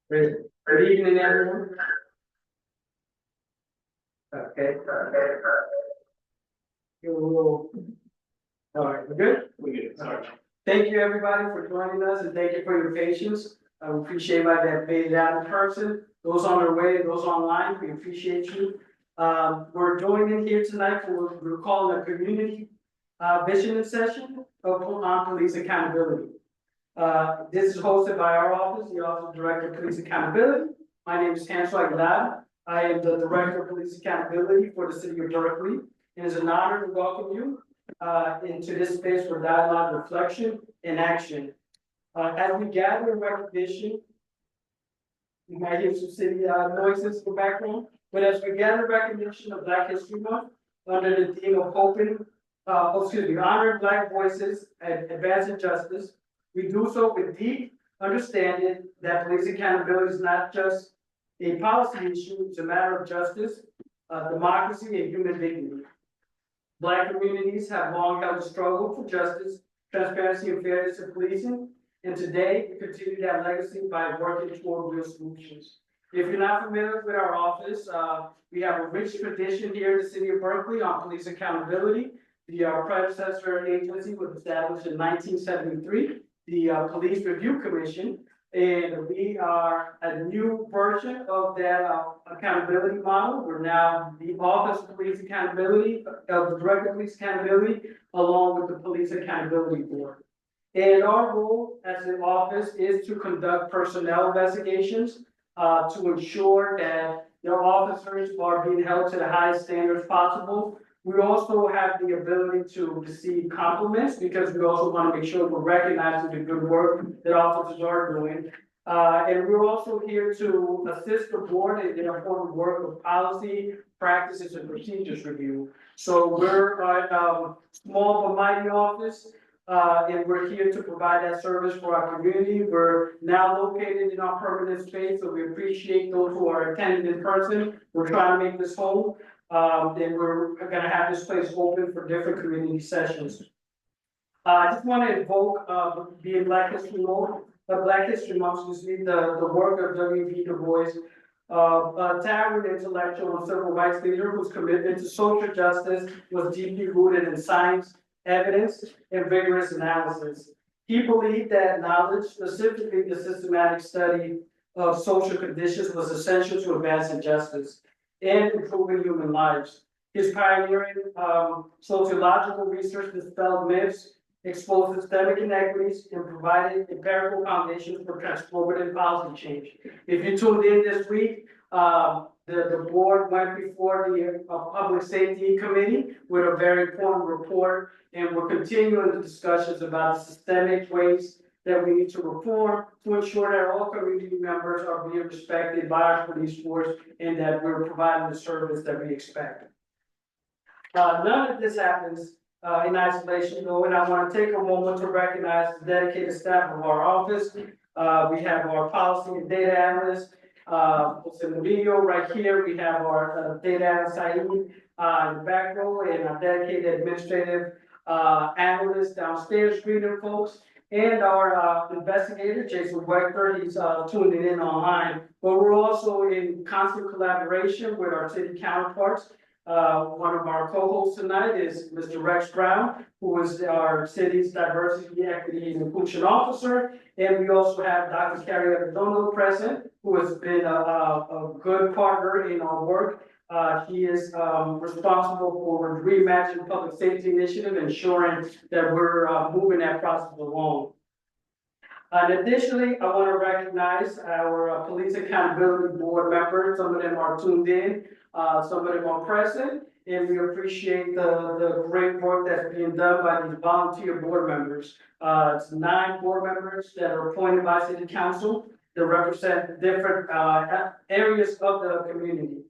Good evening, everyone. Okay. All right, we're good? We're good, sorry. Thank you, everybody, for joining us, and thank you for your patience. I appreciate everybody that made it out in person, those on their way, those online, we appreciate you. We're joining here tonight for, we're calling a community visioning session on police accountability. This is hosted by our office, the Office of Director of Police Accountability. My name is Hansel Aguilar. I am the Director of Police Accountability for the City of Berkeley. It is an honor to welcome you into this space for dialogue, reflection, and action. As we gather in recognition, you might hear some city noises in the background, but as we gather recognition of Black History Month under the theme of honor Black voices and advancing justice, we do so with deep understanding that police accountability is not just a policy issue, it's a matter of justice, democracy, and human dignity. Black communities have long held a struggle for justice, transparency, and fairness in policing, and today we continue that legacy by working toward real solutions. If you're not familiar with our office, we have a rich tradition here in the City of Berkeley on police accountability. The predecessor agency was established in 1973, the Police Review Commission, and we are a new version of that accountability model. We're now the Office of Police Accountability, of the Director of Police Accountability, along with the Police Accountability Board. And our role as an office is to conduct personnel investigations to ensure that their officers are being held to the highest standards possible. We also have the ability to receive compliments because we also want to make sure we're recognizing the good work that officers are doing. And we're also here to assist the board in their important work of policy, practices, and procedures review. So we're a small but mighty office, and we're here to provide that service for our community. We're now located in our permanent space, so we appreciate those who are attending in person. We're trying to make this home. And we're gonna have this place open for different community sessions. I just want to invoke being Black History Month, the work of W.B. Du Bois, a towering intellectual and civil rights leader whose commitment to social justice was deeply rooted in science, evidence, and vigorous analysis. He believed that knowledge, specifically the systematic study of social conditions, was essential to advancing justice and improving human lives. His pioneering sociological research dispelled myths, exposed systemic inequities, and provided empirical foundations for transformative policy change. If you tuned in this week, the board went before the Public Safety Committee with a very important report, and we're continuing the discussions about systemic ways that we need to reform to ensure that all community members are being respected by our police force and that we're providing the service that we expect. None of this happens in isolation, though, and I want to take a moment to recognize the dedicated staff of our office. We have our policy and data analyst. It's in the video right here. We have our data analyst Saeed in the back row, and our dedicated administrative analyst downstairs greeting folks. And our investigator, Jason Wechter, he's tuning in online. But we're also in constant collaboration with our city counterparts. One of our co-hosts tonight is Mr. Rex Brown, who is our city's diversity, equity, and inclusion officer. And we also have Dr. Carrie Adondo present, who has been a good partner in our work. He is responsible for the Reimagine Public Safety Initiative, ensuring that we're moving that process along. And additionally, I want to recognize our Police Accountability Board members. Some of them are tuned in, some of them are present, and we appreciate the great work that's being done by these volunteer board members. It's 9 board members that are appointed by City Council that represent different areas of the community.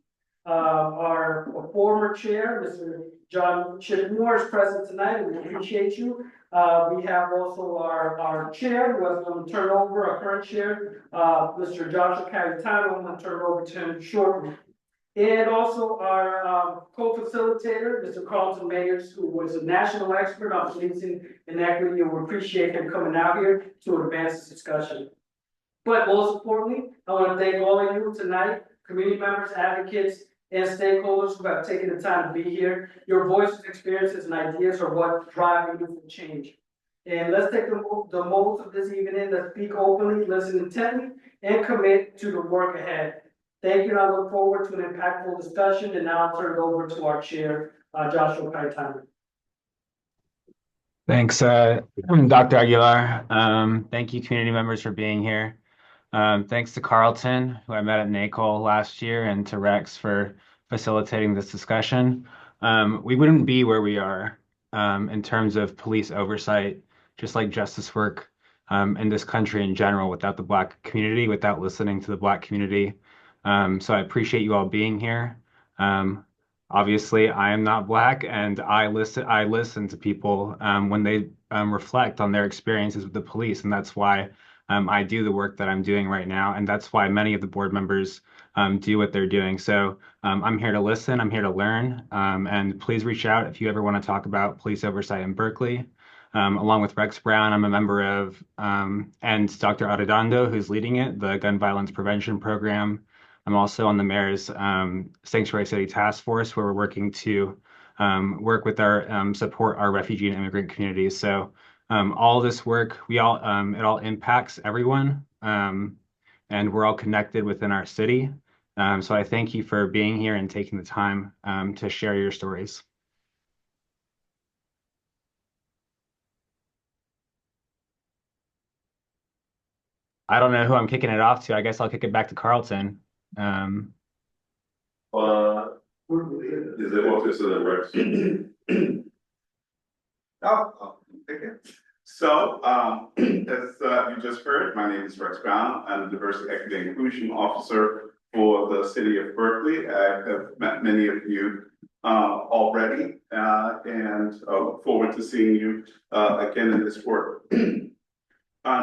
Our former chair, Mr. John Chipmore, is present tonight, and we appreciate you. We have also our chair, who has going to turn over, our current chair, Mr. Joshua Caritano. I'm going to turn it over to him shortly. And also our co-facilitator, Mr. Carlton Mayers, who was a national expert on policing and equity, and we appreciate him coming out here to advance this discussion. But most importantly, I want to thank all of you tonight, community members, advocates, and stakeholders who have taken the time to be here. Your voices, experiences, and ideas are what drive meaningful change. And let's take the most of this evening, let's speak openly, listen intently, and commit to the work ahead. Thank you, and I look forward to an impactful discussion, and now I'll turn it over to our chair, Joshua Kaitani. Thanks, Dr. Aguilar. Thank you, community members, for being here. Thanks to Carlton, who I met at NACOL last year, and to Rex for facilitating this discussion. We wouldn't be where we are in terms of police oversight, just like justice work in this country in general, without the Black community, without listening to the Black community. So I appreciate you all being here. Obviously, I am not Black, and I listen to people when they reflect on their experiences with the police, and that's why I do the work that I'm doing right now, and that's why many of the board members do what they're doing. So I'm here to listen, I'm here to learn, and please reach out if you ever want to talk about police oversight in Berkeley. Along with Rex Brown, I'm a member of, and Dr. Arredondo, who's leading it, the Gun Violence Prevention Program. I'm also on the mayor's Sanctuary City Task Force, where we're working to work with our support our refugee and immigrant communities. So all this work, it all impacts everyone, and we're all connected within our city. So I thank you for being here and taking the time to share your stories. I don't know who I'm kicking it off to. I guess I'll kick it back to Carlton. Is it Officer and Rex? Oh, okay. So, as you just heard, my name is Rex Brown. I'm the Diversity, Equity, and Inclusion Officer for the City of Berkeley. I have met many of you already, and look forward to seeing you again in this work.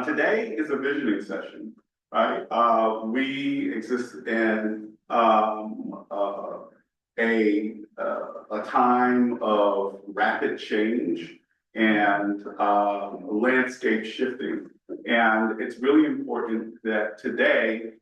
Today is a visioning session, right? We exist in a time of rapid change and landscape shifting. And it's really important that today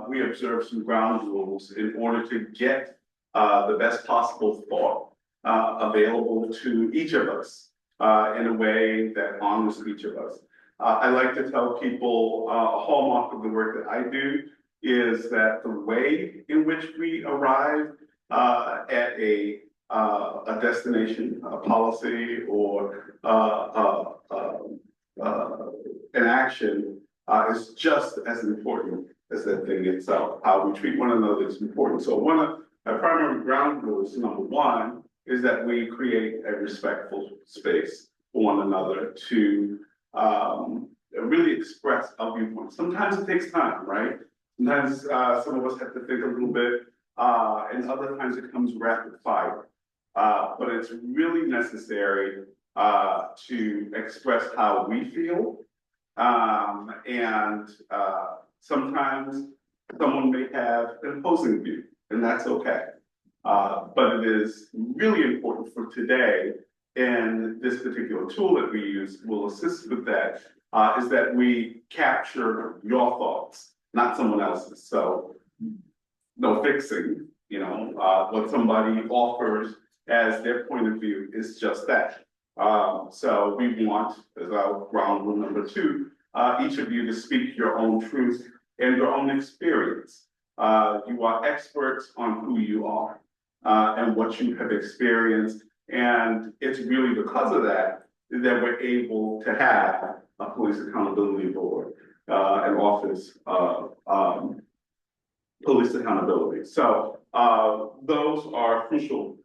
we observe some ground rules in order to get the best possible thought available to each of us in a way that honors each of us. I like to tell people a hallmark of the work that I do is that the way in which we arrive at a destination, a policy, or an action is just as important as that thing itself. How we treat one another is important. So one of our primary ground rules, number one, is that we create a respectful space for one another to really express our viewpoint. Sometimes it takes time, right? Sometimes some of us have to think a little bit, and other times it comes rapid fire. But it's really necessary to express how we feel. And sometimes someone may have an opposing view, and that's okay. But it is really important for today, and this particular tool that we use will assist with that, is that we capture your thoughts, not someone else's. So no fixing, what somebody offers as their point of view is just that. So we want, as our ground rule number two, each of you to speak your own truth and your own experience. You are experts on who you are and what you have experienced. And it's really because of that we're able to have a police accountability board, an office of police accountability. So those are crucial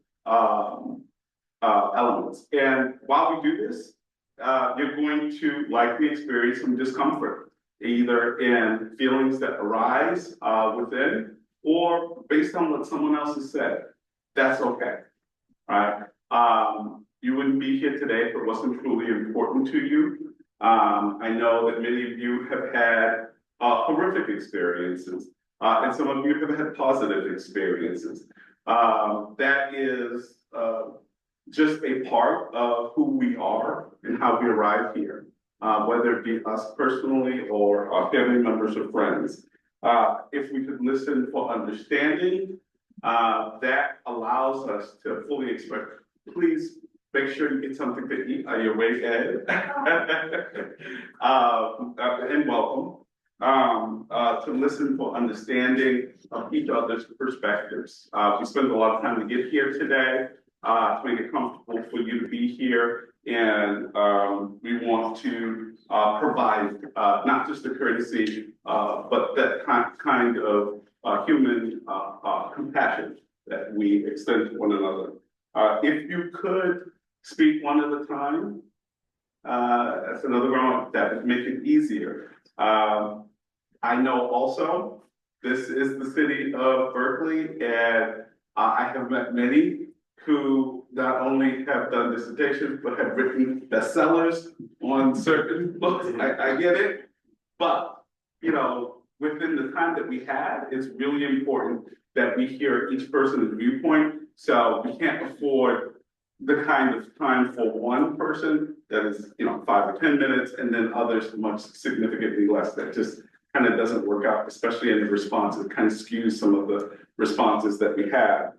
elements. And while we do this, you're going to likely experience some discomfort, either in feelings that arise within or based on what someone else has said. That's okay, right? You wouldn't be here today if it wasn't truly important to you. I know that many of you have had horrific experiences, and some of you have had positive experiences. That is just a part of who we are and how we arrive here. whether it be us personally or our family members or friends. If we could listen for understanding, that allows us to fully express. Please make sure you get something to eat on your way in. And welcome. To listen for understanding of each other's perspectives. We spent a lot of time to get here today, to make it comfortable for you to be here. And we want to provide not just the courtesy, but that kind of human compassion that we extend to one another. If you could speak one at a time, that's another round that would make it easier. I know also this is the city of Berkeley, and I have met many who not only have done dissertations, but have written bestsellers on certain books. I get it, but you know, within the time that we have, it's really important that we hear each person's viewpoint. So we can't afford the kind of time for one person that is, you know, 5 or 10 minutes, and then others much significantly less. That just kind of doesn't work out, especially in the responses. It kind of skews some of the responses that we have.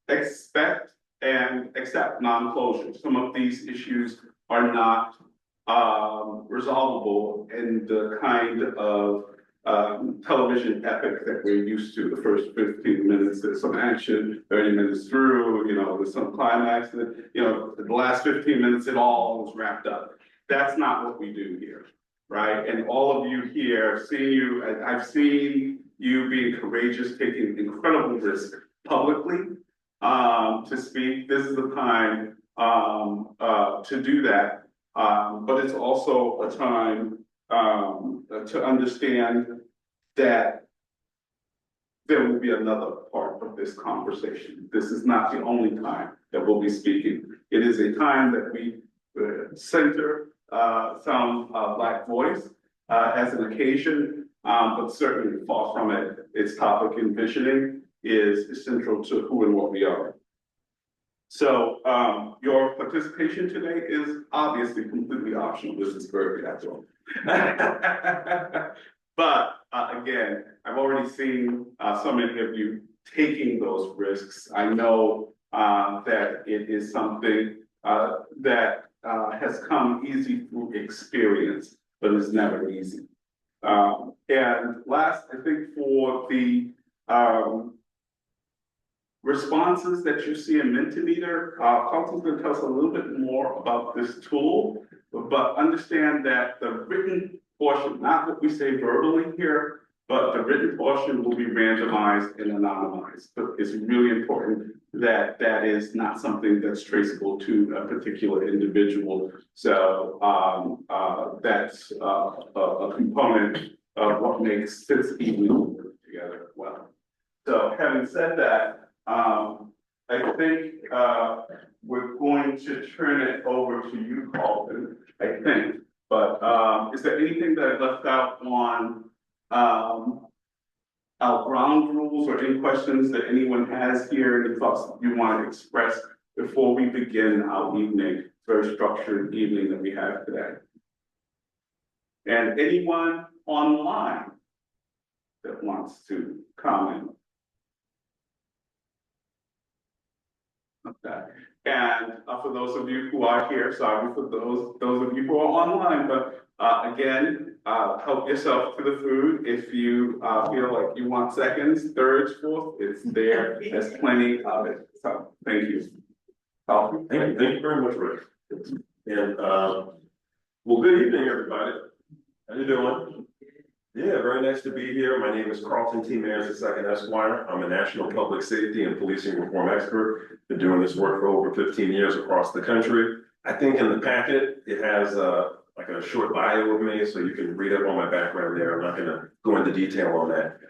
Expect and accept non-closure. Some of these issues are not resolvable in the kind of television epic that we're used to. The first 15 minutes, there's some action, 30 minutes through, you know, there's some climax, and, you know, the last 15 minutes, it all is wrapped up. That's not what we do here, right? And all of you here, I've seen you being courageous, taking incredible risk publicly to speak. This is the time to do that. But it's also a time to understand that there will be another part of this conversation. This is not the only time that we'll be speaking. It is a time that we center some Black voice as an occasion, but certainly far from it. Its topic and visioning is central to who and what we are. So your participation today is obviously completely optional. This is Berkeley, that's all. But again, I've already seen so many of you taking those risks. I know that it is something that has come easy through experience, but it's never easy. And last, I think for the responses that you see in Mentimeter, Carlton's going to tell us a little bit more about this tool, but understand that the written portion, not what we say verbally here, but the written portion will be randomized and anonymized. But it's really important that that is not something that's traceable to a particular individual. So that's a component of what makes this evening work together well. So having said that, I think we're going to turn it over to you, Carlton, I think. But is there anything that I left out on our ground rules or any questions that anyone has here, any thoughts you want to express before we begin our evening, very structured evening that we have today? And anyone online that wants to comment? Okay. And for those of you who are here, sorry for those of you who are online, but again, help yourself to the food. If you feel like you want seconds, thirds, fourths, it's there. There's plenty of it. So thank you. Thank you very much, Rick. And well, good evening, everybody. How you doing? Yeah, very nice to be here. My name is Carlton T. Mayers II, Esquire. I'm a national public safety and policing reform expert. Been doing this work for over 15 years across the country. I think in the packet, it has like a short bio of me, so you can read up on my background there. I'm not gonna go into detail on that.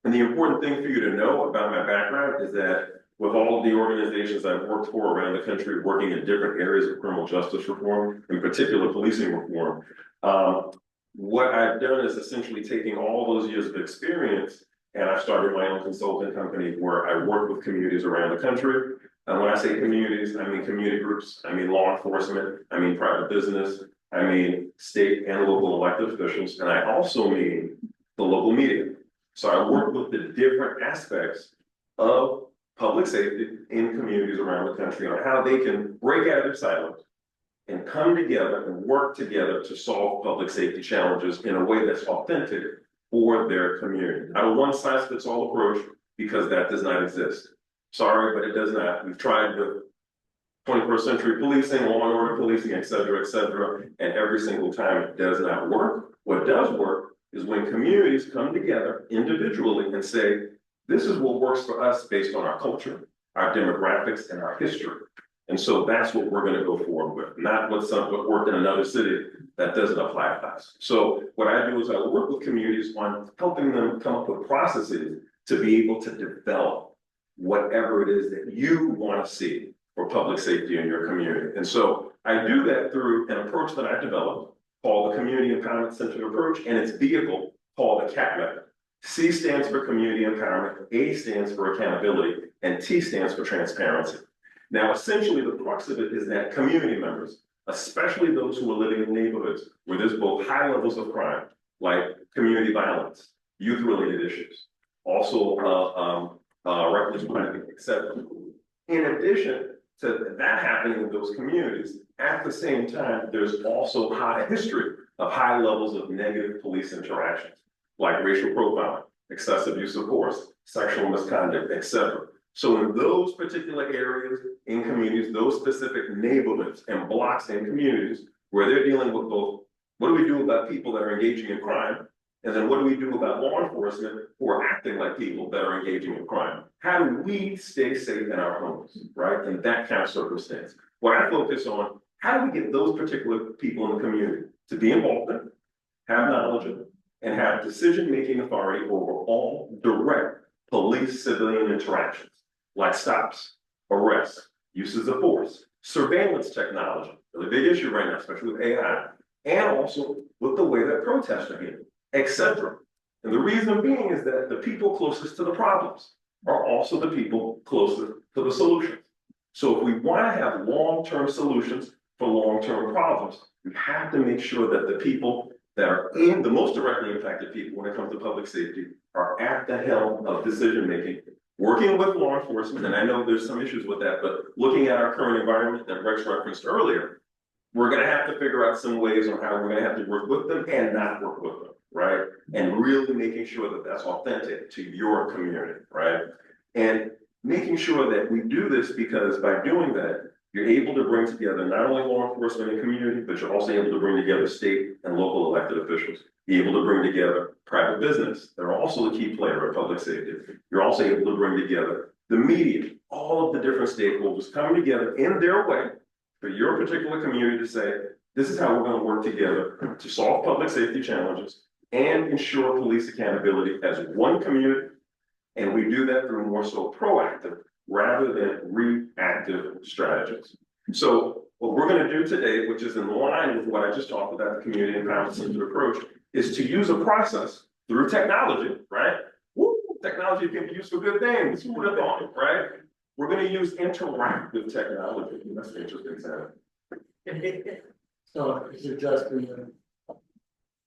And the important thing for you to know about my background is that with all of the organizations I've worked for around the country, working in different areas of criminal justice reform, in particular policing reform, what I've done is essentially taking all those years of experience, and I've started my own consulting company where I work with communities around the country And when I say communities, I mean community groups, I mean law enforcement, I mean private business, I mean state and local elected officials, and I also mean the local media. So I work with the different aspects of public safety in communities around the country on how they can break out of their silos and come together and work together to solve public safety challenges in a way that's authentic for their community. Not a one-size-fits-all approach, because that does not exist. Sorry, but it does not. We've tried with 21st century policing, law and order policing, et cetera, and every single time it does not work. What does work is when communities come together individually and say, this is what works for us based on our culture, our demographics, and our history. And so that's what we're going to go forward with, not what worked in another city that doesn't apply to us. So what I do is I work with communities on helping them come up with processes to be able to develop whatever it is that you want to see for public safety in your community. And so I do that through an approach that I developed called the Community Empowerment Centered Approach, and its vehicle called the CAP method. C stands for community empowerment, A stands for accountability, and T stands for transparency. Now, essentially, the crux of it is that community members, especially those who are living in neighborhoods where there's both high levels of crime, like community violence, youth-related issues, also reckless driving, etc. In addition to that happening in those communities, at the same time, there's also a history of high levels of negative police interactions, like racial profiling, excessive use of force, sexual misconduct, etc. So in those particular areas in communities, those specific neighborhoods and blocks and communities where they're dealing with both, what do we do about people that are engaging in crime? And then what do we do about law enforcement who are acting like people that are engaging in crime? How do we stay safe in our homes, right? In that kind of circumstance. What I focus on, how do we get those particular people in the community to be involved in, have knowledge of, and have decision-making authority over all direct police-civilian interactions, like stops, arrests, uses of force, surveillance technology, really big issue right now, especially with AI, and also with the way that protests are handled, etc. And the reason being is that the people closest to the problems are also the people closest to the solutions. So if we want to have long-term solutions for long-term problems, we have to make sure that the people that are the most directly impacted people when it comes to public safety are at the helm of decision-making, working with law enforcement, and I know there's some issues with that, but looking at our current environment that Rex referenced earlier, we're going to have to figure out some ways on how we're going to have to work with them and not work with them, right? And really making sure that that's authentic to your community, right? And making sure that we do this because by doing that, you're able to bring together not only law enforcement and community, but you're also able to bring together state and local elected officials. You're able to bring together private business. They're also a key player in public safety. You're also able to bring together the media, all of the different stakeholders coming together in their way for your particular community to say, this is how we're going to work together to solve public safety challenges and ensure police accountability as one community. And we do that through more so proactive rather than reactive strategies. So what we're going to do today, which is in line with what I just talked about, the community empowerment centered approach, is to use a process through technology, right? Woo, technology can be used for good things. Who would have thought, right? We're going to use interactive technology. That's an interesting sound. So is it just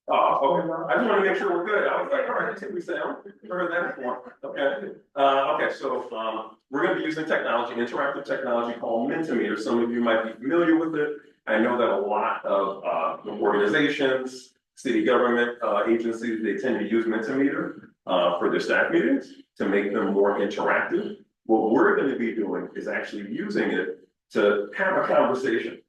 Oh, okay. I just want to make sure we're good. I was like, all right, that's what we sound. Heard that before. Okay. Okay. So we're going to be using technology, interactive technology called Mentimeter. Some of you might be familiar with it. I know that a lot of organizations, city government agencies, they tend to use Mentimeter for their staff meetings to make them more interactive. What we're going to be doing is actually using it to have a conversation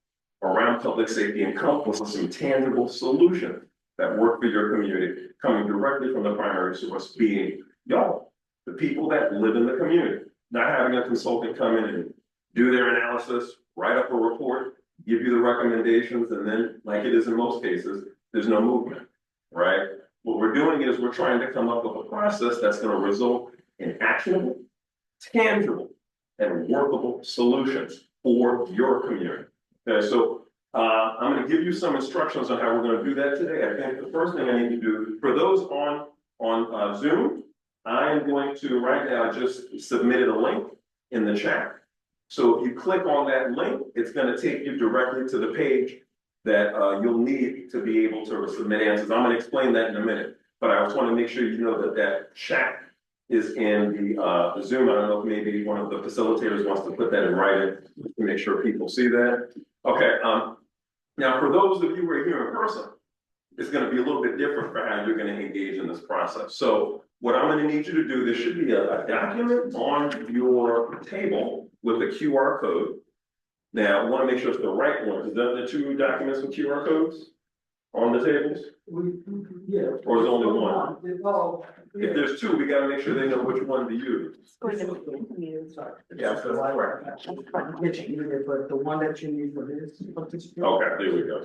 around public safety and come up with some tangible solutions that work for your community, coming directly from the primary source, being y'all, the people that live in the community, not having a consultant come in and do their analysis, write up a report, give you the recommendations, and then, like it is in most cases, there's no movement, right? What we're doing is we're trying to come up with a process that's going to result in actionable, tangible, and workable solutions for your community. Okay, so I'm going to give you some instructions on how we're going to do that today. I think the first thing I need to do, for those on Zoom, I am going to right now just submitted a link in the chat. So if you click on that link, it's gonna take you directly to the page that you'll need to be able to submit answers. I'm gonna explain that in a minute, but I just wanna make sure you know that that chat is in the Zoom. I don't know if maybe one of the facilitators wants to put that in writing to make sure people see that. Okay, now for those of you who are here in person, it's gonna be a little bit different for how you're gonna engage in this process. So what I'm gonna need you to do, there should be a document on your table with a QR code. Now, I wanna make sure it's the right one. Is that the two documents with QR codes on the tables? Yeah. Or is it only one? Oh, If there's two, we gotta make sure they know which one to use. Yeah, so but the one that you need for this. Okay, there we go.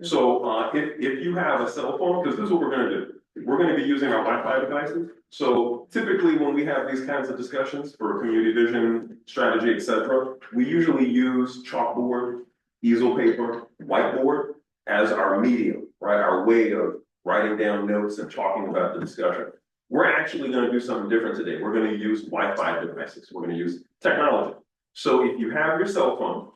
So, if you have a cell phone, because this is what we're gonna do, we're gonna be using our Wi-Fi devices. So typically, when we have these kinds of discussions for community vision, strategy, et cetera, we usually use chalkboard, easel paper, whiteboard as our medium, right? Our way of writing down notes and talking about the discussion. We're actually gonna do something different today. We're gonna use Wi-Fi devices. We're gonna use technology. So if you have your cell phone,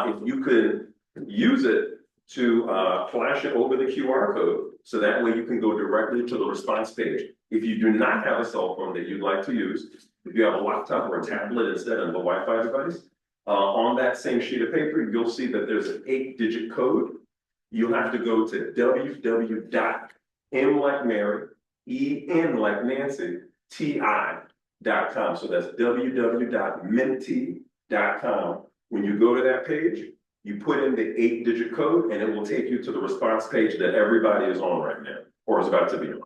if you could use it to flash it over the QR code, so that way you can go directly to the response page. If you do not have a cell phone that you'd like to use, if you have a laptop or a tablet instead of a Wi-Fi device, on that same sheet of paper, you'll see that there's an 8-digit code. You'll have to go to www.m like Mary, EN like Nancy, TI.com. So that's www.menti.com. When you go to that page, you put in the 8-digit code and it will take you to the response page that everybody is on right now, or is about to be on.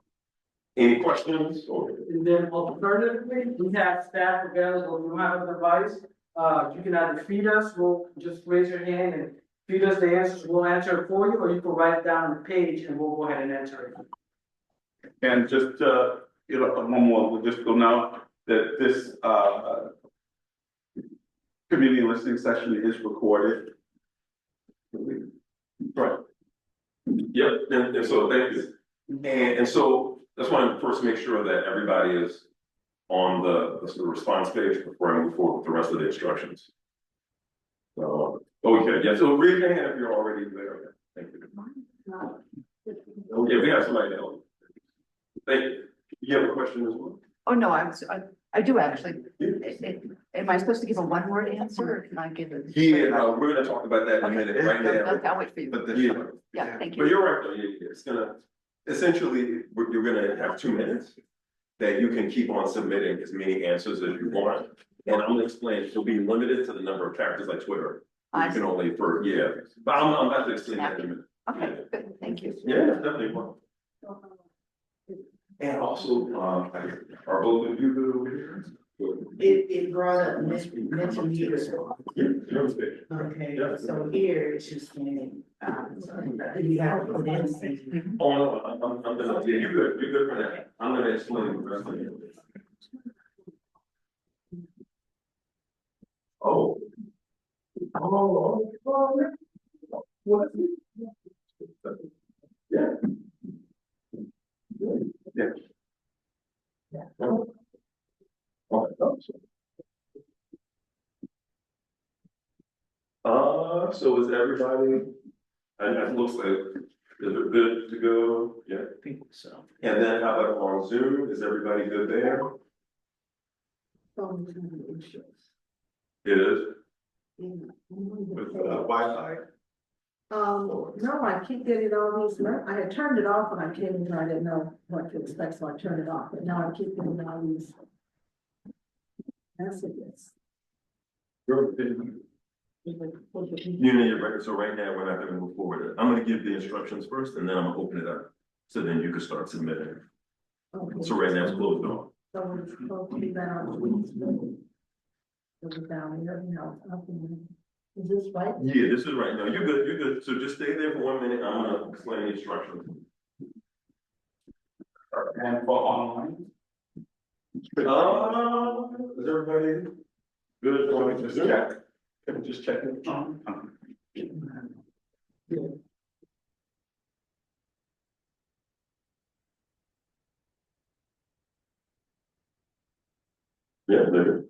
Any questions? And then alternatively, we have staff available, if you don't have a device, you can either feed us, we'll just raise your hand and feed us the answers, we'll answer it for you, or you can write it down on the page and we'll go ahead and answer it. And just, one more, we'll just go now, that this, community listening session is recorded. Right. Yep, and so thank you. And so that's why I first make sure that everybody is on the response page before I move forward with the rest of the instructions. So, okay, yeah, so raise your hand if you're already there. Thank you. Yeah, we have somebody to help. Thank you. You have a question as well? Oh, no, I do actually. Am I supposed to give a one-word answer or can I give a? Yeah, we're gonna talk about that in a minute, right now. Okay, I'll wait for you. But Yeah, thank But you. you're right, though, it's gonna, essentially, you're gonna have 2 minutes that you can keep on submitting as many answers as you want. And I'm gonna explain, it'll be limited to the number of characters like Twitter. You can only, but I'm about to explain that in a minute. Okay, good, thank you. Yeah, definitely. And also, are both of you good over here? It brought up mental use. Yeah, you're on stage. Okay, Yeah. so here it's just saying, you have to put in. Oh, no, I'm gonna, yeah, you're good for that. I'm gonna explain the rest of it. Oh. What? Yeah. Yeah. So is everybody, and it looks like, is it good to go? Yeah. I think so. And then how about on Zoom? Is everybody good there? It is? With Wi-Fi. No, I keep getting all these, I had turned it off when I came in, I didn't know what to expect, so I turned it off, but now I keep getting all these messages. You know, you're right. So right now, we're not gonna move forward. I'm gonna give the instructions first and then I'm gonna open it up. So then you can start submitting. Okay. So right now it's closed off. So it's supposed to be down. It was down here, up in, is this right? Yeah, this is right now. You're good, you're good. So just stay there for 1 minute. I'm gonna explain the instructions. And for online. Is everybody good? Let me just check. Can we just check it? Yeah, they're good.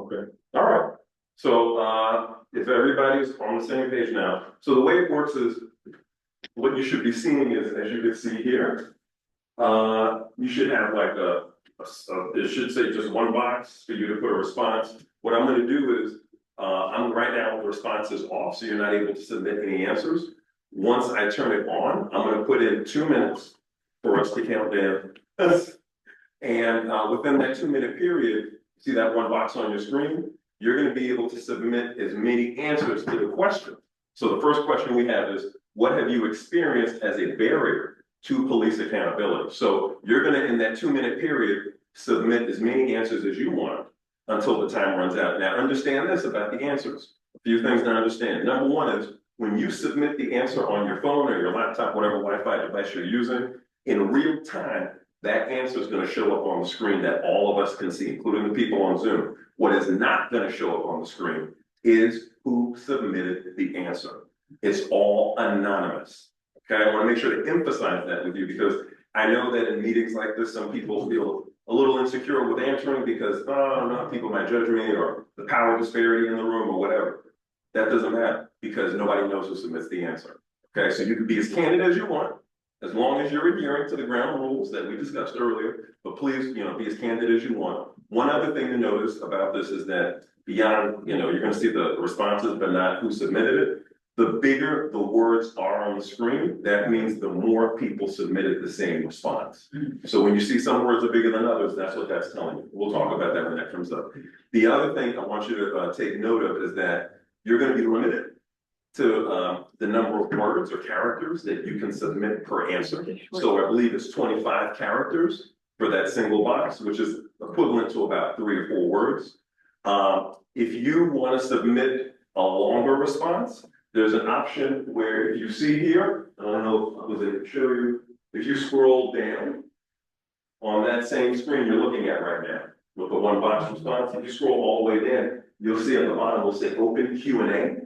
Okay, all right. So, if everybody's on the same page now, so the way it works is, what you should be seeing is, as you can see here, you should have like it should say just one box for you to put a response. What I'm gonna do is, I'm right now, the response is off, so you're not able to submit any answers. Once I turn it on, I'm gonna put in 2 minutes for us to count down. And within that 2 minute period, see that one box on your screen? You're gonna be able to submit as many answers to the question. So the first question we have is, what have you experienced as a barrier to police accountability? So you're gonna, in that 2 minute period, submit as many answers as you want until the time runs out. Now, understand this about the answers. A few things to understand. Number one is, when you submit the answer on your phone or your laptop, whatever Wi-Fi device you're using, in real time, that answer is going to show up on the screen that all of us can see, including the people on Zoom. What is not going to show up on the screen is who submitted the answer. It's all anonymous. Okay, I want to make sure to emphasize that with you, because I know that in meetings like this, some people feel a little insecure with answering because, oh no, people might judge me, or the power disparity in the room, or whatever. That doesn't matter, because nobody knows who submits the answer. Okay, so you can be as candid as you want, as long as you're adhering to the ground rules that we discussed earlier, but please, be as candid as you want. One other thing to notice about this is that beyond, you're gonna see the responses, but not who submitted it. The bigger the words are on the screen, that means the more people submitted the same response. So when you see some words are bigger than others, that's what that's telling you. We'll talk about that when that comes up. The other thing I want you to take note of is that you're gonna be limited to the number of words or characters that you can submit per answer. So I believe it's 25 characters for that single box, which is equivalent to about 3 or 4 words. If you want to submit a longer response, there's an option where, if you see here, I don't know if I was able to show you, if you scroll down on that same screen you're looking at right now, with the one box response, if you scroll all the way down, you'll see at the bottom, will say open Q&A.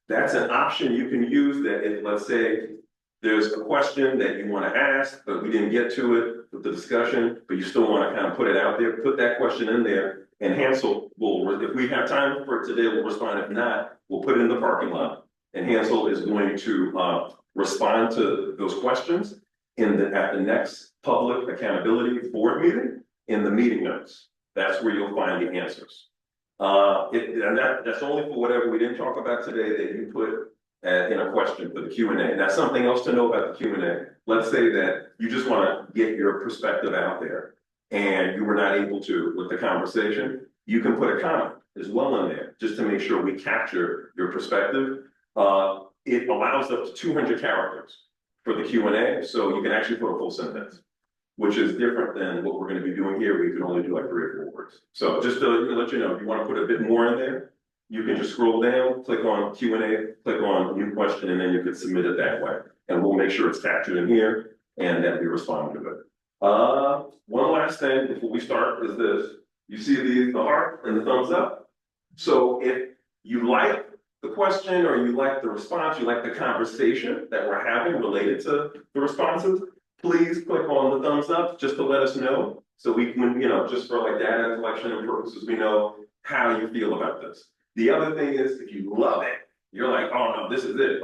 That's an option you can use that if, let's say, there's a question that you want to ask, but we didn't get to it with the discussion, but you still want to kind of put it out there, put that question in there, and Hansel will, if we have time for it today, we'll respond. If not, we'll put it in the parking lot, and Hansel is going to respond to those questions at the next public accountability board meeting in the meeting notes. That's where you'll find the answers. That's only for whatever we didn't talk about today that you put in a question for the Q&A. Now, something else to know about the Q&A. Let's say that you just want to get your perspective out there and you were not able to with the conversation. You can put a comment as well in there just to make sure we capture your perspective. It allows up to 200 characters for the Q&A, so you can actually put a full sentence, which is different than what we're going to be doing here. We can only do like 3 or 4 words. So just to let you know, if you want to put a bit more in there, you can just scroll down, click on Q&A, click on new question, and then you can submit it that way. And we'll make sure it's captured in here and that we respond to it. One last thing before we start is this. You see the heart and the thumbs up? So if you like the question, or you like the response, you like the conversation that we're having related to the responses, please click on the thumbs up just to let us know. So we can, just for like data collection and purposes, we know how you feel about this. The other thing is, if you love it, you're like, oh no, this is it.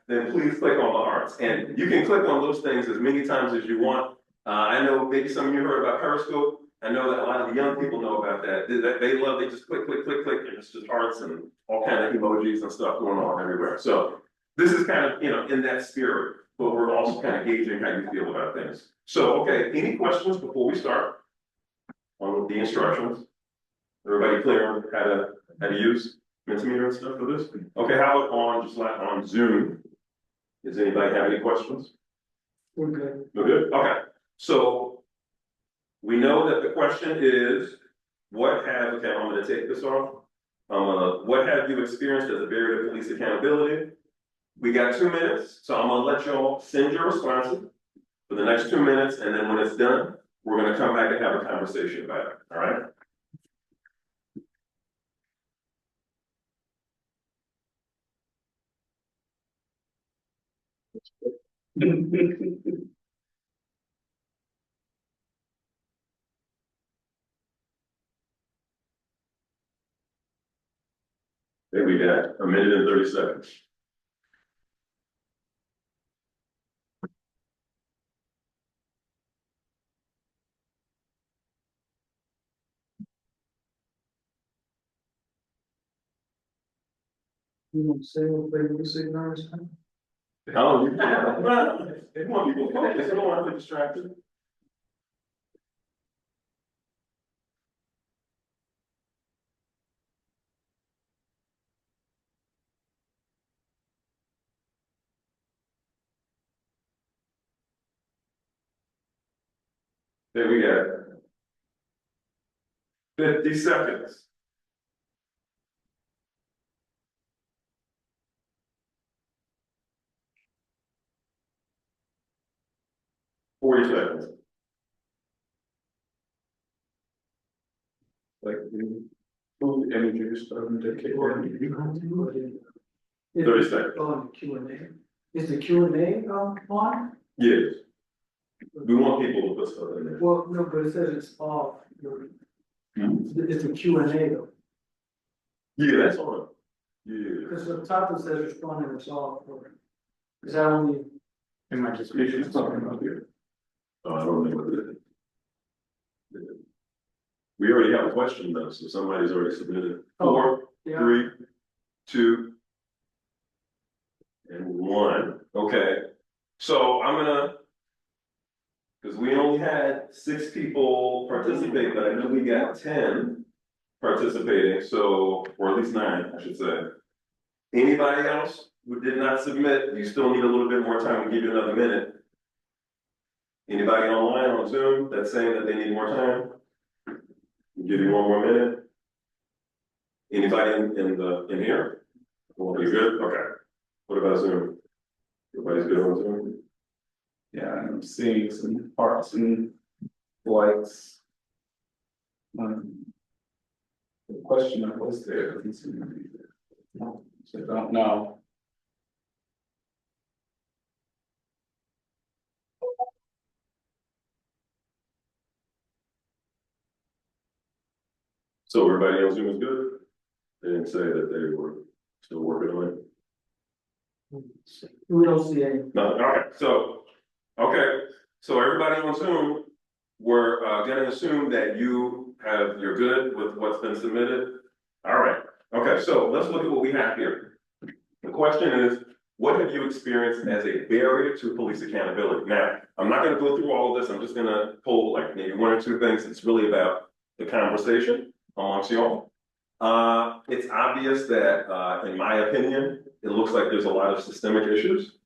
Then please click on the hearts. And you can click on those things as many times as you want. I know maybe some of you heard about Periscope. I know that a lot of the young people know about that. They just click, click, click, click, and it's just hearts and all kind of emojis and stuff going on everywhere. So this is kind of, in that spirit, but we're also kind of gauging how you feel about things. So, okay, any questions before we start on the instructions? Everybody clear on how to use Mentimeter and stuff for this? Okay, how about on Zoom? Does anybody have any questions? We're good. We're good? Okay, so we know that the question is, I'm gonna take this off. What have you experienced as a barrier to police accountability? We got 2 minutes, so I'm gonna let y'all send your responses for the next 2 minutes, and then when it's done, we're gonna come back and have a conversation about it, all right? Then we got a minute and 30 seconds. You want to say what play music now? Oh, they want people to focus, they don't want to be distracted. There we go. 50 seconds. Forty seconds. Like, food energy stuff and decay. 30 seconds. Oh, the Q and A. Is the Q and A on? Yes. We want people to put stuff in there. Well, no, but it says it's off. It's the Q and A though. Yeah, that's on. Yeah. Because the top it says responding it's off. Or is that only? It might just be issues talking about here. Oh, I don't know what it is. We already have a question though, so somebody's already submitted. Four, Yeah. 3, 2, and 1. Okay, so I'm gonna, because we only had 6 people participate, but I know we got 10 participating, so, or at least 9, I should say. Anybody else who did not submit, you still need a little bit more time, we'll give you another minute. Anybody online on Zoom that's saying that they need more time? We'll give you 1 more minute. Anybody in here? Well, you good? Okay. What about Zoom? Everybody's good on Zoom? Yeah, I'm seeing some parts and likes. The question that was there doesn't seem to be there. So I don't know. So everybody on Zoom is good? They didn't say that they were still working on it? We don't see any. No, okay, so everybody on Zoom, we're gonna assume that you're good with what's been submitted. All right, okay, so let's look at what we have here. The question is, what have you experienced as a barrier to police accountability? Now, I'm not gonna go through all of this, I'm just gonna pull like maybe 1 or 2 things. It's really about the conversation amongst y'all. It's obvious that, in my opinion, it looks like there's a lot of systemic issues.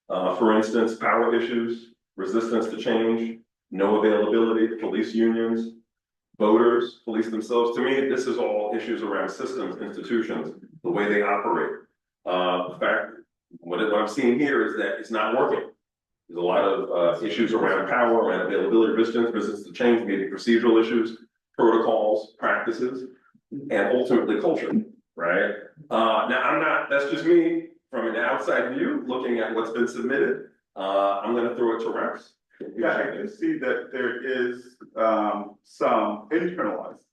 For instance, power issues, resistance to change, no availability, police unions, voters, police themselves. To me, this is all issues around systems, institutions, the way they operate. The fact, what I'm seeing here is that it's not working. There's a lot of issues around power, around availability, resistance to change, maybe procedural issues, protocols, practices, and ultimately culture, right? Now that's just me from an outside view, looking at what's been submitted. I'm gonna throw it to Rex. Yeah, I can see that there is some internalized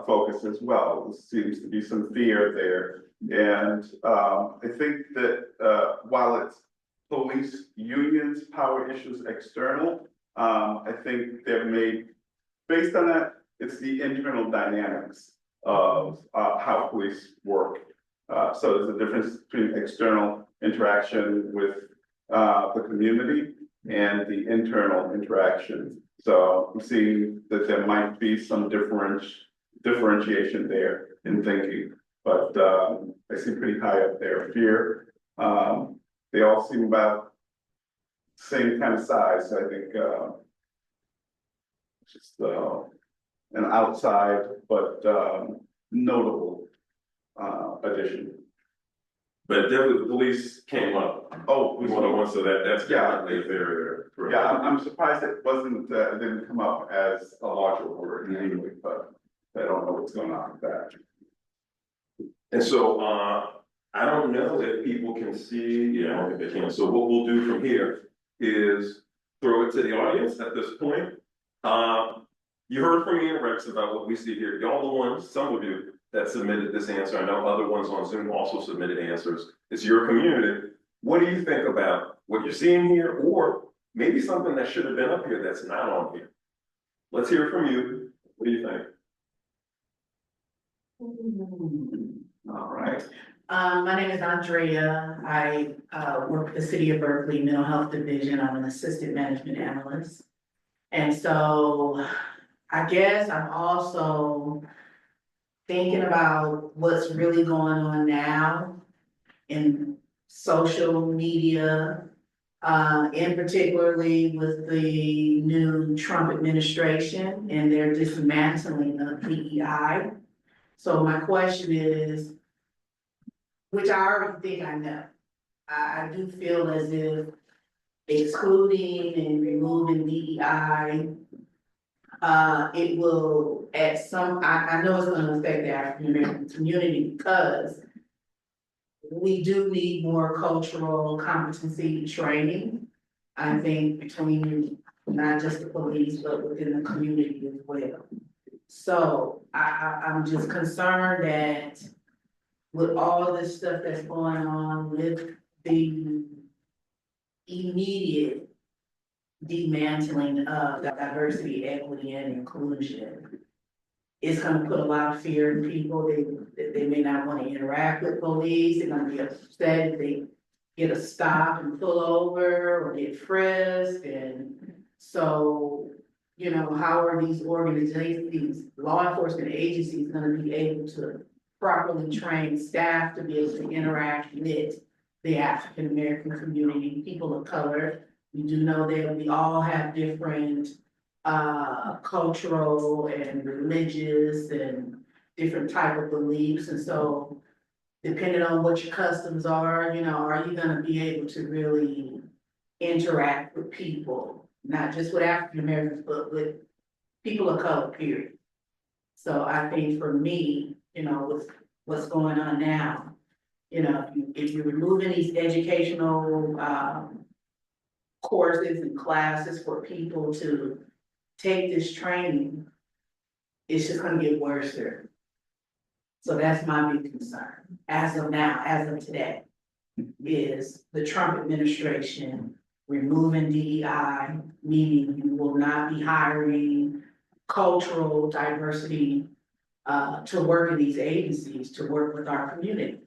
focus as well. There seems to be some fear there. And I think that while it's police unions, power issues external, I think there may, based on that, it's the internal dynamics of how police work. So there's a difference between external interaction with the community and the internal interaction. So I'm seeing that there might be some differentiation there in thinking, but I see pretty high up there. Fear, they all seem about the same kind of size. I think just an outside but notable addition. But definitely the police came up. Oh, One on one, so that's Yeah. definitely a barrier. Yeah, I'm surprised it wasn't, it didn't come up as a larger word anyway, but I don't know what's going on with that. And so, I don't know if people can see, yeah, I don't think they can. So what we'll do from here is throw it to the audience at this point. You heard from me and Rex about what we see here. Y'all the ones, some of you, that submitted this answer. I know other ones on Zoom also submitted answers. It's your community. What do you think about what you're seeing here, or maybe something that should have been up here that's not on here? Let's hear it from you. What do you think? All right. My name is Andrea. I work with the City of Berkeley Mental Health Division. I'm an assistant management analyst. And so I guess I'm also thinking about what's really going on now in social media, and particularly with the new Trump administration and their dismantling of DEI. So my question is, which I already think I know. I do feel as if excluding and removing DEI, it will I know it's gonna affect the African American community because we do need more cultural competency training. I think between not just the police, but within the community as well. So I'm just concerned that with all this stuff that's going on with the immediate dismantling of diversity, equity, and inclusion, it's gonna put a lot of fear in people. They may not want to interact with police. They're gonna be upset if they get a stop and pull over or get frisked. And so, you know, how are these organizations, these law enforcement agencies gonna be able to properly train staff to be able to interact with the African American community, people of color? We do know that we all have different cultural and religious and different type of beliefs. And so depending on what your customs are, you know, are you gonna be able to really interact with people, not just with African Americans, but with people of color, period. So I think for me, you know, with what's going on now, you know, if you're removing these educational courses and classes for people to take this training, it's just gonna get worse there. So that's my big concern, as of now, as of today, is the Trump administration removing DEI, meaning you will not be hiring cultural diversity to work in these agencies, to work with our community.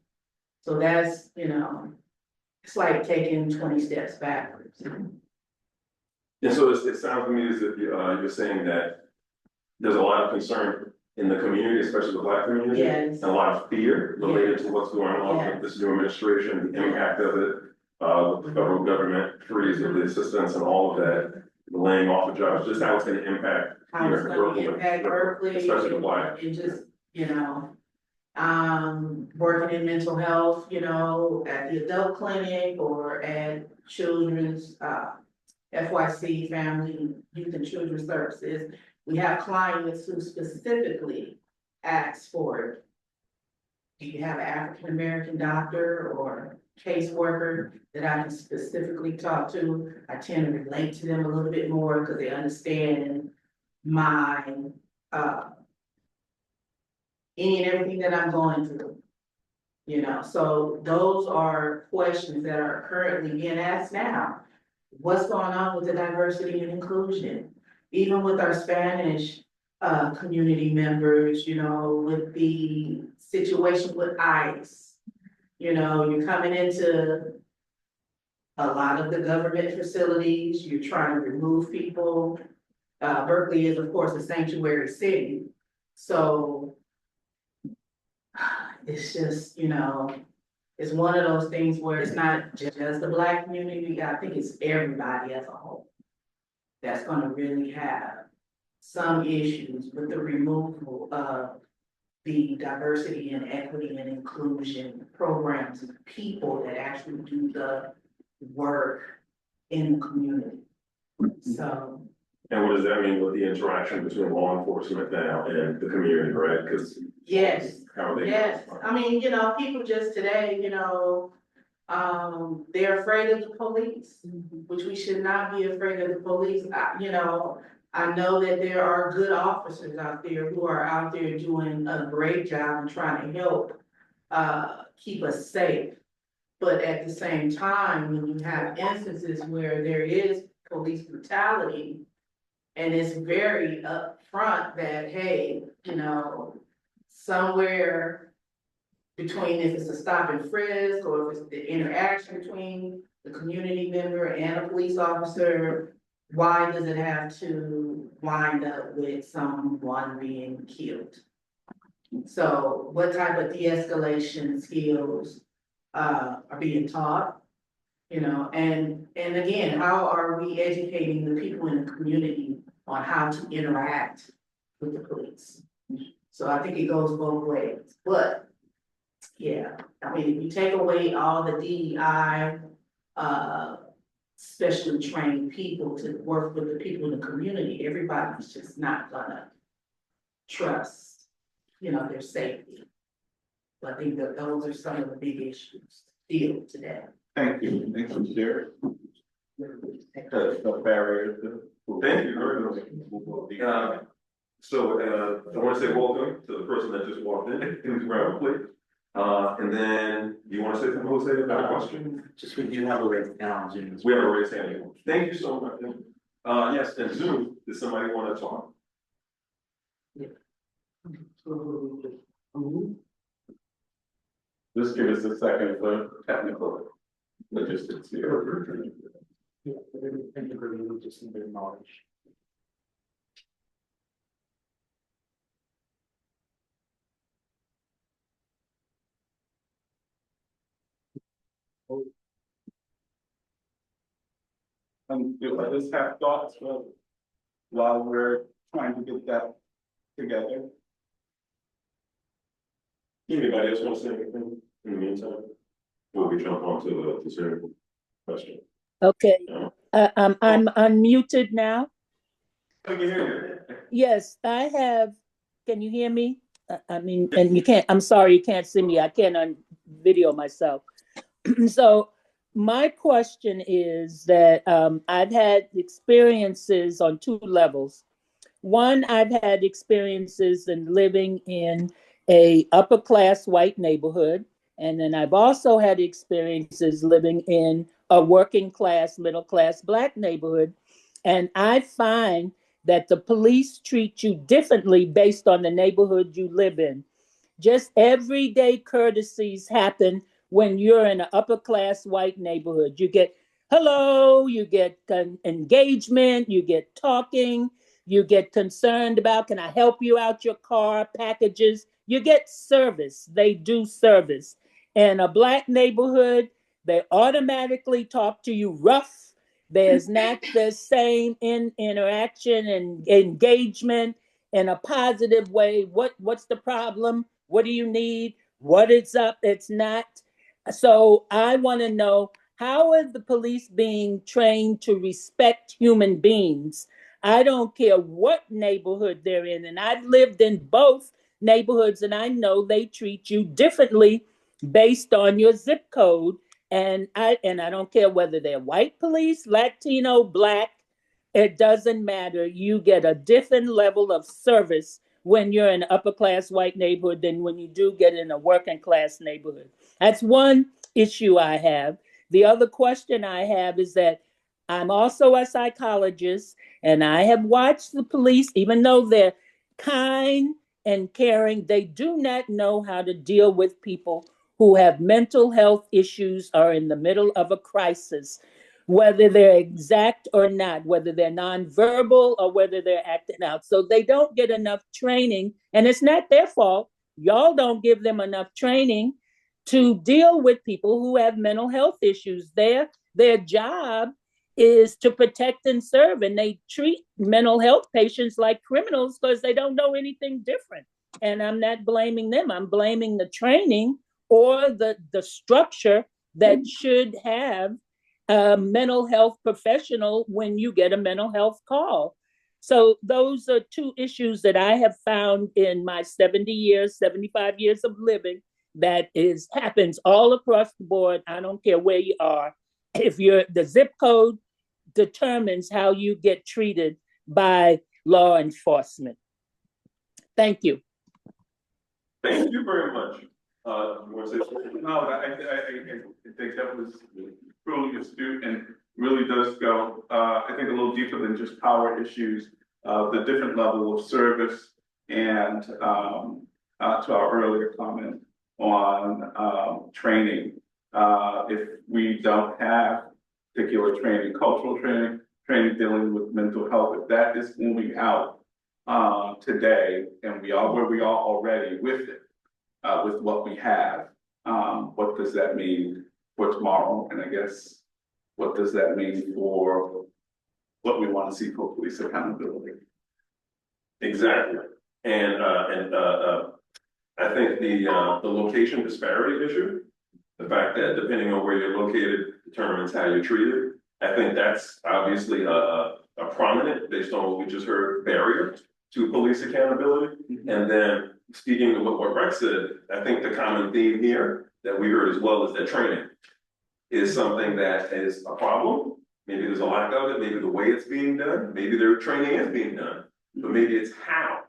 So that's, you know, it's like taking 20 steps backwards. And so it sounds to me as if you're saying that there's a lot of concern in the community, especially the Black community. Yes. And a lot of fear related to what's going on Yes. with this new administration, the impact of it, with the federal government freeze of the assistance and all of that, the laying off of jobs, just how it's gonna impact. How it's gonna impact Berkeley, Especially the Black. and just, you know, working in mental health, you know, at the adult clinic or at children's, FYC, Family, Youth and Children's Services. We have clients who specifically ask for it. Do you have an African American doctor or caseworker that I can specifically talk to? I tend to relate to them a little bit more because they understand my, any and everything that I'm going through. You know, so those are questions that are currently being asked now. What's going on with the diversity and inclusion? Even with our Spanish community members, you know, with the situation with ICE. You know, you're coming into a lot of the government facilities, you're trying to remove people. Berkeley is, of course, a sanctuary city. So it's just, you know, it's one of those things where it's not just the Black community, I think it's everybody as a whole that's gonna really have some issues with the removal of the diversity and equity and inclusion programs and people that actually do the work in the community. So. And what does that mean with the interaction between law enforcement now and the community, right? Because. Yes. How are they? Yes, I mean, you know, people just today, you know, they're afraid of the police, which we should not be afraid of the police. You know, I know that there are good officers out there who are out there doing a great job and trying to help keep us safe. But at the same time, when you have instances where there is police brutality, and it's very upfront that, hey, you know, somewhere between if it's a stop and frisk, or if it's the interaction between the community member and a police officer, why does it have to wind up with someone being killed? So what type of de-escalation skills are being taught? You know, and again, how are we educating the people in the community on how to interact with the police? So I think it goes both ways, but yeah, I mean, if you take away all the DEI, specially trained people to work with the people in the community, everybody's just not gonna trust, you know, their safety. So I think that those are some of the big issues still today. Thank you. Thank you, Jared. No barrier. Well, thank you very much. So, I want to say welcome to the person that just walked in, who's around, please. And then, you want to say something, Jose, about a question? Just we do have a raised hand on Zoom. We have a raised hand. Thank you so much. Yes, and Zoom, does somebody want to talk? Just give us a second for technical logistics here. Just need to acknowledge. Do others have thoughts while we're trying to get that together? Anybody else want to say anything in the meantime? Before we jump on to the Zoom question. Okay, Yeah. I'm unmuted now. I can hear you. Yes, I have, can you hear me? I mean, and you can't, I'm sorry, you can't see me. I can't video myself. So my question is that I've had experiences on two levels. One, I've had experiences in living in a upper class white neighborhood. And then I've also had experiences living in a working class, middle class Black neighborhood. And I find that the police treat you differently based on the neighborhood you live in. Just everyday courtesies happen when you're in an upper class white neighborhood. You get hello, you get engagement, you get talking, you get concerned about, can I help you out your car, packages? You get service. They do service. In a Black neighborhood, they automatically talk to you rough. There's not the same interaction and engagement in a positive way. What's the problem? What do you need? What is up? It's not. So I want to know, how is the police being trained to respect human beings? I don't care what neighborhood they're in. And I've lived in both neighborhoods, and I know they treat you differently based on your zip code. And I don't care whether they're white police, Latino, Black, it doesn't matter. You get a different level of service when you're in an upper class white neighborhood than when you do get in a working class neighborhood. That's one issue I have. The other question I have is that I'm also a psychologist, and I have watched the police, even though they're kind and caring, they do not know how to deal with people who have mental health issues or in the middle of a crisis, whether they're exact or not, whether they're nonverbal or whether they're acting out. So they don't get enough training, and it's not their fault. Y'all don't give them enough training to deal with people who have mental health issues. Their job is to protect and serve, and they treat mental health patients like criminals because they don't know anything different. And I'm not blaming them. I'm blaming the training or the structure that should have a mental health professional when you get a mental health call. So those are two issues that I have found in my 70 years, 75 years of living that happens all across the board. I don't care where you are. If the zip code determines how you get treated by law enforcement. Thank you. Thank you very much. You want to say something? No, I think that was truly astute and really does go, I think a little deeper than just power issues, the different level of service and, to our earlier comment on, training. If we don't have particular training, cultural training, training dealing with mental health, if that is moving out, today, and we are where we are already with it, with what we have, what does that mean for tomorrow? And I guess, what does that mean for what we want to see for police accountability? Exactly. And I think the location disparity issue, the fact that depending on where you're located determines how you're treated. I think that's obviously a prominent, based on what we just heard, barrier to police accountability. And then speaking of what Rex said, I think the common theme here that we heard as well is that training is something that is a problem. Maybe there's a lack of it, maybe the way it's being done, maybe their training is being done, but maybe it's how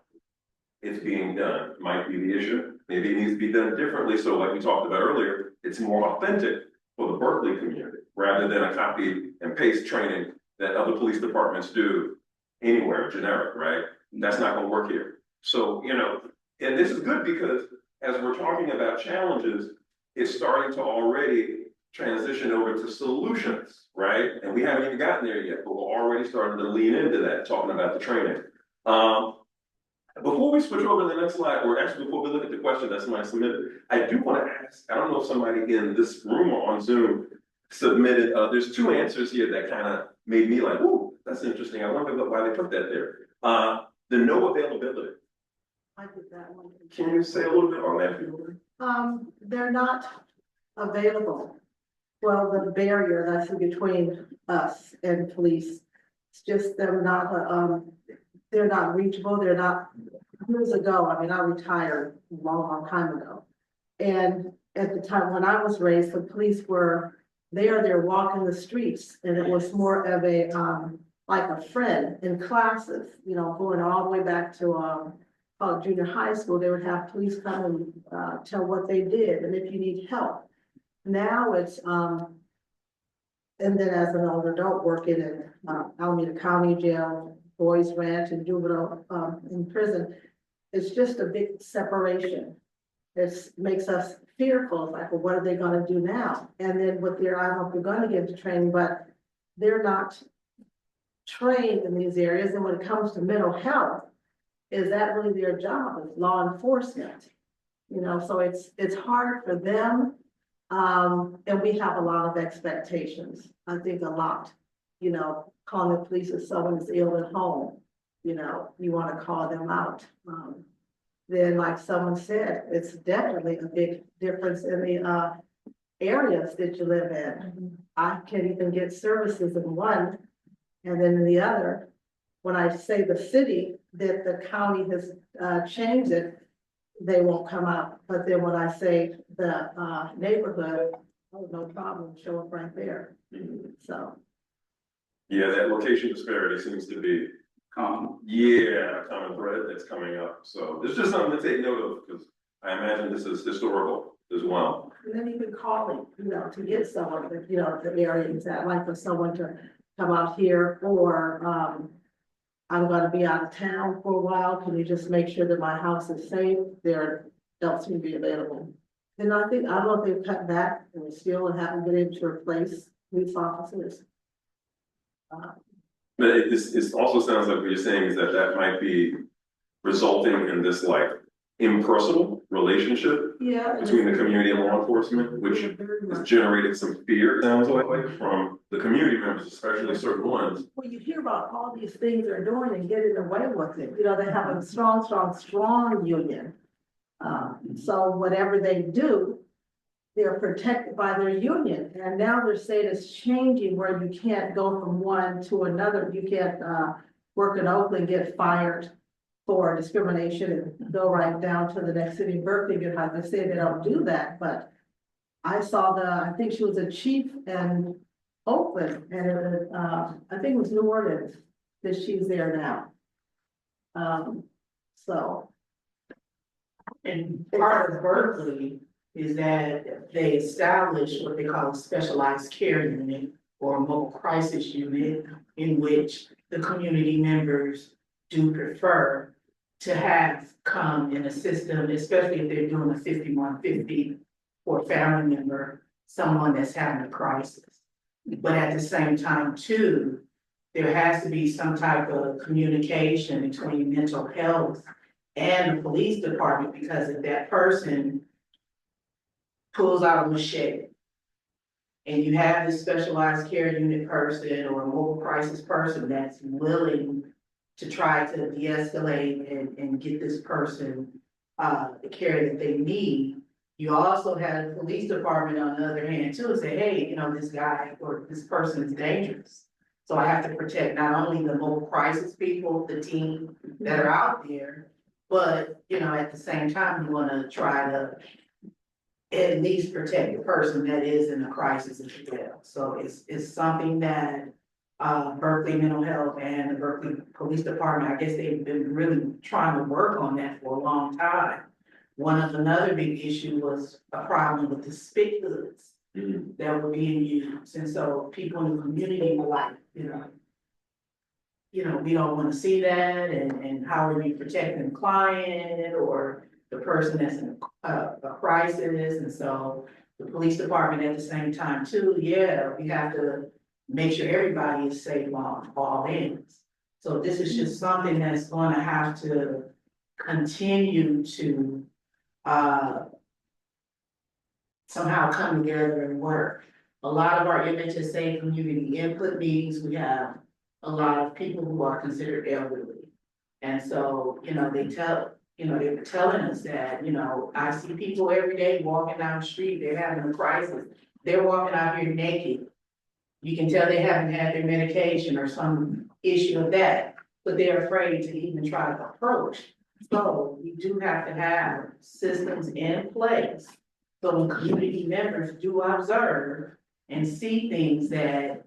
it's being done might be the issue. Maybe it needs to be done differently. So like we talked about earlier, it's more authentic for the Berkeley community rather than a copy and paste training that other police departments do anywhere, generic, right? That's not gonna work here. So, you know, and this is good because as we're talking about challenges, it's starting to already transition over to solutions, right? And we haven't even gotten there yet, but we're already starting to lean into that, talking about the training. Before we switch over to the next slide, or actually before we look at the question that somebody submitted, I do want to ask, I don't know if somebody in this room or on Zoom submitted, there's two answers here that kind of made me like, ooh, that's interesting. I wonder why they put that there. The no availability. I did that one. Can you say a little bit on that, if you would? They're not available. Well, the barrier that's between us and police, it's just they're not reachable. They're not, years ago, I mean, I retired a long time ago. And at the time when I was raised, the police were they're walking the streets, and it was more of a, like a friend in classes, you know, going all the way back to, junior high school. They would have police come and, tell what they did, and if you need help. Now it's, and then as an older adult working in, Alameda County Jail, Boys Ranch and juvenile, in prison, it's just a big separation. It makes us fearful, like, well, what are they gonna do now? And then what I don't know if they're gonna give to training, but they're not trained in these areas. And when it comes to mental health, is that really their job as law enforcement? You know, so it's hard for them. And we have a lot of expectations. I think a lot, you know, calling the police if someone is ill at home, you know, you want to call them out. Then like someone said, it's definitely a big difference in the areas that you live in. I can't even get services in one, and then in the other. When I say the city, that the county has changed it, they won't come out. But then when I say the neighborhood, oh, no problem, show up right there. So. Yeah, that location disparity seems to be a common thread that's coming up. So it's just something to take note of, because I imagine this is historical as well. And then even calling, you know, to get someone, you know, the area is that, like for someone to come out here, or I'm gonna be out of town for a while, can you just make sure that my house is safe? There don't seem to be available. And I don't know if they've cut back and still haven't been able to replace police officers. But it also sounds like what you're saying is that might be resulting in this like impersonal relationship between the community and law enforcement, which is generating some fear, it sounds like, from the community members, especially certain ones. Well, you hear about all these things they're doing and getting away with it. You know, they have a strong union. So whatever they do, they're protected by their union. And now they're saying it's changing where you can't go from one to another. You can't work in Oakland, get fired for discrimination and go right down to the next city, Berkeley. Because they say they don't do that, but I saw I think she was a chief in Oakland, and I think it was New Orleans. that she's there now. So, And part of Berkeley is that they established what they call a specialized care unit or a mobile crisis unit in which the community members do prefer to have come and assist them, especially if they're doing a 5150 for a family member, someone that's having a crisis. But at the same time too, there has to be some type of communication between mental health and the police department, because if that person pulls out a machete and you have this specialized care unit person or a mobile crisis person that's willing to try to de-escalate and get this person the care that they need, you also have the police department on the other hand too, and say, hey, you know, this guy or this person is dangerous. So I have to protect not only the mobile crisis people, the team that are out there, but, you know, at the same time, you wanna try to at least protect the person that is in a crisis as well. So it's something that Berkeley Mental Health and the Berkeley Police Department, I guess they've been really trying to work on that for a long time. Another big issue was a problem with the spit goods that were being used. And so people in the community were like, we don't want to see that, and how are we protecting the client or the person that's in a crisis? And so the police department at the same time too, we have to make sure everybody is safe on all ends. So this is just something that's going to have to continue to somehow come together and work. A lot of our MHSA community input meetings, we have a lot of people who are considered elderly. And so, they were telling us that, I see people every day walking down the street, they're having a crisis. They're walking out here naked. You can tell they haven't had their medication or some issue of that, but they're afraid to even try to approach. So we do have to have systems in place. So when community members do observe and see things that,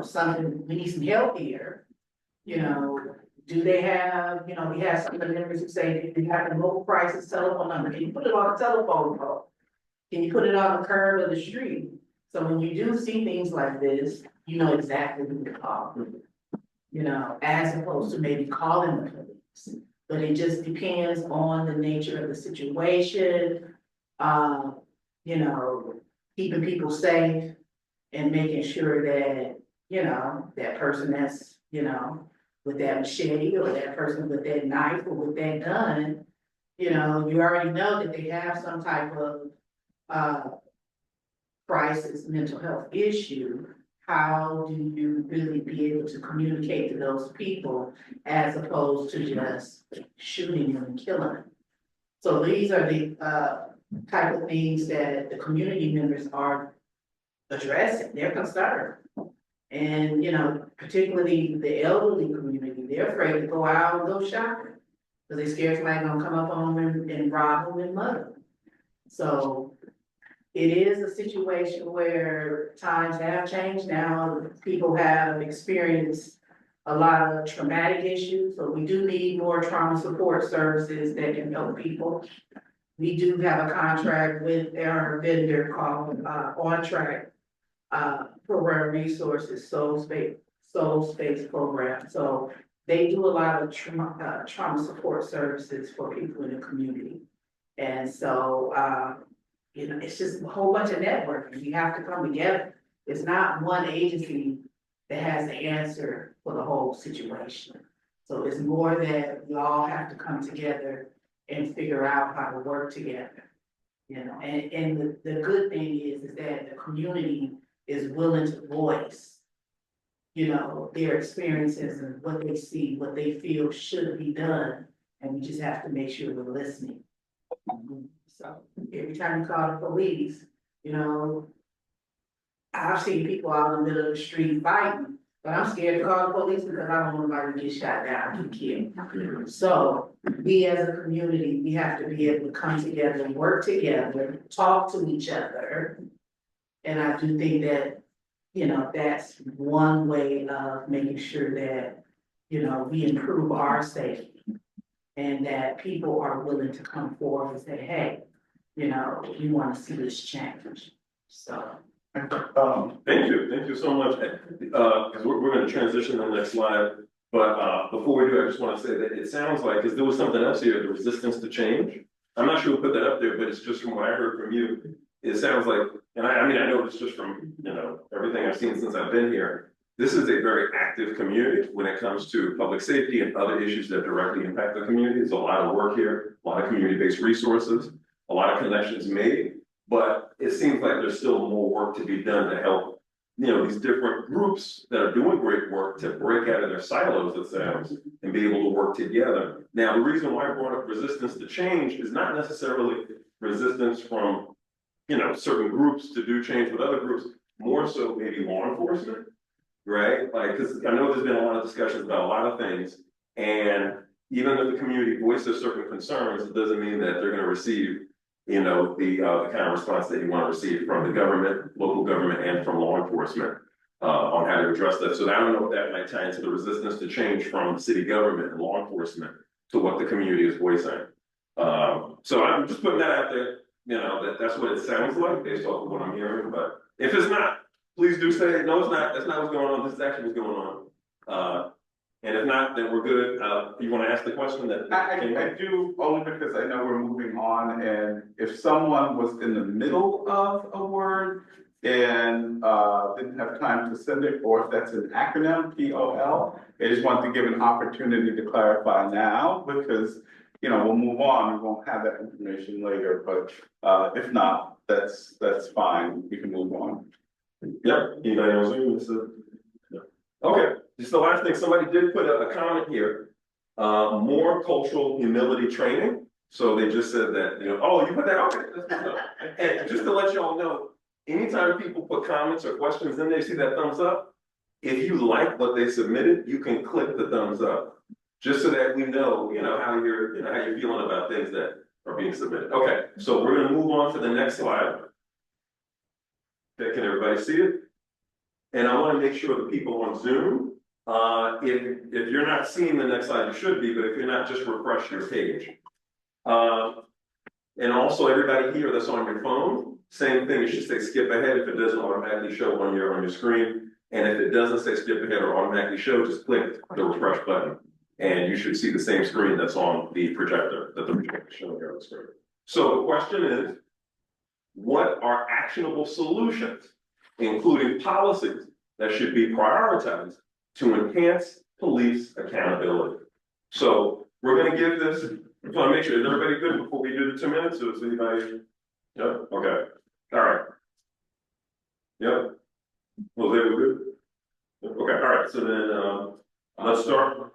something, we need some help here, do they have, we have some of the members who say, do you have a mobile crisis telephone number? Can you put it on a telephone pole? Can you put it on the curb of the street? So when you do see things like this, you know exactly who to call, as opposed to maybe calling the police. But it just depends on the nature of the situation, keeping people safe and making sure that, that person that's, with that machete or that person with that knife or with that gun, you already know that they have some type of crisis, mental health issue. How do you really be able to communicate to those people as opposed to just shooting them and killing them? So these are the type of things that the community members are addressing. They're concerned. And, particularly the elderly community, they're afraid to go out and go shopping because they're scared somebody's gonna come up on them and rob them and murder them. So it is a situation where times have changed now. People have experienced a lot of traumatic issues, so we do need more trauma support services that can help people. We do have a contract with our vendor called On Track Program Resources, Soul Space Program. So they do a lot of trauma support services for people in the community. And so, it's just a whole bunch of networking. We have to come together. It's not one agency that has the answer for the whole situation. So it's more that we all have to come together and figure out how to work together. And the good thing is that the community is willing to voice, their experiences and what they see, what they feel should be done. And we just have to make sure we're listening. So every time you call the police, I've seen people out in the middle of the street fighting, but I'm scared to call the police because I don't want anybody to get shot down and killed. So we as a community, we have to be able to come together and work together, talk to each other. And I do think that, that's one way of making sure that, we improve our safety. And that people are willing to come forward and say, hey, we want to see this change, so. Thank you so much. Because we're gonna transition to the next slide. But before we do, I just want to say that it sounds like, because there was something else here, the resistance to change. I'm not sure who put that up there, but it's just from what I heard from you. It sounds like, and I mean, I know it's just from, everything I've seen since I've been here. This is a very active community when it comes to public safety and other issues that directly impact the community. There's a lot of work here, a lot of community-based resources, a lot of connections made. But it seems like there's still more work to be done to help, these different groups that are doing great work to break out of their silos, it sounds, and be able to work together. Now, the reason why I brought up resistance to change is not necessarily resistance from, certain groups to do change with other groups, more so maybe law enforcement, right? Like, because I know there's been a lot of discussions about a lot of things, and even if the community voices certain concerns, it doesn't mean that they're going to receive the kind of response that you want to receive from the government, local government, and from law enforcement on how to address that. So I don't know if that might tie into the resistance to change from city government and law enforcement to what the community is voicing. So I'm just putting that out there, that's what it sounds like based off of what I'm hearing. But if it's not, please do say, no, it's not, that's not what's going on. This is actually what's going on. And if not, then we're good. You want to ask the question that? I do, only because I know we're moving on, and if someone was in the middle of a word and didn't have time to send it, or if that's an acronym, POL, I just want to give an opportunity to clarify now, because, we'll move on, we won't have that information later, but if not, that's fine, we can move on. Yep, anybody on Zoom? Okay, just the last thing, somebody did put a comment here, more cultural humility training. So they just said that, oh, you put that, okay, that's good enough. And just to let y'all know, anytime people put comments or questions in there, see that thumbs up? If you like what they submitted, you can click the thumbs up, just so that we know, how you're, how you're feeling about things that are being submitted. Okay, so we're gonna move on to the next slide. Okay, can everybody see it? And I want to make sure the people on Zoom, if you're not seeing the next slide, you should be, but if you're not, just refresh your page. And also everybody here that's on your phone, same thing, it should say skip ahead if it doesn't automatically show on your screen. And if it doesn't say skip ahead or automatically show, just click the refresh button. And you should see the same screen that's on the projector, that the projector is showing here on the screen. So the question is, what are actionable solutions, including policies, that should be prioritized to enhance police accountability? So we're going to give this, I want to make sure, is everybody good before we do the 2 minutes? So is anybody? Yep, okay. All right. Yep. Well, they were good. Okay, all right. So then let's start.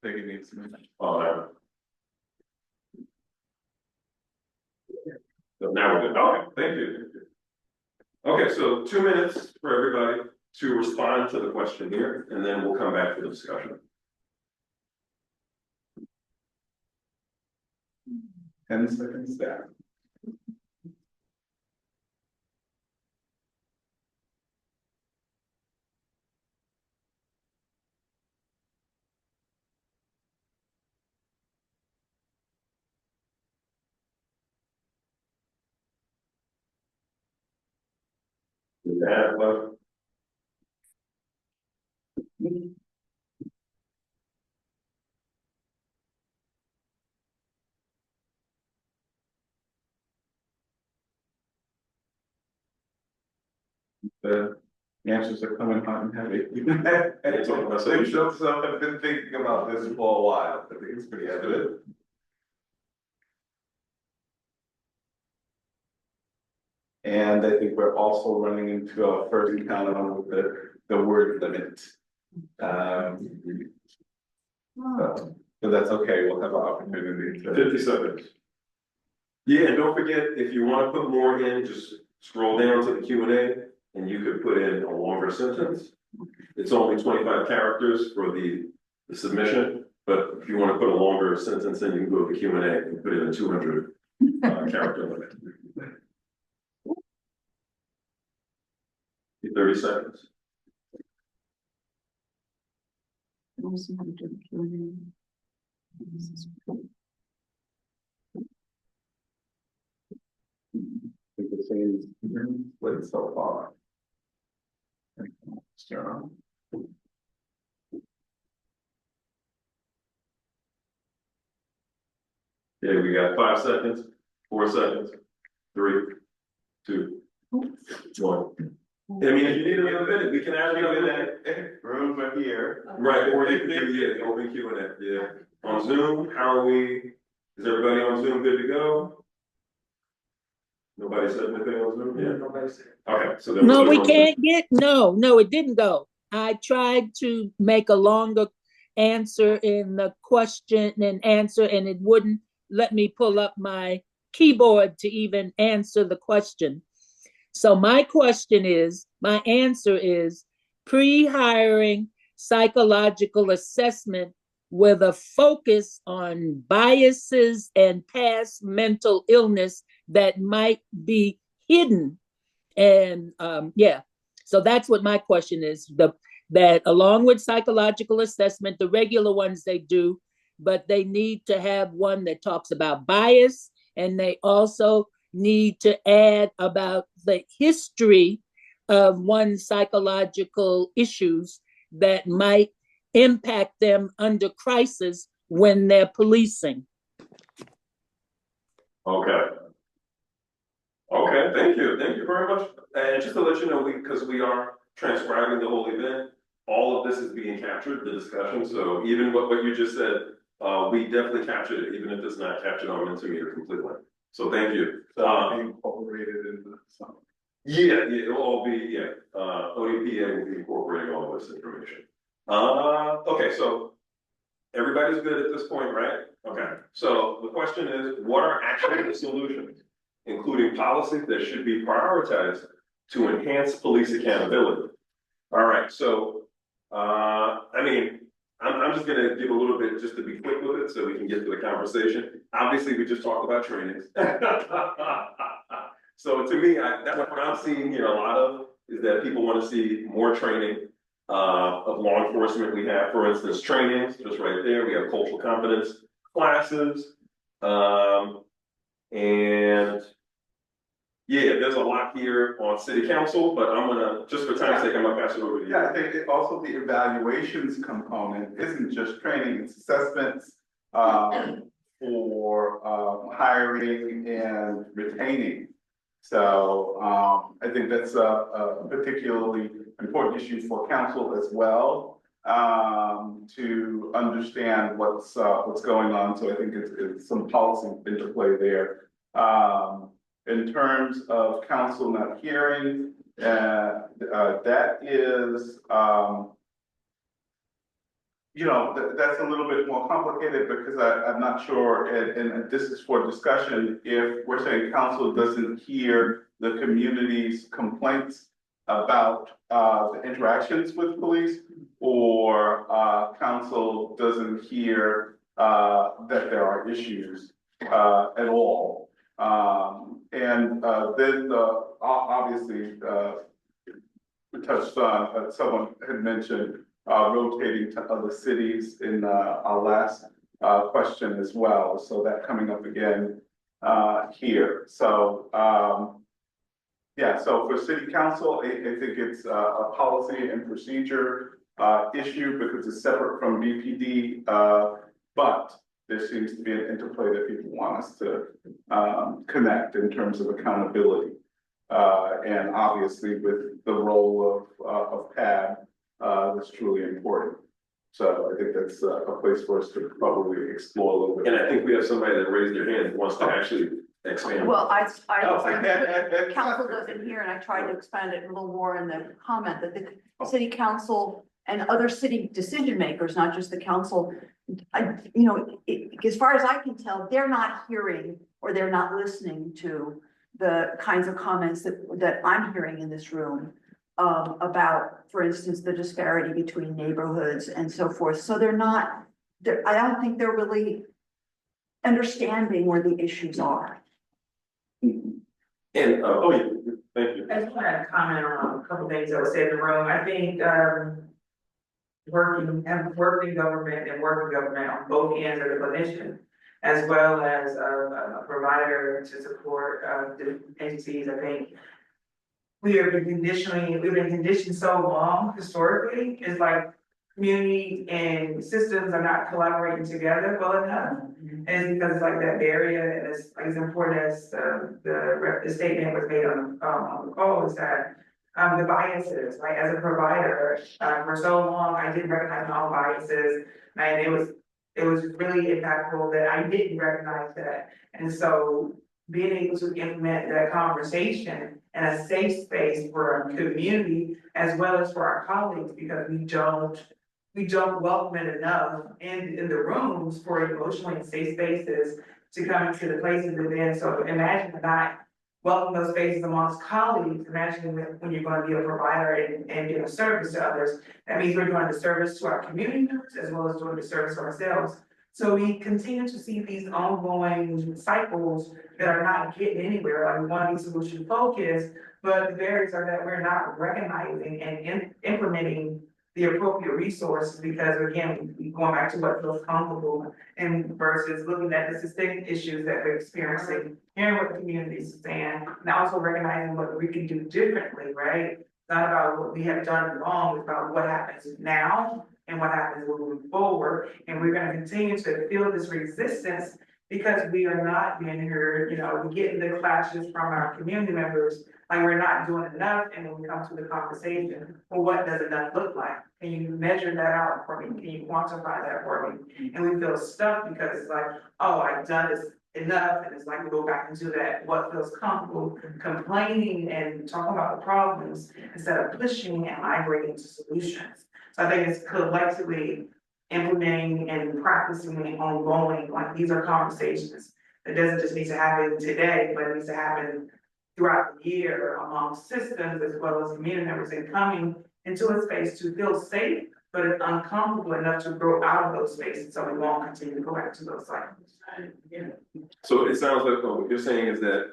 I think it needs to be. Oh, so now we're good. Okay, thank you. Okay, so 2 minutes for everybody to respond to the question here, and then we'll come back to the discussion. 10 seconds down. The answers are coming hot and heavy. So I've been thinking about this for a while. I think it's pretty evident. And I think we're also running into our first encounter with the word limit. But that's okay, we'll have an opportunity to. 50 seconds. Yeah, and don't forget, if you want to put more in, just scroll down to the Q&A and you could put in a longer sentence. It's only 25 characters for the submission, but if you want to put a longer sentence in, you can go to the Q&A and put in a 200 character limit. 30 seconds. think the same way so far. Sure. Yeah, we got 5 seconds, 4 seconds, 3, 2, 1. I mean, if you need another minute, we can add another minute. Rooms are here. Right, or you can do, yeah, open Q&A, yeah. On Zoom, how are we, is everybody on Zoom good to go? Nobody said anything on Zoom? Yeah. Nobody said. Okay, so then. No, we'll we go on Zoom. can't get, no, it didn't go. I tried to make a longer answer in the question and answer, and it wouldn't let me pull up my keyboard to even answer the question. So my answer is pre-hiring psychological assessment with a focus on biases and past mental illness that might be hidden. And so that's what my question is, that along with psychological assessment, the regular ones they do, but they need to have one that talks about bias, and they also need to add about the history of one's psychological issues that might impact them under crisis when they're policing. Okay. Okay, thank you very much. And just to let you know, because we are transcribing the whole event, all of this is being captured, the discussion, so even what you just said, we definitely captured it, even if it's not captured on Mentimeter completely. So thank you. Incorporated in the song. Yeah, it'll all be, ODPA will be incorporating all of this information. Okay, so everybody's good at this point, right? Okay, so the question is, what are actual solutions, including policies that should be prioritized to enhance police accountability? All right, so, I mean, I'm just gonna give a little bit just to be quick with it so we can get to the conversation. Obviously, we just talked about trainings. So to me, that's what I'm seeing here a lot of, is that people want to see more training of law enforcement. We have, for instance, trainings, just right there. We have cultural competence classes. And yeah, there's a lot here on city council, but I'm gonna, just for time's sake, I'm gonna pass it over to you. Yeah, I think also the evaluations component isn't just training, it's assessments for hiring and retaining. So I think that's a particularly important issue for council as well, to understand what's going on. So I think it's some policy interplay there. In terms of council not hearing, that is, that's a little bit more complicated because I'm not sure, and this is for discussion, if we're saying council doesn't hear the community's complaints about the interactions with police, or council doesn't hear that there are issues at all. Then obviously we touched on, someone had mentioned rotating to other cities in our last question as well. So that coming up again here. So so for city council, I think it's a policy and procedure issue because it's separate from BPD, but there seems to be an interplay that people want us to connect in terms of accountability. And obviously with the role of PAB, that's truly important. So I think that's a place for us to probably explore a little bit. And I think we have somebody that raised their hand who wants to actually expand. Well, council doesn't hear, and I tried to expand it a little more in the comment that the city council and other city decision makers, not just the council, as far as I can tell, they're not hearing or they're not listening to the kinds of comments that I'm hearing in this room about, for instance, the disparity between neighborhoods and so forth. So I don't think they're really understanding where the issues are. And, thank you. I just want to comment on a couple things that were said in the room. I think, working government on both ends of the clinician, as well as a provider to support, the entities. I think we've been conditioned so long historically, it's like community and systems are not collaborating together well enough. And it's because it's like that barrier, and it's like as important as the statement was made on the call, is that the biases, right? As a provider, for so long, I didn't recognize my own biases, and it was really impactful that I didn't recognize that. And so being able to implement that conversation and a safe space for our community as well as for our colleagues, because we don't welcome it enough in the rooms for emotionally safe spaces to come into the places within. So imagine not welcome those spaces amongst colleagues. Imagine when you're going to be a provider and give a service to others. That means we're doing the service to our community members as well as doing the service to ourselves. So we continue to see these ongoing cycles that are not getting anywhere. Like we want to be solution focused, but the barriers are that we're not recognizing and implementing the appropriate resources, because again, we going back to what feels comfortable and versus looking at the systemic issues that we're experiencing, hearing what the community is saying, and also recognizing what we can do differently, right? It's not about what we have done wrong, it's about what happens now and what happens moving forward. And we're gonna continue to feel this resistance because we are not being heard. We get in the clashes from our community members, like we're not doing enough, and when we come to the conversation, well, what does enough look like? Can you measure that out for me? Can you quantify that for me? And we feel stuck because it's like, oh, I've done this enough, and it's like we go back into that, what feels comfortable, complaining and talking about the problems instead of pushing and migrating to solutions. So I think it's collectively implementing and practicing and ongoing, like these are conversations that doesn't just need to happen today, but it needs to happen throughout the year among systems as well as community members, and coming into a space to feel safe, but it's uncomfortable enough to grow out of those spaces, so we won't continue to go back to those cycles. So it sounds like what you're saying is that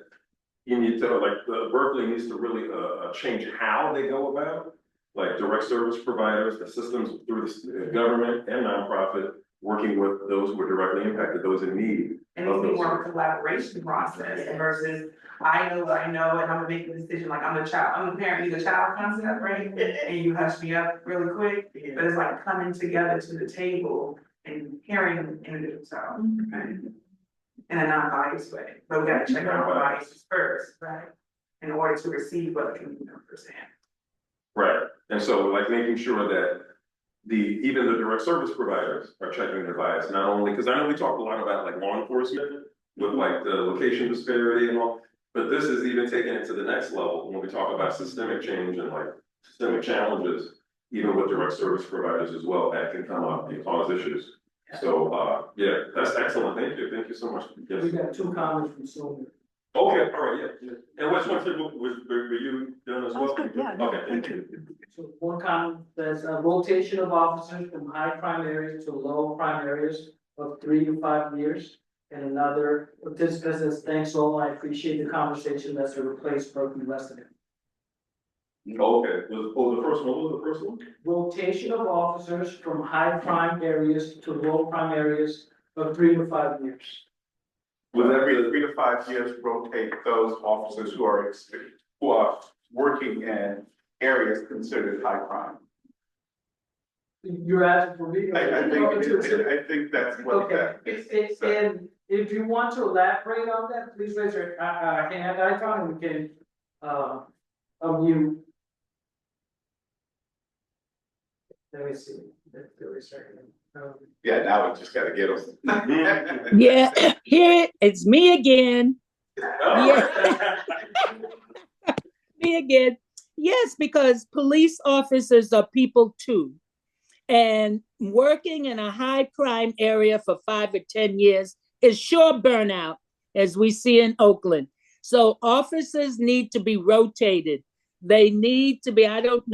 you need to, like, Berkeley needs to really change how they go about, like direct service providers, the systems through the government and nonprofit, working with those who are directly impacted, those in need. And it's more of a collaboration process versus I know what I know and I'm gonna make a decision, like I'm the parent, you the child concept, right? And you hush me up really quick, but it's like coming together to the table and hearing individuals out, right? In a non-biased way, but we gotta check our biases first, right? In order to receive what the community members saying. Right, and so like making sure that even the direct service providers are checking their bias, not only, because I know we talked a lot about like law enforcement with like the location disparity and all, but this is even taking it to the next level when we talk about systemic change and like systemic challenges, even with direct service providers as well, that can come up and cause issues. So, yeah, that's excellent. Thank you so much. Yes. We got 2 comments from Sylvia. Okay, all right, yeah. And which one were you doing as well? Good, yeah, no, Okay, thank you. So one comment says a rotation of officers from high crime areas to low crime areas of 3 to 5 years. And another participant says, thanks all, I appreciate the conversation. That's a replace Berkeley resident. Okay, the first one, what was the first one? Rotation of officers from high crime areas to low crime areas of 3 to 5 years. Will every 3 to 5 years rotate those officers who are working in areas considered high crime? You're asking for me? I think that's what that is. And if you want to elaborate on that, please raise your hand icon and we can unmute. Let me see. Let's do a second. Yeah, now we just gotta get them. Yeah, here it's me again. Yeah. Me again. Yes, because police officers are people too. And working in a high crime area for 5 or 10 years is sure burnout, as we see in Oakland. So officers need to be rotated. They need to be, I don't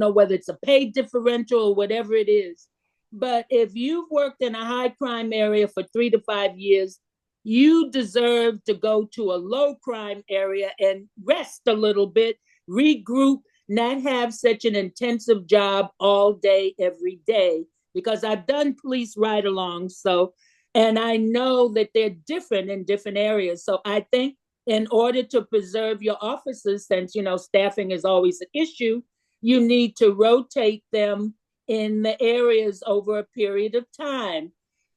know whether it's a pay differential or whatever it is. But if you've worked in a high crime area for 3 to 5 years, you deserve to go to a low crime area and rest a little bit, regroup, not have such an intensive job all day, every day, because I've done police ride-alongs. So, and I know that they're different in different areas. So I think in order to preserve your officers, since, you know, staffing is always an issue, you need to rotate them in the areas over a period of time.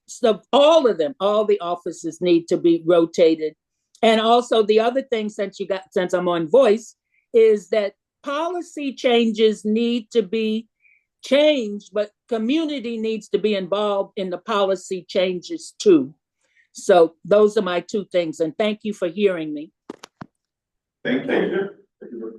So all of them, all the officers need to be rotated. And also the other thing, since I'm on voice, is that policy changes need to be changed, but community needs to be involved in the policy changes too. So those are my two things, and thank you for hearing me. Thank you.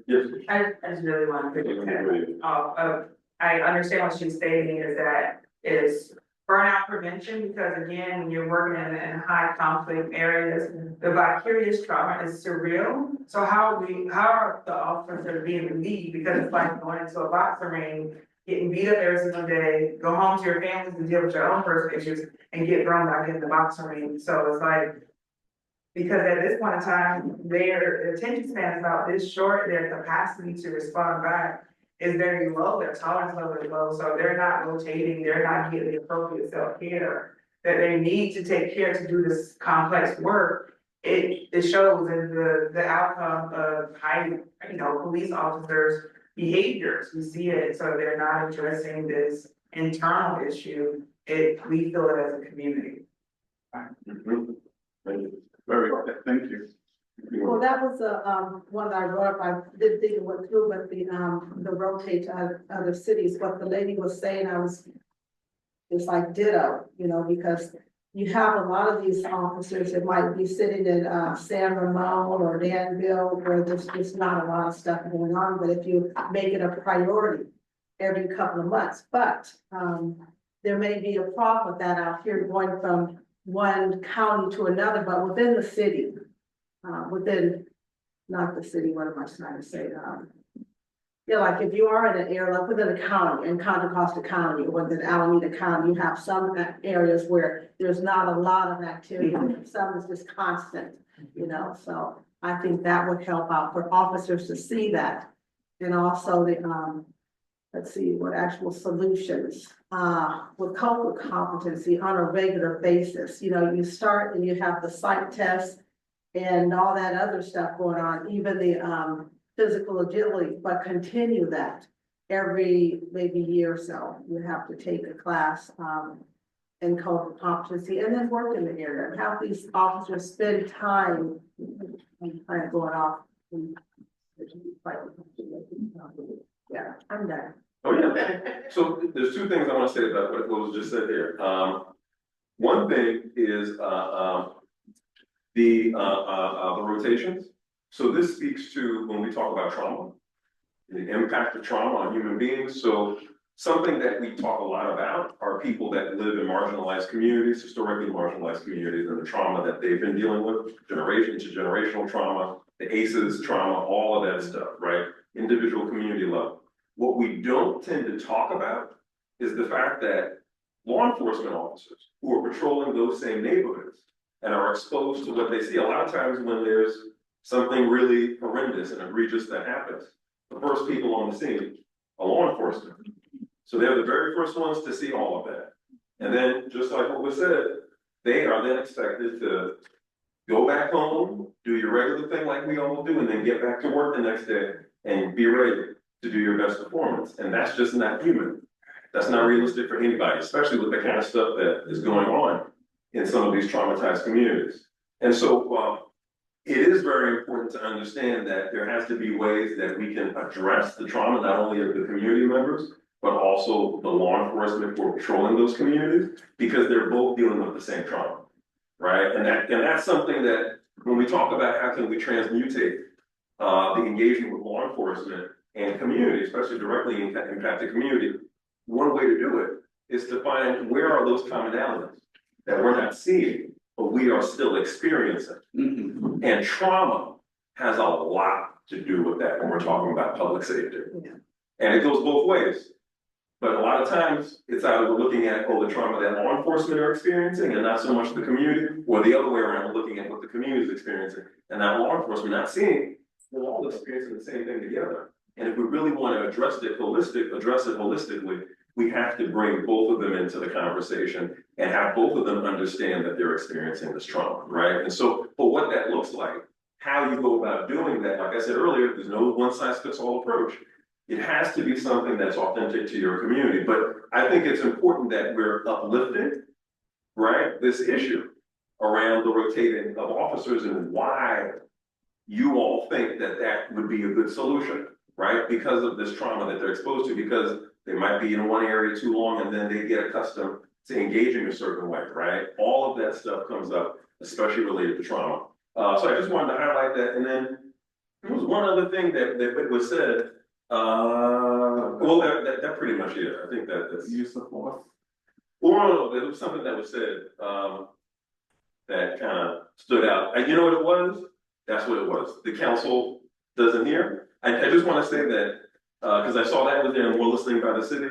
Yes. I just really want to I understand what she's stating is that is burnout prevention, because again, when you're working in high conflict areas, the vicarious trauma is surreal. So how are the officers being relieved? Because it's like going into a boxing ring, getting beat up every single day, go home to your families and deal with your own personal issues and get thrown back in the boxing ring. So it's like, because at this point in time, their attention span is about this short, their capacity to respond back is very low, their tolerance level is low, so they're not rotating, they're not getting the appropriate self-care that they need to take care to do this complex work. It shows in the outcome of high, police officers' behaviors. We see it, so they're not addressing this internal issue. We feel it as a community. Very well, thank you. Well, that was one I wrote. I didn't think it went through, but the rotate to other cities. What the lady was saying, it's like ditto, because you have a lot of these officers that might be sitting in San Ramon or Danville, where there's just not a lot of stuff going on. But if you make it a priority every couple of months, but there may be a problem with that out here going from one county to another, but within the city. Within, not the city, what am I trying to say? Like if you are in an area, like within a county, in Contra Costa County, or within Alameda County, you have some areas where there's not a lot of activity, some is just constant, so I think that would help out for officers to see that. And also the, let's see, what actual solutions, with code competency on a regular basis. You start and you have the psych test, and all that other stuff going on, even the physical agility, but continue that every maybe year or so. You have to take a class in code competency and then work in the area and have these officers spend time kind of going off. Yeah, I'm done. Oh, yeah. So there's two things I want to say about what was just said there. One thing is the rotations. So this speaks to when we talk about trauma, the impact of trauma on human beings. So something that we talk a lot about are people that live in marginalized communities, historically marginalized communities, and the trauma that they've been dealing with, generation to generational trauma, the ACEs trauma, all of that stuff, right? Individual community level. What we don't tend to talk about is the fact that law enforcement officers who are patrolling those same neighborhoods and are exposed to what they see. A lot of times when there's something really horrendous and egregious that happens, the first people on the scene are law enforcement. So they're the very first ones to see all of that. And then, just like what was said, they are then expected to go back home, do your regular thing like we all do, and then get back to work the next day and be ready to do your best performance. And that's just not human. That's not realistic for anybody, especially with the kind of stuff that is going on in some of these traumatized communities. And so it is very important to understand that there has to be ways that we can address the trauma, not only of the community members, but also the law enforcement who are patrolling those communities, because they're both dealing with the same trauma, right? And that's something that when we talk about how can we transmutate the engagement with law enforcement and community, especially directly impacted community, one way to do it is to find where are those commonalities that we're not seeing, but we are still experiencing. Mm-hmm. And trauma has a lot to do with that when we're talking about public safety. Yeah. And it goes both ways. But a lot of times it's either we're looking at the trauma that law enforcement are experiencing and not so much the community, or the other way around, we're looking at what the community is experiencing and not law enforcement not seeing. We're all experiencing the same thing together. And if we really want to address it holistically, we have to bring both of them into the conversation and have both of them understand that they're experiencing this trauma, right? And so, but what that looks like, how you go about doing that, like I said earlier, there's no one size fits all approach. It has to be something that's authentic to your community. But I think it's important that we're uplifting, right, this issue around the rotating of officers and why you all think that that would be a good solution, right? Because of this trauma that they're exposed to, because they might be in one area too long and then they get accustomed to engaging a certain way, right? All of that stuff comes up, especially related to trauma. So I just wanted to highlight that. And then there was one other thing that was said. Well, that pretty much is. I think that's use of force. Well, no, there was something that was said that kind of stood out. And you know what it was? That's what it was. The council doesn't hear. I just want to say that because I saw that was there and we're listening by the city.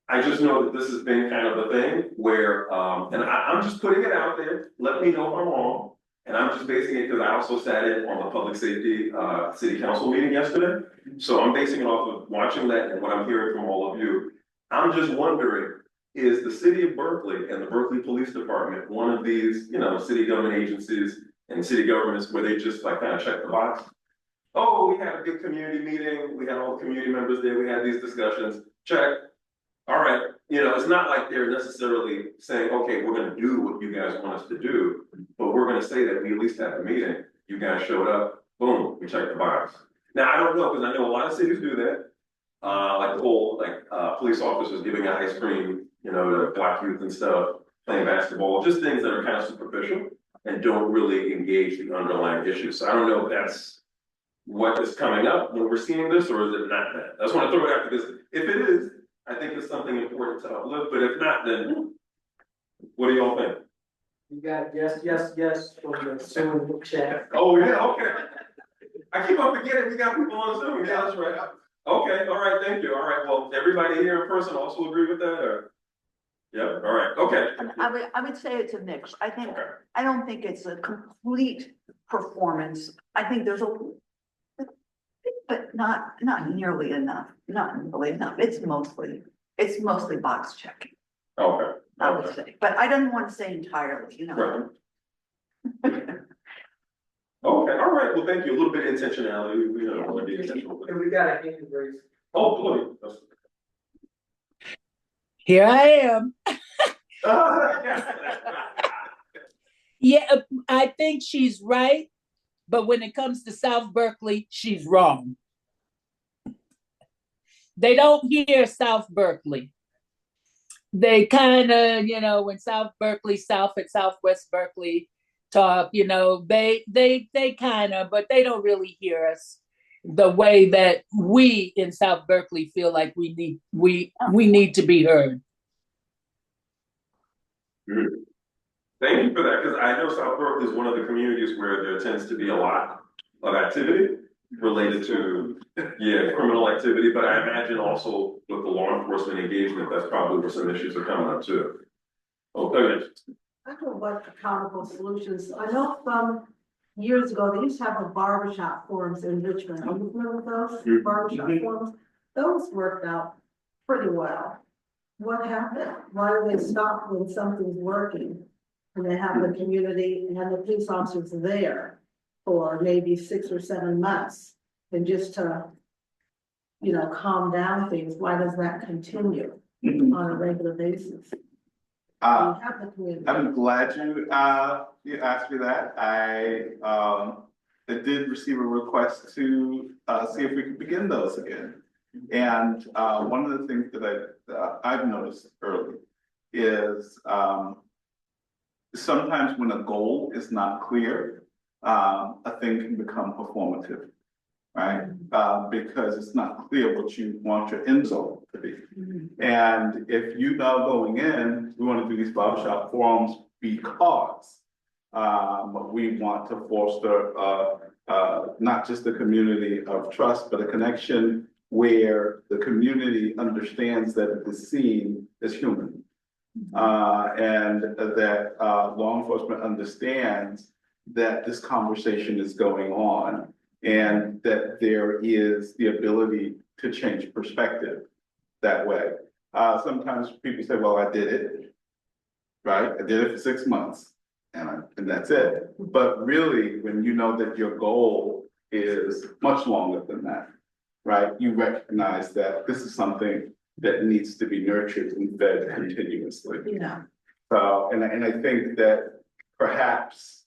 I just know that this has been kind of a thing where, and I'm just putting it out there. Let me know if I'm wrong. And I'm just basing it because I also sat in on the public safety city council meeting yesterday. So I'm basing it off of watching that and what I'm hearing from all of you. I'm just wondering, is the city of Berkeley and the Berkeley Police Department one of these, you know, city government agencies and city governments where they just like kind of check the box? Oh, we had a good community meeting. We had all the community members there. We had these discussions. Check. All right. You know, it's not like they're necessarily saying, okay, we're going to do what you guys want us to do, but we're going to say that we at least had a meeting. You guys showed up. Boom. We checked the box. Now, I don't know, because I know a lot of cities do that. Like the whole, police officers giving out ice cream, you know, to black youth and stuff, playing basketball, just things that are kind of superficial and don't really engage the underlying issues. So I don't know if that's what is coming up when we're seeing this, or is it not that? I just want to throw it out because if it is, I think it's something important to uplift, but if not, then what do y'all think? You got yes from the Zoom chat. Oh, yeah, okay. I keep on forgetting we got people on Zoom. Yeah, that's right. Okay, all right, thank you. All right, well, everybody here in person also agree with that, or? Yeah, all right, okay. I would say it's a mix. I don't think it's a complete performance. I think there's but not nearly enough, It's mostly box checking, Okay. I would say, but I don't want to say entirely, you know. Right. Okay, all right, well, thank you. A little bit of intentionality, we don't want to be intentional. And we got a hand raise. Oh, please. Here I am. Yeah, I think she's right, but when it comes to South Berkeley, she's wrong. They don't hear South Berkeley. They kind of, you know, when South Berkeley, South and Southwest Berkeley talk, you know, they kind of, but they don't really hear us the way that we in South Berkeley feel like we need to be heard. Thank you for that, because I know South Berkeley is one of the communities where there tends to be a lot of activity related to, criminal activity, but I imagine also with the law enforcement engagement, that's probably where some issues are coming up too. Okay. I don't know what accountable solutions, I know from years ago, they used to have a barbershop forums in Richmond. Are you familiar with those barbershop forums? Those worked out pretty well. What happened? Why do they stop when something's working? And they have the community and the police officers there for maybe 6 or 7 months. And just to, you know, calm down things, why does that continue on a regular basis? I'm glad you asked me that. I did receive a request to see if we could begin those again. And one of the things that I've noticed early is sometimes when a goal is not clear, a thing can become performative, right? Because it's not clear what you want your end goal to be. And if you know going in, we want to do these barbershop forums because we want to foster not just a community of trust, but a connection where the community understands that it is seen as human. And that law enforcement understands that this conversation is going on And that there is the ability to change perspective that way. Sometimes people say, well, I did it, right? I did it for 6 months and that's it. But really, when you know that your goal is much longer than that, right? You recognize that this is something that needs to be nurtured and fed continuously. Yeah. So, and I think that perhaps,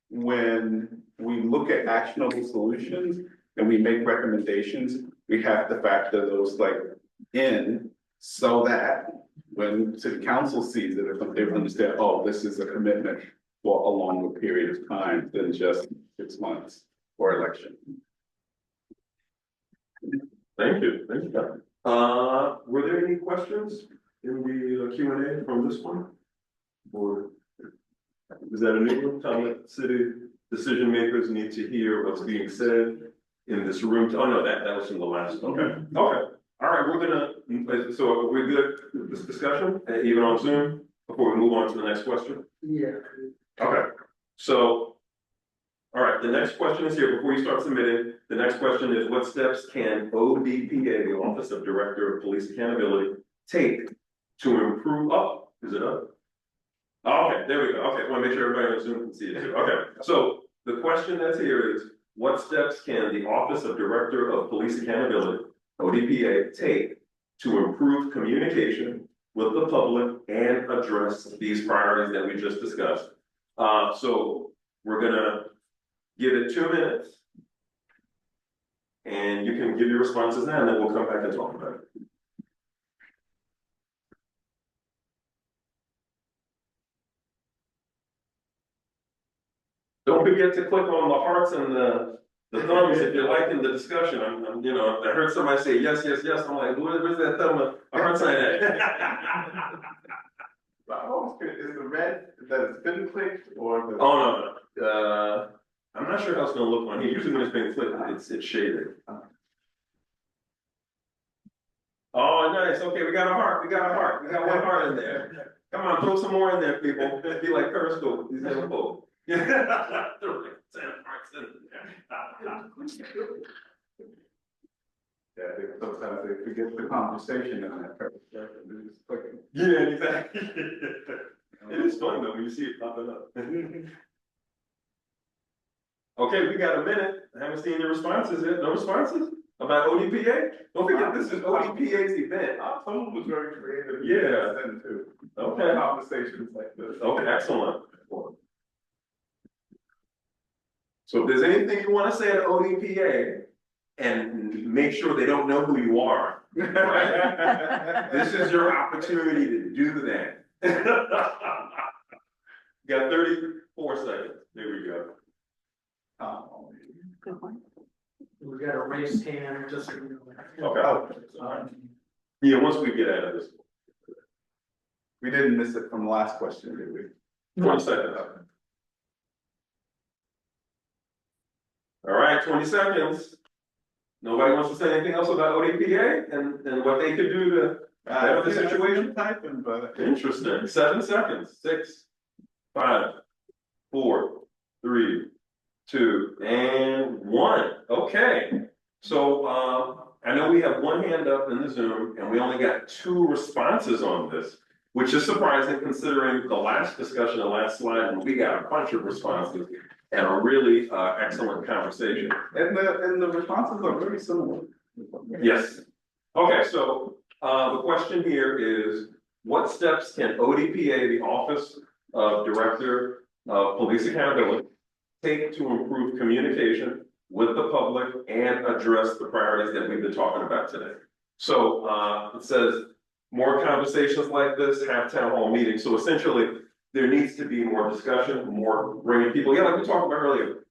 when we look at actionable solutions and we make recommendations, we have to factor those like in so that when city council sees it, if they understand, oh, this is a commitment for a longer period of time than just 6 months or election. Thank you, Captain. Were there any questions in the Q&A from this one? Or is that a new one? Time that city decision makers need to hear what's being said in this room? Oh, no, that was from the last, okay. All right, we're gonna, so we're good with this discussion, even on Zoom, before we move on to the next question? Yeah. Okay, so, all right, the next question is here, before you start submitting, the next question is, what steps can ODPA, the Office of Director of Police Accountability, take to improve, is it up? Oh, okay, there we go, okay, I wanna make sure everybody on Zoom can see it too, okay. So, the question that's here is, what steps can the Office of Director of Police Accountability, ODPA, take to improve communication with the public and address these priorities that we just discussed? So we're gonna give it 2 minutes. And you can give your responses now, and then we'll come back and talk about it. Don't forget to click on the hearts and the thumbs if you're liking the discussion. I'm you know, I heard somebody say yes, yes, yes. I'm like, where's that thumb? A heart sign at? Is the red that it's been clicked or the? Oh, no. I'm not sure how it's gonna look on here. Usually when it's being clicked, it's shaded. Oh, nice. Okay, we got a heart. We got one heart in there. Come on, throw some more in there, people. Be like Periscope. These are cool. Yeah. Throw like 10 hearts in there. Yeah, sometimes they forget the conversation in that purpose. Yeah, exactly. It is fun though when you see it popping up. Okay, we got a minute. I haven't seen any responses yet. No responses about ODPA? Don't forget, this is ODPA's event. Someone was very creative. Yeah. Too. Okay. Conversations like this. Okay, excellent. So if there's anything you want to say to ODPA, and make sure they don't know who you are, right? This is your opportunity to do that. You got 34 seconds. There we go. Good one. We got a raised hand, just so you know. Okay. Yeah, once we get out of this. We didn't miss it from the last question, did we? 20 seconds. All right, 20 seconds. Nobody wants to say anything else about ODPA and what they could do to better the situation? Typing, but. Interesting. 7 seconds. 6, 5, 4, 3, 2, and 1. Okay. So I know we have one hand up in the Zoom, and we only got 2 responses on this, which is surprising considering the last discussion, the last slide, and we got a bunch of responses and a really excellent conversation. And the responses are very similar. Yes. Okay, so the question here is, what steps can ODPA, the Office of Director of Police Accountability, take to improve communication with the public and address the priorities that we've been talking about today? So it says, more conversations like this, have town hall meetings. So essentially, there needs to be more discussion, more bringing people, like we talked about earlier,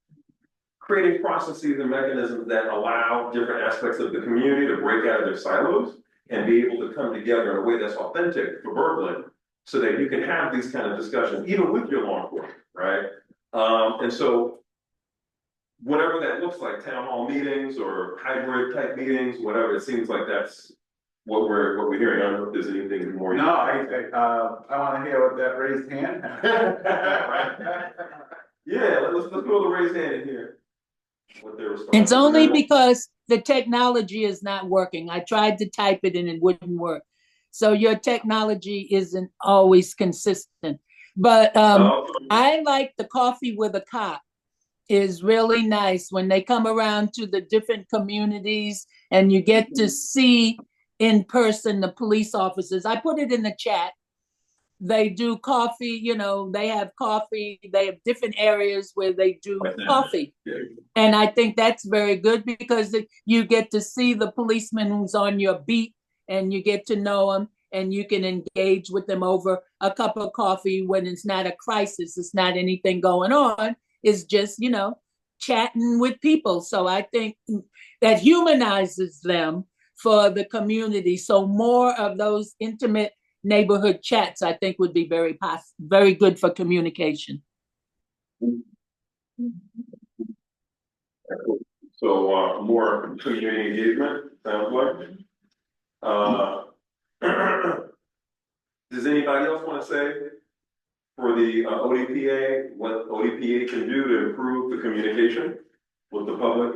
creating processes and mechanisms that allow different aspects of the community to break out of their silos and be able to come together in a way that's authentic for Berkeley, so that you can have these kind of discussions, even with your law enforcement, right? And so whatever that looks like, town hall meetings or hybrid type meetings, whatever, it seems like that's what we're hearing. I don't know if there's anything more. No, I want to hear what that raised hand. Yeah, let's throw the raised hand in here. what their response. It's only because the technology is not working. I tried to type it and it wouldn't work. So your technology isn't always consistent. But I like the coffee with a cop is really nice when they come around to the different communities and you get to see in person the police officers. I put it in the chat. They do coffee, you know, they have coffee. They have different areas where they do coffee. And I think that's very good because you get to see the policeman who's on your beat and you get to know them and you can engage with them over a cup of coffee when it's not a crisis. It's not anything going on. It's just, you know, chatting with people. So I think that humanizes them for the community. So more of those intimate neighborhood chats, I think, would be very good for communication. So more community engagement, sounds like. Does anybody else want to say for the ODPA, what ODPA can do to improve the communication with the public?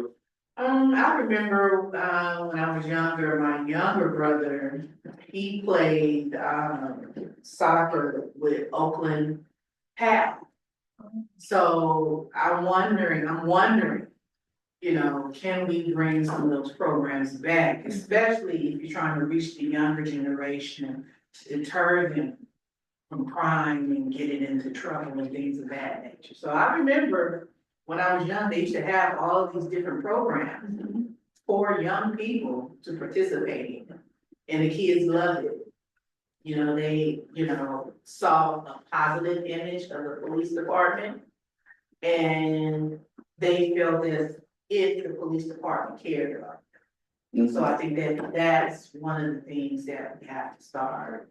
I remember, when I was younger, my younger brother, he played, soccer with Oakland Pal. So I'm wondering, you know, can we bring some of those programs back, especially if you're trying to reach the younger generation to deter them from crime and getting into trouble and things of that nature. So I remember when I was young, they used to have all of these different programs for young people to participate in, and the kids loved it. You know, they, you know, saw a positive image of the police department, and they felt as if the police department cared about them. So I think that that's one of the things that we have to start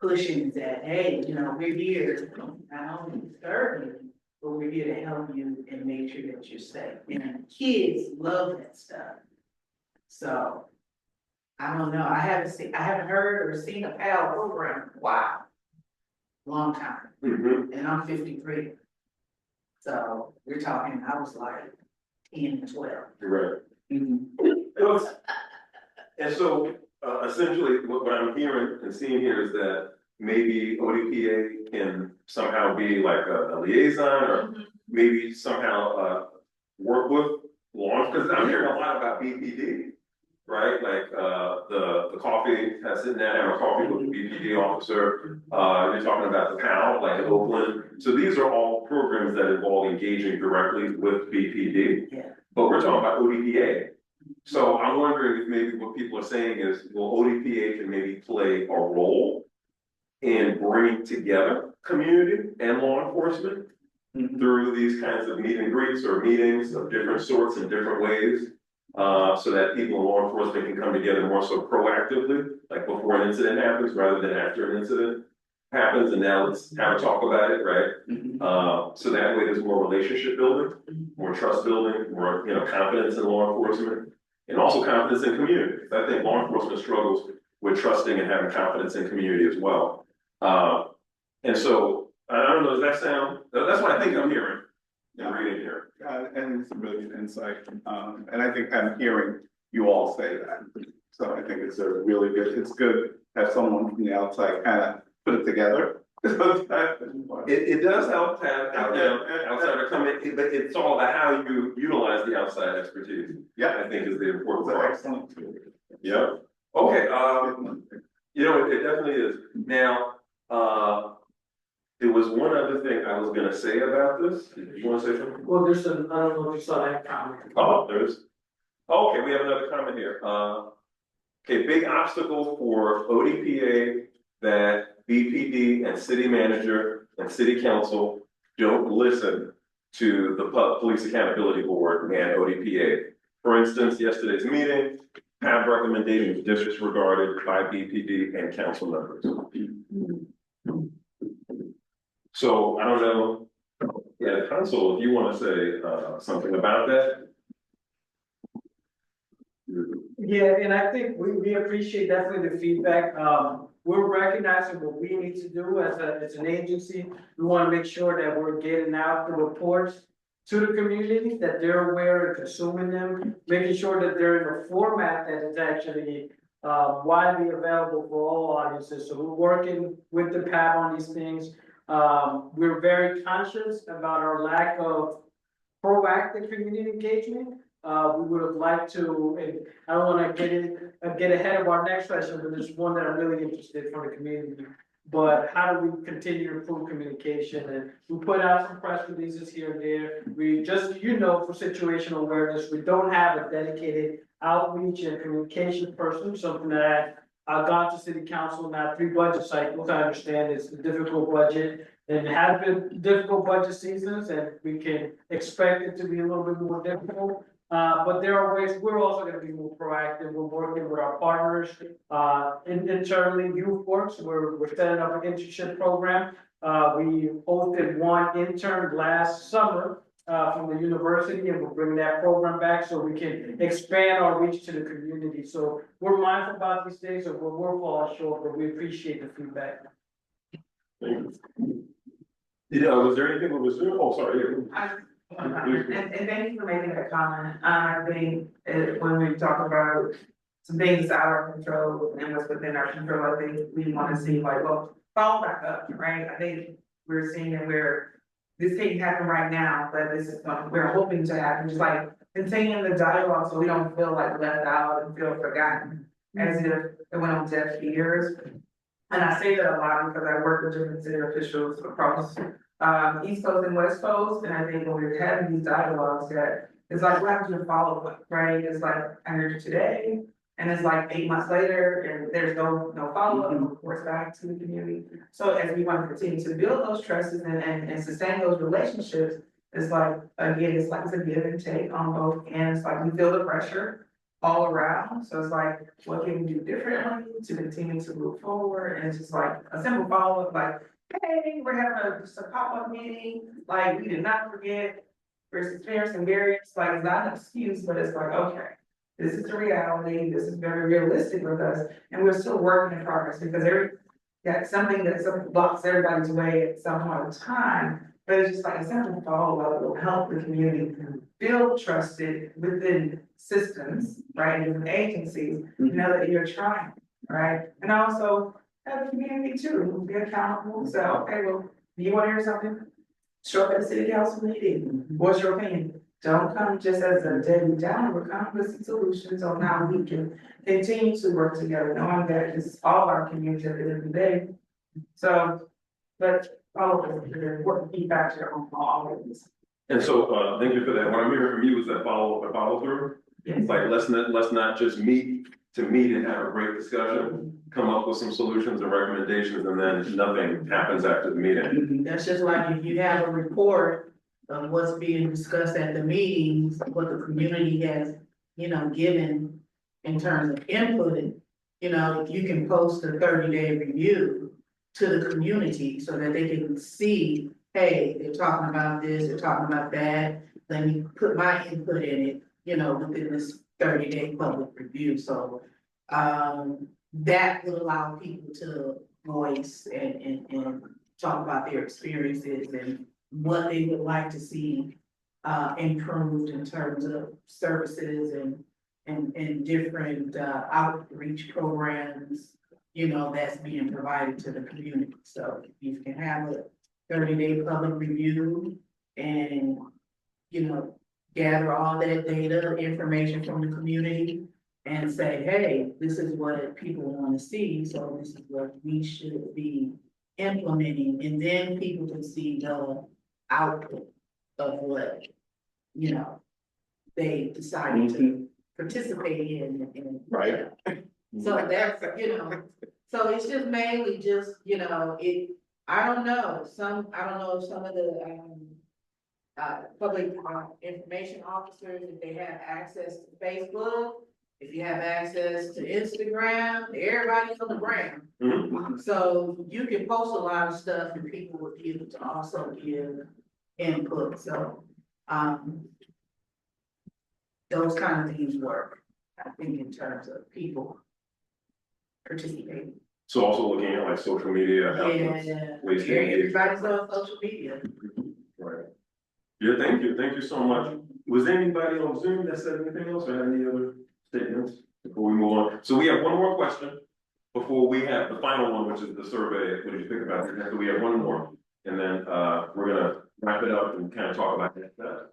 pushing, is that, hey, you know, we're here not only to serve you, but we're here to help you and make sure that you're safe. And kids love that stuff. So I don't know. I haven't heard or seen a PAL program. Wow. Long time. And I'm 53. So we're talking, I was like 10, 12. Right. And so essentially what I'm hearing and seeing here is that maybe ODPA can somehow be like a liaison, or maybe somehow work with law, because I'm hearing a lot about BPD, right? Like the coffee, sitting down and having a coffee with the BPD officer. You're talking about the PAL, like in Oakland. So these are all programs that involve engaging directly with BPD. Yeah. But we're talking about ODPA. So I'm wondering if maybe what people are saying is, well, ODPA can maybe play a role in bringing together community and law enforcement through these kinds of meet and greets or meetings of different sorts in different ways, so that people in law enforcement can come together more so proactively, like before an incident happens rather than after an incident happens, and now let's have a talk about it, right? So that way there's more relationship building, more trust building, more, you know, confidence in law enforcement, and also confidence in community. I think law enforcement struggles with trusting and having confidence in community as well. And so, I don't know, does that sound, that's what I think I'm hearing. I'm reading here. And it's a brilliant insight, and I think I'm hearing you all say that. So I think it's a really good, it's good to have someone from the outside kind of put it together. It does help to have outsider come in, but it's all about how you utilize the outside expertise. Yeah, I think is the important part. Excellent. Yeah. Okay, you know, it definitely is. Now, there was one other thing I was gonna say about this. Did you want to say something? Well, I don't know if you saw that comment. Oh, okay, we have another comment here. Okay, big obstacle for ODPA that BPD and city manager and city council don't listen to the Police Accountability Board and ODPA. For instance, yesterday's meeting, have recommendations disregarded by BPD and council members. So I don't know, yeah, council, if you want to say something about that. Yeah, and I think we appreciate definitely the feedback. We're recognizing what we need to do as an agency. We want to make sure that we're getting out the reports to the community, that they're aware of consuming them, making sure that they're in a format that is actually widely available for all audiences. So we're working with the PAB on these things. We're very conscious about our lack of proactive community engagement. We would have liked to, and I don't want to get ahead of our next session, but there's one that I'm really interested in for the community. But how do we continue to improve communication? And we put out some press releases here and there. We just, for situational awareness, we don't have a dedicated outreach and communication person, something that I've gone to city council now 3 budget cycles. I understand it's a difficult budget. It has been difficult budget seasons, and we can expect it to be a little bit more difficult. But there are ways, we're also gonna be more proactive. We're working with our partners, internally, Youth Works, we're setting up an internship program. We hosted 1 intern last summer, from the university, and we're bringing that program back so we can expand our reach to the community. So we're mindful about these things, and we're falling short, but we appreciate the feedback. Thank you. Yeah, was there anything that was, oh, sorry. And thank you for making that comment. I think when we talk about some things out of our control and what's within our control, I think we want to see like, well, follow back up, right? I think we're seeing that this can't happen right now, but this is what we're hoping to happen, just like continuing the dialogue so we don't feel like left out and feel forgotten, as if it went on deaf ears. And I say that a lot because I work with different city officials across East Coast and West Coast, and I think when we're having these dialogues that it's like, what happens to follow up, right? It's like, I heard you today, and it's like 8 months later, and there's no follow-up, no course back to the community. So as we want to continue to build those trusts and sustain those relationships, it's like, again, it's like it's a give and take on both ends. It's like we feel the pressure all around. So it's like, what can we do differently to continue to move forward? And it's just like a simple follow-up, like, hey, we're having just a pop-up meeting, like, we did not forget, we're experiencing barriers, like, it's not an excuse, but it's like, okay, this is the reality, this is very realistic with us, and we're still working in progress, because something that blocks everybody's way at some point in time, but it's just like a simple follow-up will help the community build trusted within systems, right, different agencies, know that you're trying, right, and also have the community too, be accountable, so, okay, well, do you wanna hear something? Show up at the city council meeting, what's your opinion? Don't come just as a Debbie Downer, come with some solutions on how we can continue to work together, knowing that it's all our community at the end of the day. So, but all of it, important feedback on all of this. And so, thank you for that. What I'm hearing from you is that follow-up and follow-through. Yes. Like, let's not just meet to meet and have a great discussion, come up with some solutions and recommendations, and then nothing happens after the meeting. That's just like if you have a report of what's being discussed at the meetings, what the community has, given in terms of input. If you can post a 30-day review to the community so that they can see, hey, they're talking about this, they're talking about that, let me put my input in it, within this 30-day public review, so that will allow people to voice and talk about their experiences and what they would like to see improved in terms of services and different outreach programs, that's being provided to the community. So you can have a 30-day public review and, gather all that data, information from the community and say, hey, this is what people want to see, so this is what we should be implementing, and then people can see the output of what, they decided to participate in. Right. So that's, so it's just mainly just, I don't know if some of the, public information officers, if they have access to Facebook, if you have access to Instagram, everybody's on the ground. Mhm. So you can post a lot of stuff and people will be able to also give input, so, those kind of things work, I think, in terms of people participating. So also looking at like social media. outlets, Yeah, ways to engage. everybody's on social media. Right. Yeah, thank you so much. Was there anybody on Zoom that said anything else or had any other statements before we move on? So we have one more question before we have the final one, which is the survey. What did you think about it? So we have one more, and then we're gonna wrap it up and kind of talk about that.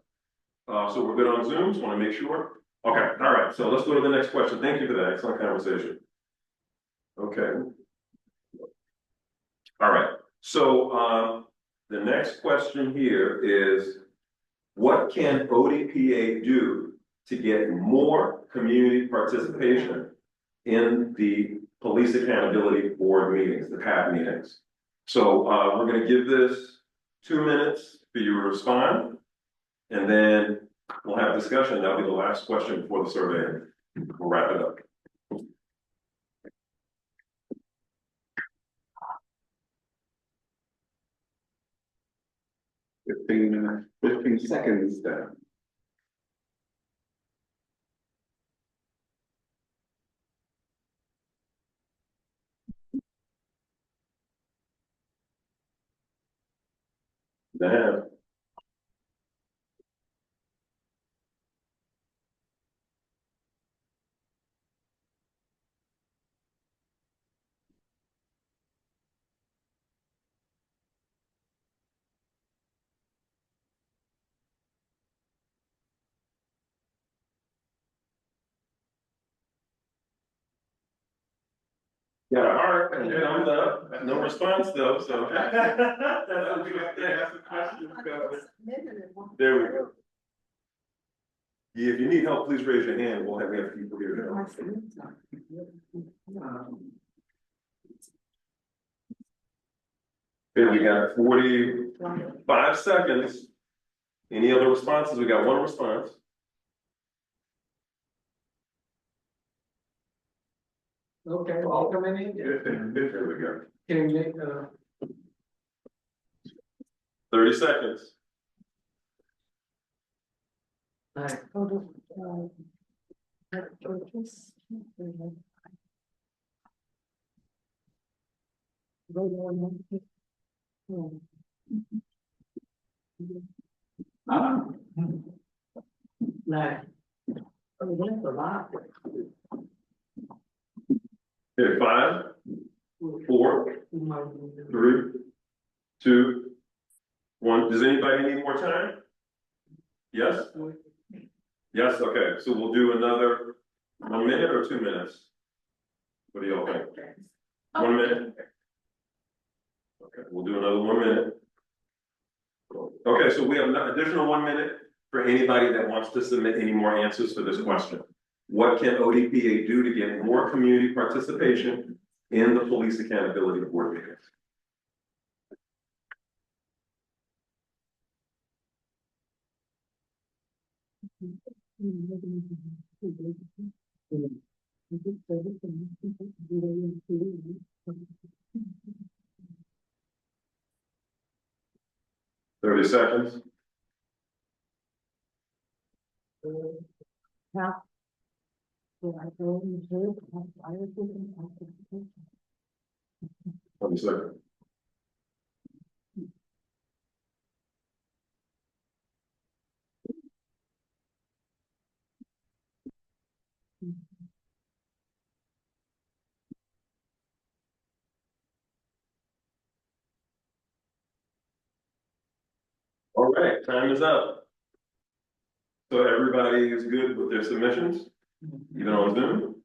So we're good on Zoom, just want to make sure. Okay, all right, so let's go to the next question. Thank you for that excellent conversation. Okay. All right, so the next question here is, what can ODPA do to get more community participation in the Police Accountability Board meetings, the PAB meetings? So we're gonna give this 2 minutes for you to respond, and then we'll have discussion. That'll be the last question before the survey. We'll wrap it up. 15 seconds then. Damn. Yeah, all right, and thumbs up, no response though, so. That's a good thing. That's a question. There we go. Yeah, if you need help, please raise your hand, we have people here to help. Okay, we got 45 seconds. Any other responses? We got one response. Okay, well, come in. There we go. Can you make, 30 seconds. alright. Nine. Oh, that's a lot. Okay, 5, 4, 3, 2, 1. Does anybody need more time? Yes? Yes, okay, so we'll do another 1 minute or 2 minutes? What do y'all think? 1 minute? Okay, we'll do another 1 minute. Okay, so we have an additional 1 minute for anybody that wants to submit any more answers for this question. What can ODPA do to get more community participation in the Police Accountability Board meetings? Thirty seconds. One second. All right, time is up. So everybody is good with their submissions, even on Zoom?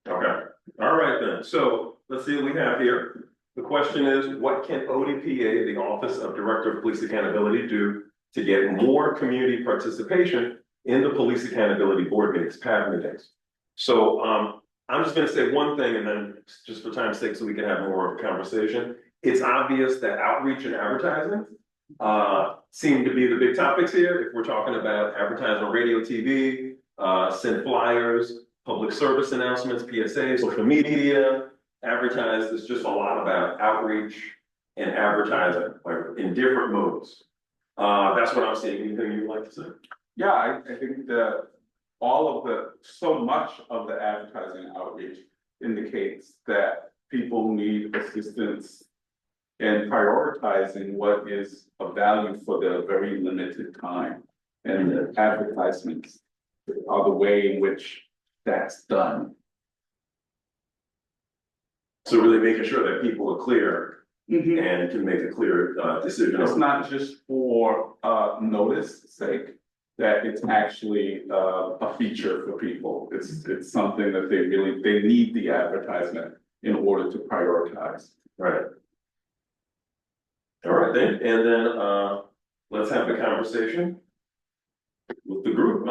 Okay, all right then. So let's see what we have here. The question is, what can ODPA, the Office of Director of Police Accountability, do to get more community participation in the Police Accountability Board meetings, PAB meetings? So I'm just gonna say one thing and then just for time's sake, so we can have more of a conversation. It's obvious that outreach and advertising seem to be the big topics here. If we're talking about advertising on radio, TV, send flyers, public service announcements, PSAs, social media, advertise, there's just a lot about outreach and advertising, like in different modes. That's what I'm seeing. Anything you'd like to say? Yeah, I think that so much of the advertising outreach indicates that people need assistance and prioritizing what is of value for the very limited time. And the advertisements are the way in which that's done. So really making sure that people are clear Mm-hmm. and can make a clear decision. It's not just for notice sake, that it's actually a feature for people. It's something that they need the advertisement in order to prioritize. Right. All right, then, and then let's have the conversation with the group.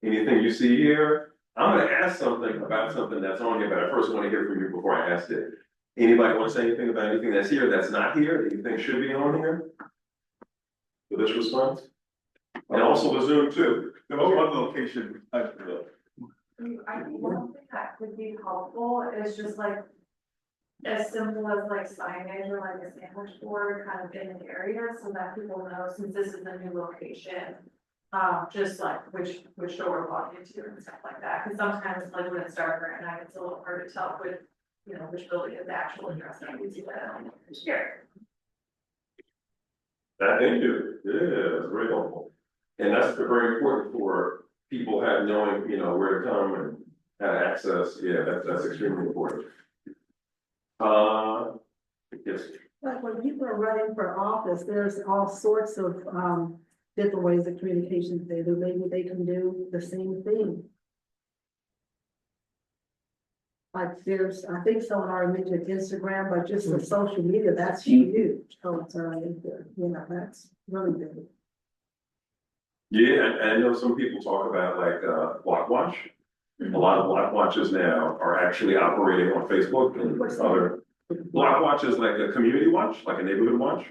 Anything you see here? I'm gonna ask something about something that's on here, but I first want to hear from you before I ask it. Anybody want to say anything about anything that's here that's not here that you think should be on here? For this response? And also the Zoom too. The one location, I think one thing that could be helpful is just like as simple as like signage or like a sandwich board kind of in an area so that people know since this is a new location. Just like which door we're walking into and stuff like that, because sometimes like when it's darker at night, it's a little hard to tell with, you know, which building is the actual address. I can see that on here. Thank you. Yeah, that's very helpful. And that's very important for people knowing, you know, where to come and how to access. Yeah, that's extremely important. Yes. Like when people are running for office, there's all sorts of different ways of communication they do. Maybe they can do the same thing. Like I think someone already mentioned Instagram, but just the social media, that's huge. Oh, it's already there. You know, that's really big. Yeah, and I know some people talk about like Block Watch. A lot of Block Watches now are actually operating on Facebook and other. Block Watch is like a community watch, like a neighborhood watch.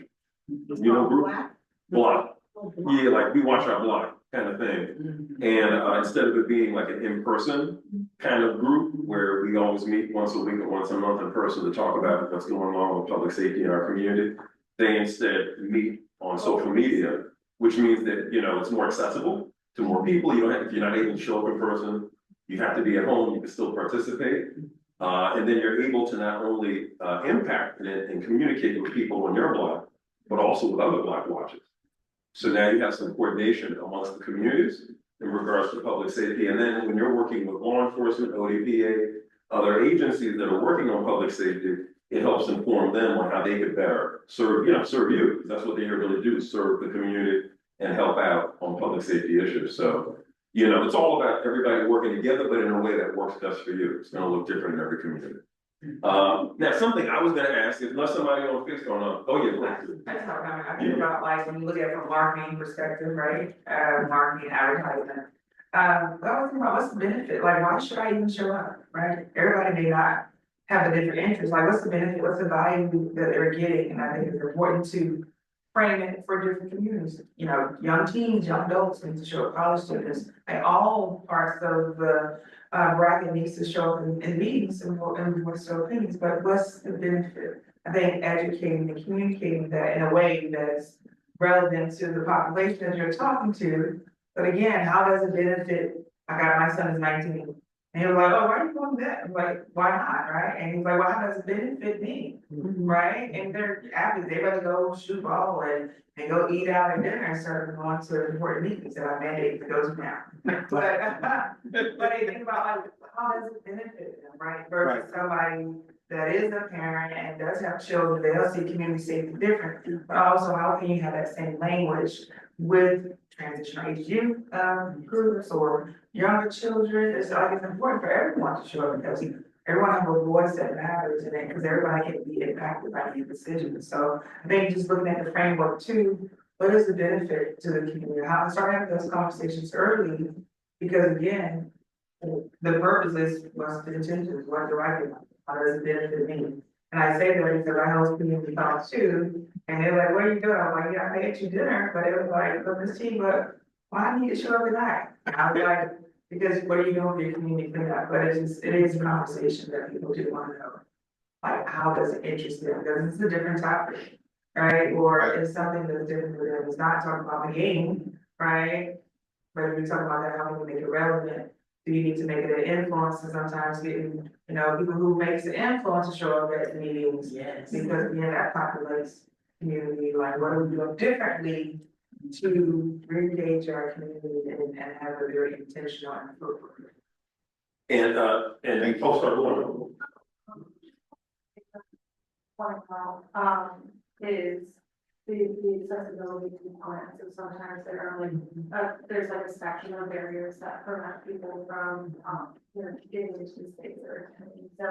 You know, group block. Yeah, like we watch our block kind of thing. And instead of it being like an in-person kind of group where we always meet once a week or once a month in person to talk about what's going on with public safety in our community, they instead meet on social media, which means that, you know, it's more accessible to more people. You don't have, if you're not able to show up in person, you have to be at home, you can still participate. And then you're able to not only impact and communicate with people on your block, but also with other block watches. So now you have some coordination amongst the communities in regards to public safety. And then when you're working with law enforcement, ODPA, other agencies that are working on public safety, it helps inform them on how they could better serve you, because that's what they really do, serve the community and help out on public safety issues. So, you know, it's all about everybody working together, but in a way that works best for you. It's gonna look different in every community. Now, something I was gonna ask, is unless somebody on Facebook, oh yeah, please. That's how I think about like when you look at it from a marketing perspective, right? Marketing, advertisement. I was thinking about what's the benefit? Like, why should I even show up, right? Everybody may not have a different interest. Like, what's the benefit? What's the value that they're getting? And I think it's important to frame it for different communities. You know, young teens, young adults need to show up, college students, like all parts of the bracket needs to show up in meetings and what's their opinions, but what's the benefit? I think educating and communicating that in a way that's relevant to the population that you're talking to. But again, how does it benefit? My son is 19. And he was like, oh, why are you doing that? I'm like, why not, right? And he's like, well, how does it benefit me, right? And they're athletes, they better go shoot ball and go eat out at dinner instead of going to important meetings that I mandate to go to now. But you think about like, how does it benefit them, right? Versus somebody that is a parent and does have children, they'll see community safety different. But also, how can you have that same language with transitional age youth groups or younger children? It's like it's important for everyone to show up because everyone has a voice that matters in it because everybody can be impacted by these decisions. So I think just looking at the framework too, what is the benefit to the community? How to start having those conversations early, because again, the purpose is what's the intentions, what do I do? How does it benefit me? And I say that because I host community thoughts too, and they're like, what are you doing? I'm like, yeah, I made you dinner, but it was like, look, this tea, but why do I need to show up tonight? I was like, because what are you doing for your community cleanup? But it is a conversation that people do want to know. Like, how does it interest them? Because it's a different topic, right? Or it's something that's different for them. It's not talking about the game, right? But if you're talking about that, how do you make it relevant? Do you need to make it an influence and sometimes getting, people who makes the influence to show up at meetings? Yes. Because being that populace community, like what are we doing differently to re-engage our community and have a very intentional and fruitful. And oh, sorry, go on. Point out, is the accessibility component, so sometimes there are like, there's like a spectrum of barriers that prevent people from, getting into the space or attending, so.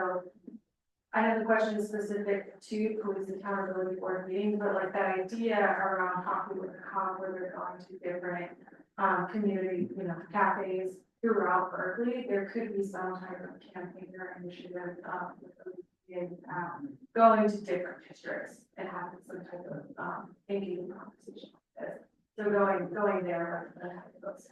I have a question specific to police accountability board meetings, but like that idea around coffee with a cop where they're going to different, community, cafes throughout Berkeley, there could be some type of campaign or initiative, going to different districts and having some type of, engaging conversation. So going there, but then having those.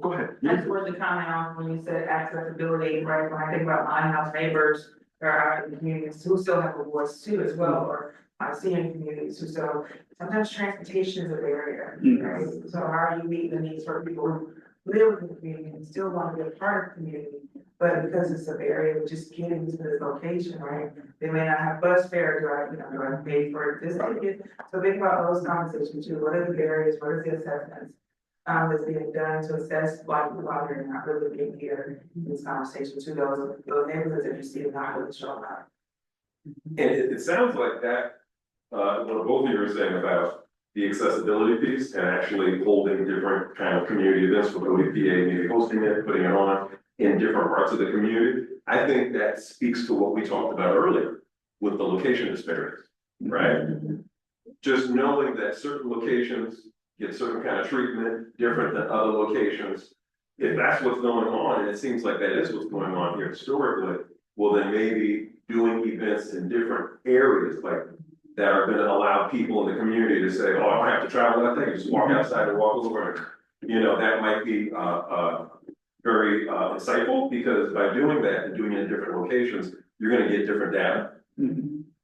Go ahead. I just wanted to comment on when you said accessibility, right, when I think about my house neighbors or our communities who still have a voice too as well, or senior communities who still, sometimes transportation is a barrier, right? So how are you meeting the needs for people who live in the community and still want to be a part of the community? But because it's a barrier of just getting to this location, right? They may not have bus fare, do I pay for this ticket? So think about those conversations too. What are the barriers? What are the assessments? That's being done to assess Black people out there not really being here in this conversation to those neighborhoods that you see not really showing up. And it sounds like that, what both of you were saying about the accessibility piece and actually holding different kind of community events for ODPA, maybe hosting it, putting it on in different parts of the community. I think that speaks to what we talked about earlier with the location disparities, right? Just knowing that certain locations get certain kind of treatment different than other locations. If that's what's going on, and it seems like that is what's going on here historically, well, then maybe doing events in different areas like that are going to allow people in the community to say, oh, I don't have to travel that thing, just walk outside and walk over. That might be very insightful, because by doing that and doing it in different locations, you're going to get different data.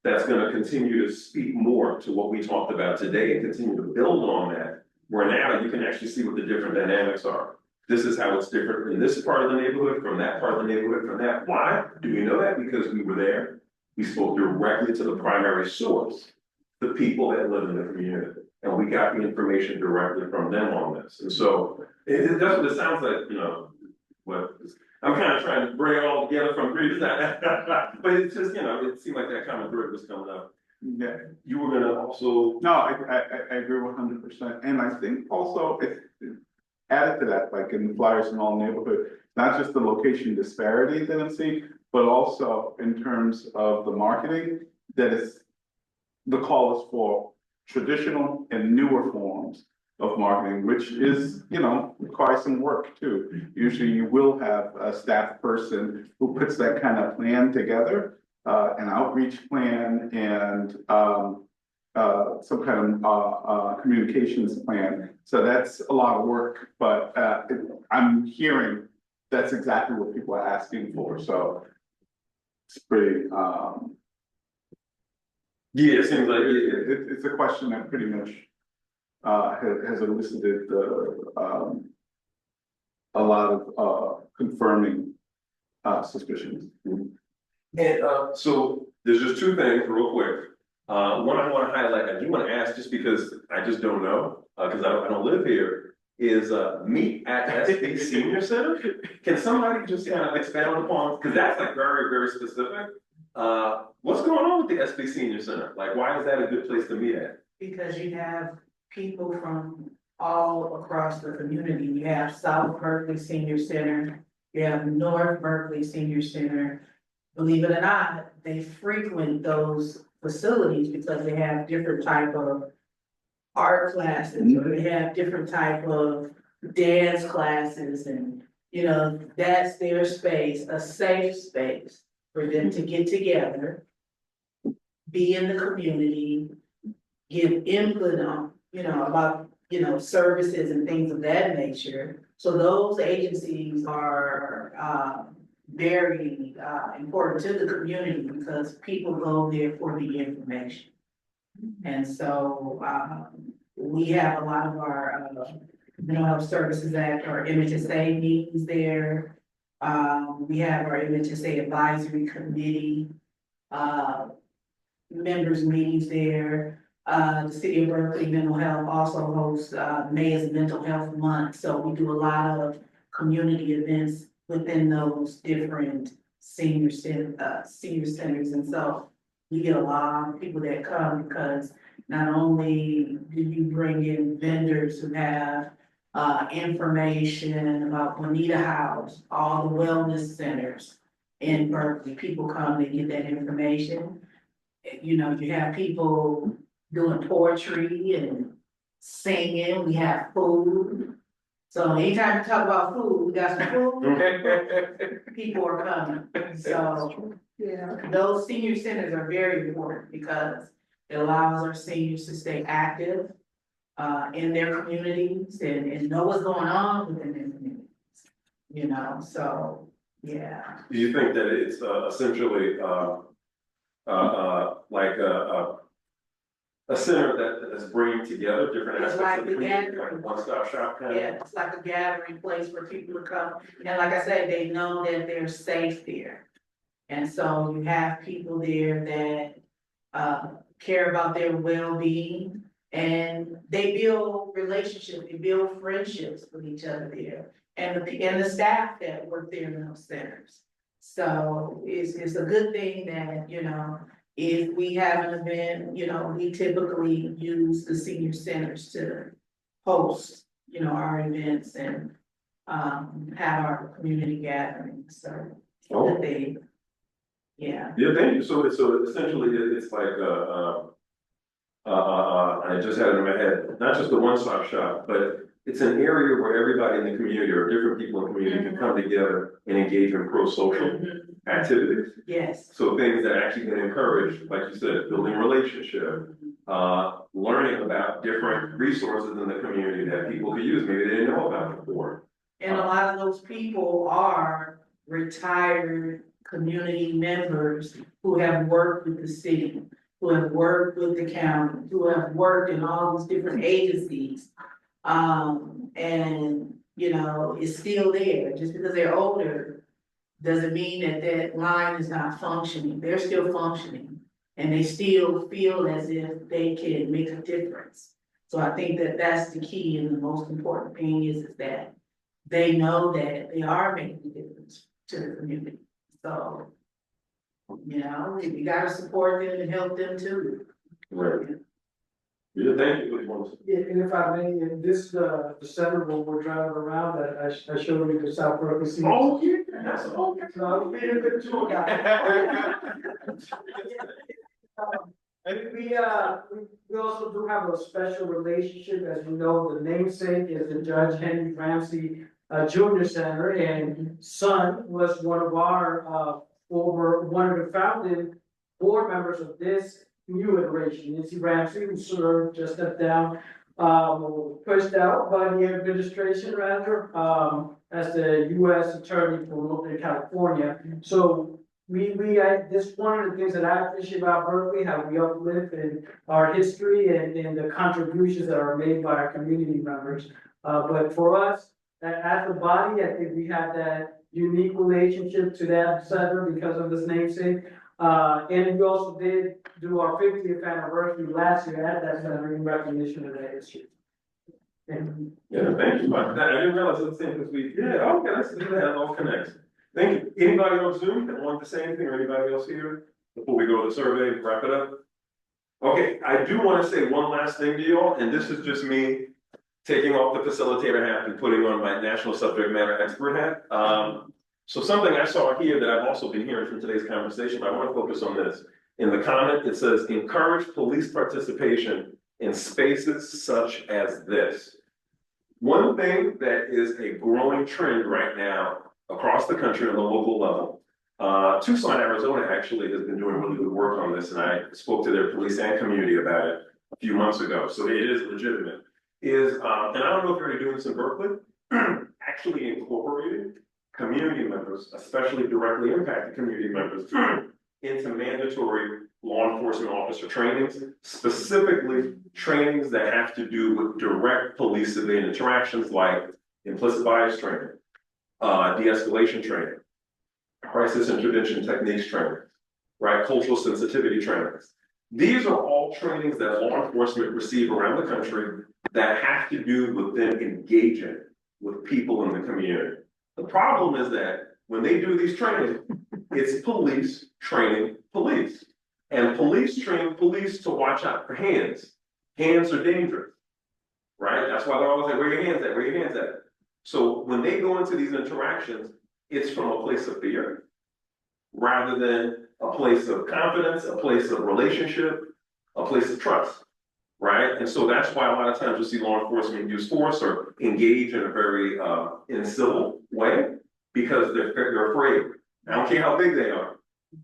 That's going to continue to speak more to what we talked about today and continue to build on that, where now you can actually see what the different dynamics are. This is how it's different in this part of the neighborhood, from that part of the neighborhood, from that. Why do we know that? Because we were there. We spoke directly to the primary source, the people that live in the community, and we got the information directly from them on this. And so that's what it sounds like, what I'm kind of trying to bring it all together from previous time. But it's just, it seemed like that common thread was coming up. Yeah. You were gonna also. No, I agree 100%. And I think also it added to that, like in the Flyers and all neighborhood, not just the location disparity that I'm seeing, but also in terms of the marketing, that is, the call is for traditional and newer forms of marketing, which is, requires some work too. Usually you will have a staff person who puts that kind of plan together, an outreach plan and some kind of communications plan. So that's a lot of work, but I'm hearing that's exactly what people are asking for. So it's pretty, yeah, it seems like it's a question that pretty much has elicited a lot of confirming suspicions. And so there's just two things real quick. One I want to highlight, I do want to ask just because I just don't know, because I don't live here, is meet at SB Senior Center. Can somebody just kind of expound upon, because that's like very, very specific. What's going on with the SB Senior Center? Like, why is that a good place to meet at? Because you have people from all across the community. You have South Berkeley Senior Center, you have North Berkeley Senior Center. Believe it or not, they frequent those facilities because they have different type of art classes, or they have different type of dance classes, and that's their space, a safe space for them to get together, be in the community, give input on, about, services and things of that nature. So those agencies are very important to the community because people go there for the information. And so we have a lot of our Mental Health Services Act, our MHSA meetings there. We have our MHSA Advisory Committee, members meetings there. The City of Berkeley Mental Health also hosts, May is Mental Health Month, so we do a lot of community events within those different senior centers, and so we get a lot of people that come because not only do you bring in vendors who have information about Bonita House, all the wellness centers in Berkeley, people come to get that information. You know, you have people doing poetry and singing, we have food. So anytime you talk about food, we got some food, people are coming. So Yeah. those senior centers are very important because it allows our seniors to stay active in their communities and know what's going on within their communities. You know, so, yeah. Do you think that it's essentially like a center that's bringing together different It's aspects like of the the community, like a gathering. one-stop shop kind of? Yeah, it's like a gathering place for people to come, and like I said, they know that they're safe there. And so you have people there that care about their well-being, and they build relationships, they build friendships with each other there. And the staff that work there in those centers. So it's a good thing that, you know, if we have an event, you know, we typically use the senior centers to host, you know, our events and have our community gatherings, so it's a good thing. Yeah. Yeah, thank you. So essentially, it's like, I just had it in my head, not just a one-stop shop, but it's an area where everybody in the community or different people in the community can come together and engage in pro-social activities. Yes. So things that actually can encourage, like you said, building relationship, learning about different resources in the community that people could use, maybe they didn't know about before. And a lot of those people are retired community members who have worked with the city, who have worked with the county, who have worked in all these different agencies. And, you know, it's still there, just because they're older, doesn't mean that that line is not functioning, they're still functioning. And they still feel as if they can make a difference. So I think that that's the key, and the most important thing is that they know that they are making a difference to the community. So, you know, we gotta support them and help them too. Right. Yeah, thank you. And if I may, in this, the center where we're driving around, that I showed you the South Berkeley Senior. Oh, yeah, that's all. So I'm being a good tour guide. And we also do have a special relationship, as you know, the namesake is the Judge Henry Ramsey Junior Center, and son was one of our one of the founding board members of this new iteration. Nancy Ramsey, who served, just stepped down, pushed out by the administration rather, as the U.S. Attorney for Northern California. So this one of the things that I appreciate about Berkeley, how we uplift in our history and the contributions that are made by our community members. But for us, as a body, I think we have that unique relationship to that center because of this namesake. And we also did do our 50th anniversary last year at that center in recognition of that history. Yeah, thank you. I didn't realize it was the same because okay, let's do that, it all connects. Thank you. Anybody on Zoom that wanted to say anything, or anybody else here before we go to the survey and wrap it up? Okay, I do want to say one last thing to you all, and this is just me taking off the facilitator hat and putting on my national subject matter expert hat. So something I saw here that I've also been hearing from today's conversation, I want to focus on this. In the comment, it says, encourage police participation in spaces such as this. One thing that is a growing trend right now across the country on the local level, Tucson, Arizona actually has been doing really good work on this, and I spoke to their police and community about it a few months ago, so it is legitimate, and I don't know if you're already doing this in Berkeley, actually incorporating community members, especially directly impacted community members, into mandatory law enforcement officer trainings, specifically trainings that have to do with direct police civilian interactions like implicit bias training, de-escalation training, crisis intervention techniques training, right? Cultural sensitivity trainings. These are all trainings that law enforcement receive around the country that have to do with them engaging with people in the community. The problem is that when they do these trainings, it's police training police. And police train police to watch out for hands. Hands are dangerous, right? That's why they're always like, where your hands at, where your hands at? So when they go into these interactions, it's from a place of fear rather than a place of confidence, a place of relationship, a place of trust, right? And so that's why a lot of times you see law enforcement use force or engage in a very incivil way because they're afraid. I don't care how big they are,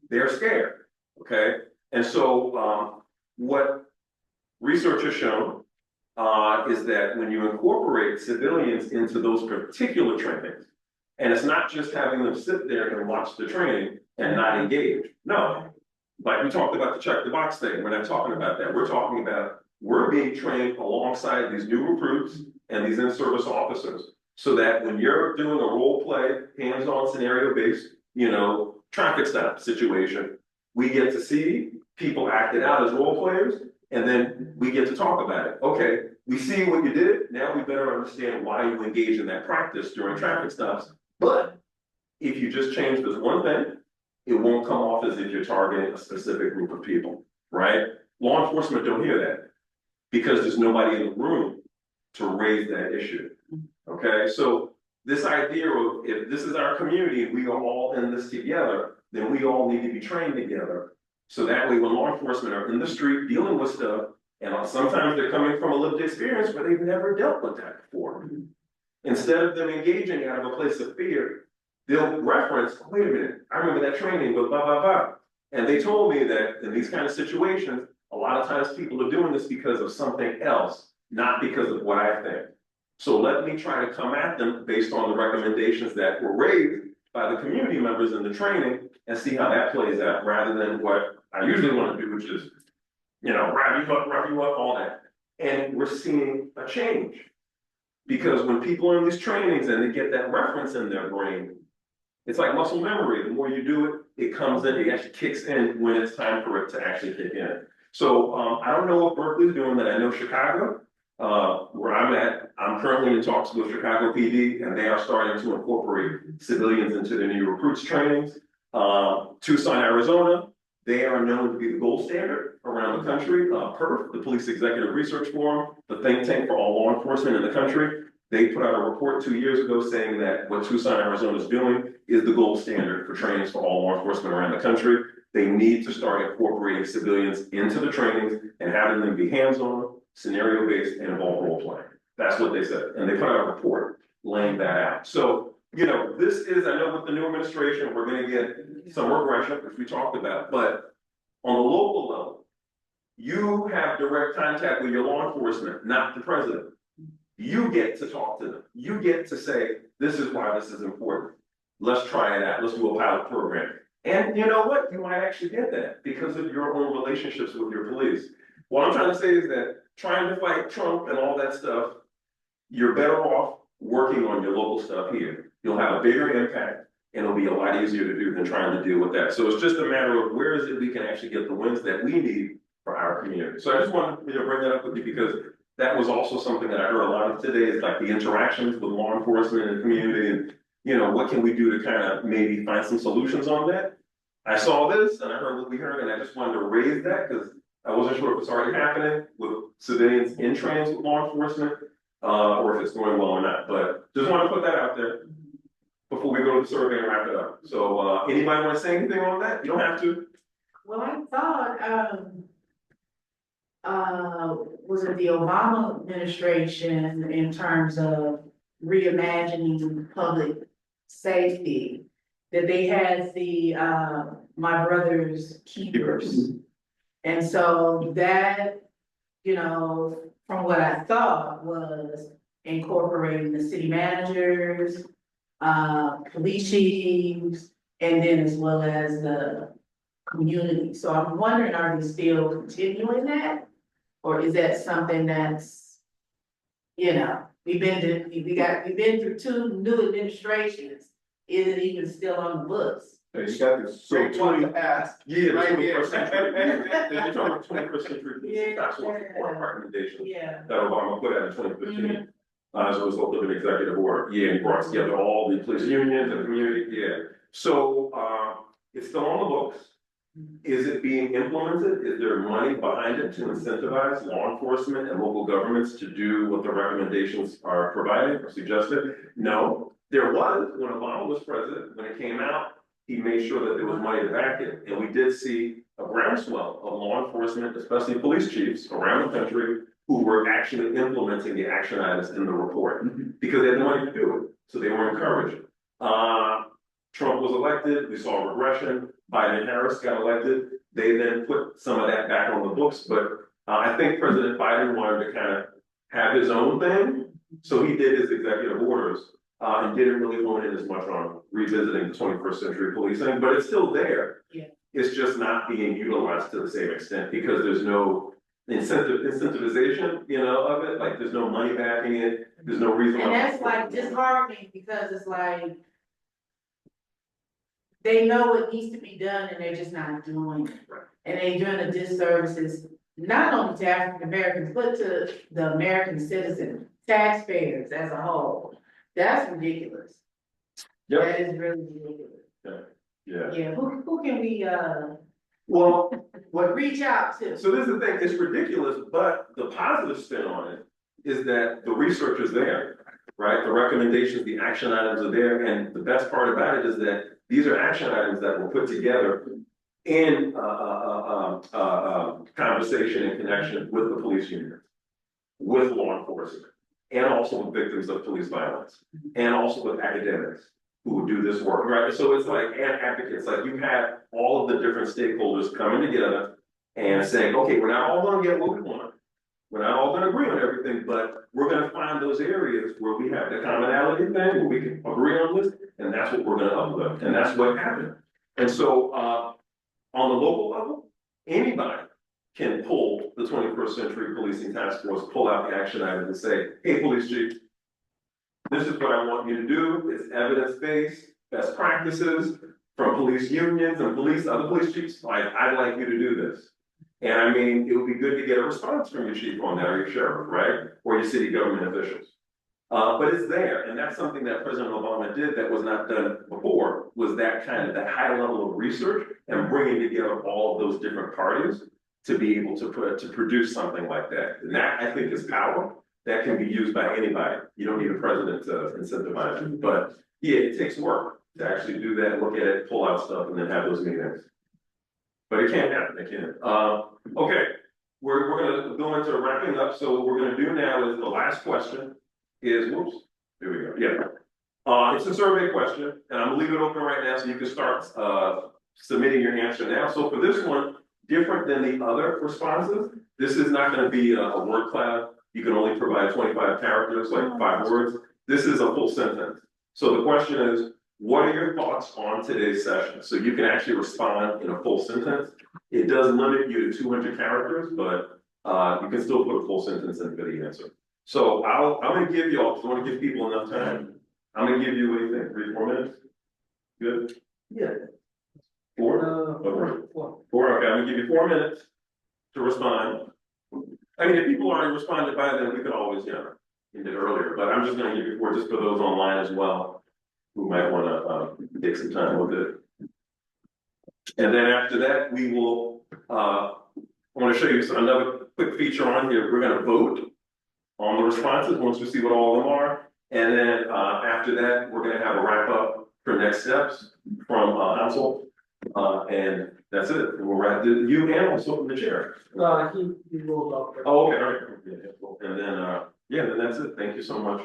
they're scared, okay? And so what research has shown is that when you incorporate civilians into those particular trainings, and it's not just having them sit there and watch the training and not engage. No, like we talked about the check the box thing, we're not talking about that. We're talking about we're being trained alongside these new recruits and these in-service officers so that when you're doing a role play, hands-on scenario-based, traffic stop situation, we get to see people acted out as role players, and then we get to talk about it. Okay, we see what you did, now we better understand why you engage in that practice during traffic stops. But if you just change this one thing, it won't come off as if you're targeting a specific group of people, right? Law enforcement don't hear that because there's nobody in the room to raise that issue, okay? So this idea of if this is our community and we are all in this together, then we all need to be trained together. So that way when law enforcement are in the street dealing with stuff, and sometimes they're coming from a lived experience where they've never dealt with that before. Instead of them engaging out of a place of fear, they'll reference, wait a minute, I remember that training, but blah, blah, blah. And they told me that in these kind of situations, a lot of times people are doing this because of something else, not because of what I think. So let me try to come at them based on the recommendations that were raised by the community members in the training and see how that plays out rather than what I usually want to do, which is, wrap you up, all that. And we're seeing a change. Because when people are in these trainings and they get that reference in their brain, it's like muscle memory. The more you do it, it comes in, it actually kicks in when it's time for it to actually kick in. So I don't know what Berkeley's doing, but I know Chicago, where I'm at, I'm currently in talks with Chicago PD, and they are starting to incorporate civilians into their new recruits trainings. Tucson, Arizona, they are known to be the gold standard around the country. PERF, the Police Executive Research Forum, the think tank for all law enforcement in the country, they put out a report 2 years ago saying that what Tucson, Arizona is doing is the gold standard for trainings for all law enforcement around the country. They need to start incorporating civilians into the trainings and having them be hands-on, scenario-based, and involve role playing. That's what they said. And they put out a report laying that out. So, this is, I know with the new administration, we're going to get some regression, which we talked about, but on the local level, you have direct contact with your law enforcement, not the president. You get to talk to them. You get to say, this is why this is important. Let's try it out. Let's do a pilot program. And you know what? You might actually get that because of your own relationships with your police. What I'm trying to say is that trying to fight Trump and all that stuff, you're better off working on your local stuff here. You'll have a bigger impact and it'll be a lot easier to do than trying to deal with that. So it's just a matter of where is it we can actually get the wins that we need for our community. So I just wanted to bring that up with you because that was also something that I heard a lot of today is like the interactions with law enforcement and the community and, what can we do to kind of maybe find some solutions on that? I saw this and I heard what we heard and I just wanted to raise that because I wasn't sure if it's already happening with civilians in trainings with law enforcement or if it's going well or not. But just want to put that out there before we go to the survey and wrap it up. So anybody want to say anything on that? You don't have to. Well, I thought, was it the Obama administration in terms of reimagining public safety, that they had the, My Brother's Keepers. And so that, from what I thought was incorporating the city managers, police chiefs, and then as well as the community. So I'm wondering, are they still continuing that? Or is that something that's, you know, we've been through 2 new administrations. Is it even still on the books? You got this, so Great one 20, to ask. yeah, the Right 21st here. century, they're talking about 21st century Yeah. task force report recommendation Yeah. that Obama put out in 2015. As a result of an executive order, yeah, and brought together all the police unions and community, yeah. So, it's still on the books. Is it being implemented? Is there money behind it to incentivize law enforcement and local governments to do what the recommendations are providing or suggested? No, there was, when Obama was president, when it came out, he made sure that there was money to back it. And we did see a groundswell of law enforcement, especially police chiefs around the country, who were actually implementing the action items in the report because they had the money to do it. So they were encouraged. Trump was elected, we saw regression. Biden and Harris got elected. They then put some of that back on the books, but I think President Biden wanted to kind of have his own thing. So he did his executive orders and didn't really hone in as much on revisiting the 21st century policing, but it's still there. Yeah. It's just not being utilized to the same extent because there's no incentivization, you know, of it. Like there's no money backing it. There's no reason. And that's like disheartening because it's like, they know what needs to be done and they're just not doing it. And they're doing a disservices, not only to African Americans, but to the American citizen, taxpayers as a whole. That's ridiculous. Yep. That is really ridiculous. Yeah. Yeah, who can we, Well, reach out to? so this is the thing, it's ridiculous, but the positive spin on it is that the research is there, right? The recommendations, the action items are there, and the best part about it is that these are action items that were put together in conversation and connection with the police unions, with law enforcement, and also with victims of police violence, and also with academics who would do this work, right? So it's like, and advocates, like you have all of the different stakeholders coming together and saying, okay, we're not all gonna get what we want. We're not all gonna agree on everything, but we're gonna find those areas where we have the commonality thing, where we can agree on this, and that's what we're gonna uplift, and that's what happened. And so, on the local level, anybody can pull the 21st century policing task force, pull out the action items and say, hey, police chief, this is what I want you to do. It's evidence-based, best practices from police unions and other police chiefs. I'd like you to do this. And I mean, it would be good to get a response from your chief on that, or your sheriff, right? Or your city government officials. But it's there, and that's something that President Obama did that was not done before, was that kind of that high level of research and bringing together all of those different parties to be able to produce something like that. And that, I think, is power that can be used by anybody. You don't need a president to incentivize it, but yeah, it takes work to actually do that, look at it, pull out stuff, and then have those meetings. But it can't happen, it can. Okay, we're gonna go into wrapping up. So what we're gonna do now is the last question is, whoops, here we go, yeah. It's a survey question, and I'm gonna leave it open right now so you can start submitting your answer now. So for this one, different than the other responses, this is not gonna be a word cloud. You can only provide 25 characters, like 5 words. This is a full sentence. So the question is, what are your thoughts on today's session? So you can actually respond in a full sentence. It does limit you to 200 characters, but you can still put a full sentence in the answer. So I'm gonna give you all, because I want to give people enough time. I'm gonna give you, what do you think, 3 to 4 minutes? Good? Yeah. 4? Okay. 4, okay, I'm gonna give you 4 minutes to respond. I mean, if people already responded by then, we could always, end it earlier, but I'm just gonna give you 4 just for those online as well, who might wanna take some time with it. And then after that, we will, I wanna show you another quick feature on here. We're gonna vote on the responses once we see what all of them are. And then after that, we're gonna have a wrap up for next steps from Hansel. And that's it. And we'll wrap you and also from the chair. He rolled up. Oh, okay, all right. Yeah, and then then that's it. Thank you so much.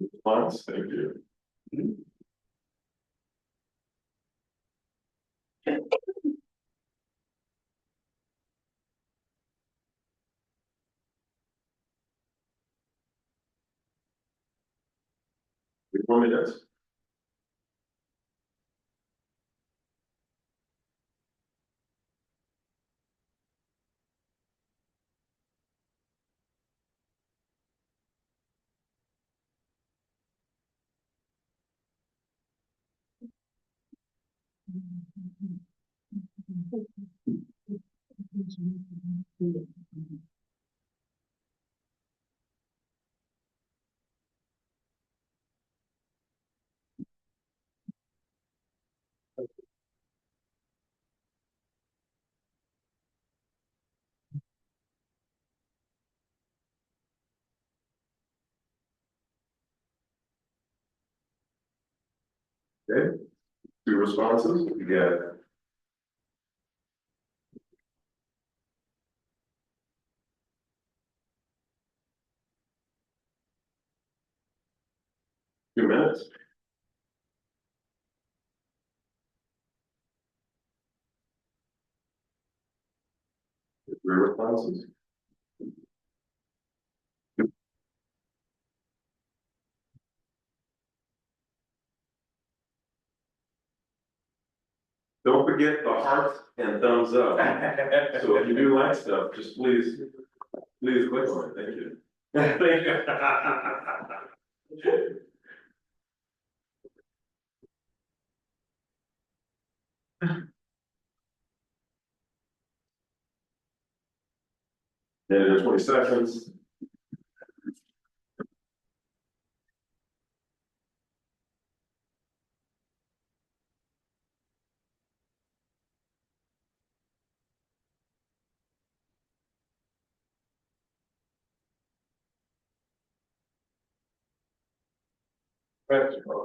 Response, thank you. 3 more minutes. Okay, 2 responses, you got. Two minutes. Three responses. Don't forget the heart and thumbs up. So if you do like stuff, just please click on it. Thank you. Thank you. And in 20 seconds.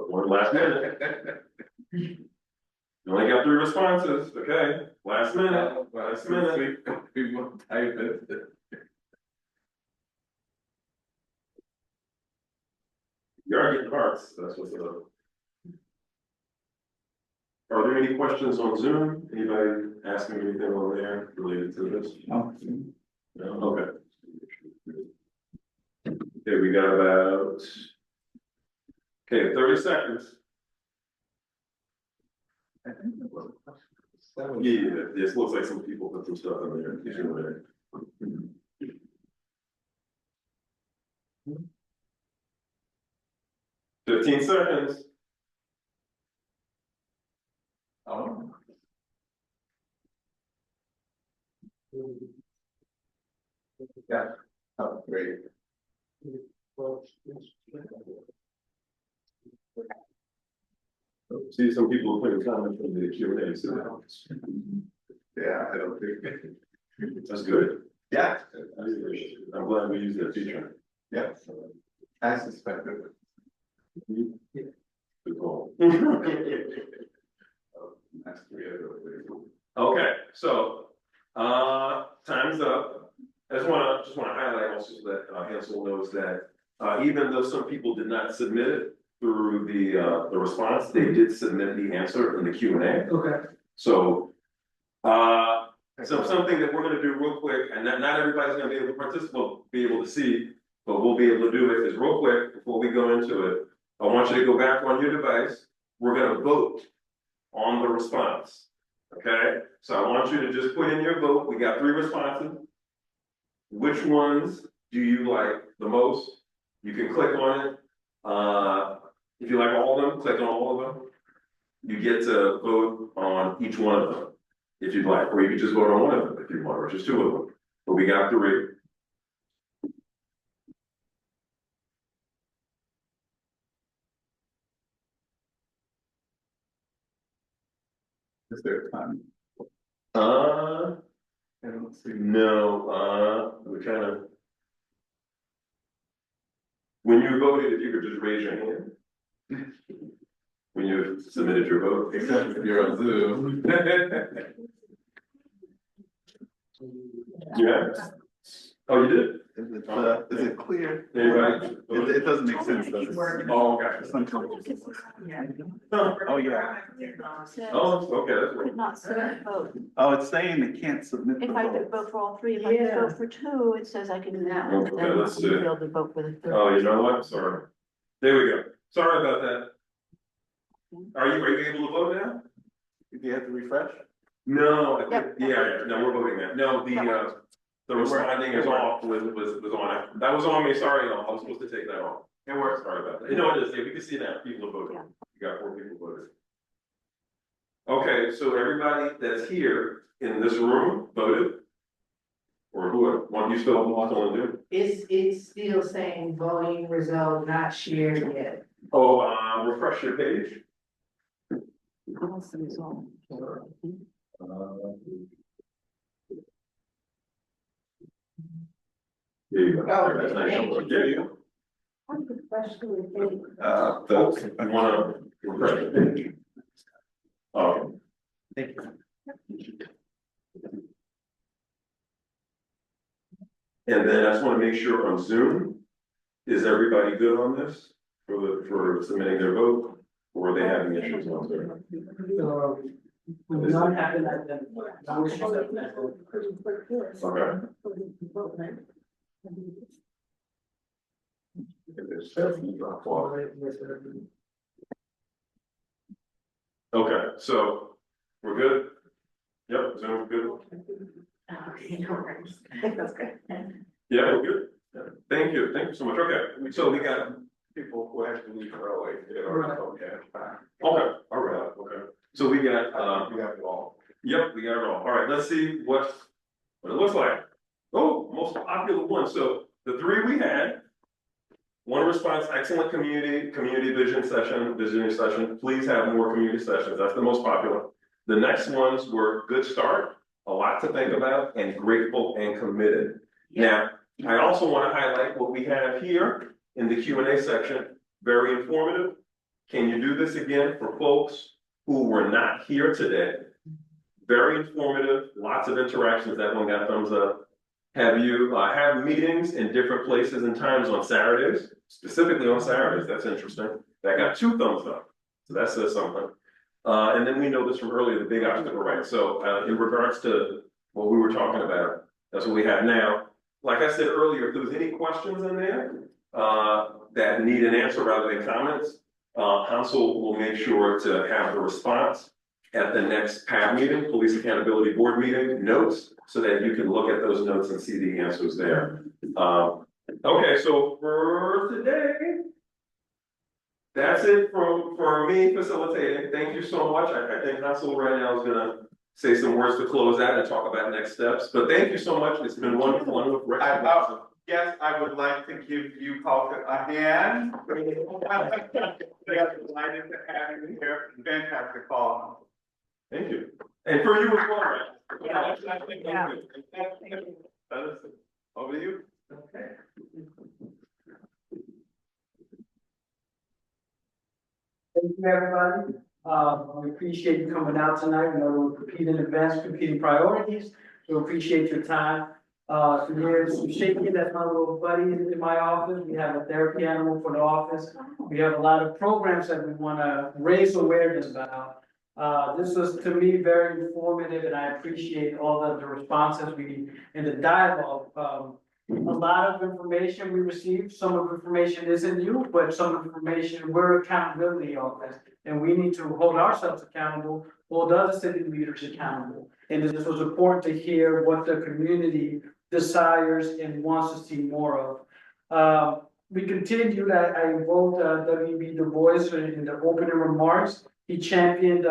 One last minute. You only got 3 responses, okay? Last minute, last minute. We will type it. You are getting hearts, that's what's up. Are there any questions on Zoom? Anybody asking anything on there related to this? No. No, okay. Okay, we got about. Okay, 30 seconds. Yeah, this looks like some people put some stuff in there. These are there. 15 seconds. Oh. Yeah, oh, great. See some people putting comments in the Q&A. So. Yeah, I don't think. That's good. Yeah. I'm glad we used that feature. Yeah. I suspected. Good call. That's 3 other. Okay, so, time's up. I just wanna highlight also so that Hansel knows that, even though some people did not submit it through the response, they did submit the answer in the Q&A. Okay. So, so something that we're gonna do real quick, and not everybody's gonna be able to participate, be able to see, but we'll be able to do it is real quick before we go into it. I want you to go back on your device. We're gonna vote on the response. Okay, so I want you to just put in your vote. We got 3 responses. Which ones do you like the most? You can click on it. If you like all of them, click on all of them. You get to vote on each one of them if you'd like, or you can just vote on one of them if you want, or just 2 of them. But we got 3. Is there time? I don't see. No, we kind of. When you voted, if you could just raise your hand. When you submitted your vote. Except if you're on Zoom. Yeah. Oh, you did? Is it clear? Anybody? It doesn't make sense, does it? Oh, okay. Oh, yeah. Oh, okay, that's Could right. not submit a vote. Oh, it's saying they can't submit the If I could vote. vote for all 3, if I could vote for 2, it says I can do that. Okay, let's see. Be able to vote for the 3rd. Oh, you know what? Sorry. There we go. Sorry about that. Are you able to vote now? Did you have to refresh? No, Yep. yeah, no, we're voting now. No, the responding is off, was on it. That was on me, sorry, y'all. I was supposed to take that off. It works. Sorry about that. No, it is, yeah, we can see that, people have voted. Yeah. You got 4 people voted. Okay, so everybody that's here in this room voted? Or who, one you still want to do? It's still saying voting result not shared yet. Oh, refresh your page. What's the result? There you go. Oh, That's nice. thank you. There you go. Folks. I wanna refresh the page. Okay. Thank you. And then I just wanna make sure on Zoom, is everybody good on this for submitting their vote? Or are they having issues on Zoom? So, we're not having that, no issues at that. Okay. Okay, so we're good? Yep, Zoom good? Okay, no worries. That's good. Yeah, we're good. Yeah. Thank you so much. Okay, so we got, People who have to leave early, they already told you. okay, all right, okay. So we got, We have it all. yep, we got it all. All right, let's see what it looks like. Oh, most popular one. So the 3 we had. One response, excellent community vision session, visioning session. Please have more community sessions. That's the most popular. The next ones were good start, a lot to think about, and grateful and committed. Now, I also want to highlight what we have here in the Q&A section. Very informative. Can you do this again for folks who were not here today? Very informative, lots of interactions. That one got thumbs up. Have you have meetings in different places and times on Saturdays, specifically on Saturdays? That's interesting. That got 2 thumbs up. So that says something. And then we know this from earlier, the big obstacle, right? So in regards to what we were talking about, that's what we have now. Like I said earlier, if there's any questions in there that need an answer rather than comments, council will make sure to have the response at the next PAB meeting, Police Accountability Board meeting, notes, so that you can look at those notes and see the answers there. Okay, so for today, that's it for me facilitating. Thank you so much. I think Council right now is gonna say some words to close out and talk about next steps. But thank you so much. It's been wonderful. And with Rick. Yes, I would like to give you both a hand. They are delighted to have you here. Fantastic call. Thank you. And for you as well, right? Yeah. Over to you. Okay. Thank you, everybody. We appreciate you coming out tonight. We know we're competing events, competing priorities. We appreciate your time. Here's some Shaky, that's my little buddy in my office. We have a therapy animal for the office. We have a lot of programs that we want to raise awareness about. This was, to me, very informative, and I appreciate all the responses and the dialogue. A lot of information we received, some of the information isn't new, but some information, we're accountability office, and we need to hold ourselves accountable, hold other city leaders accountable. And this was important to hear what the community desires and wants to see more of. We continued, I invoked W.B. Du Bois in the opening remarks. He championed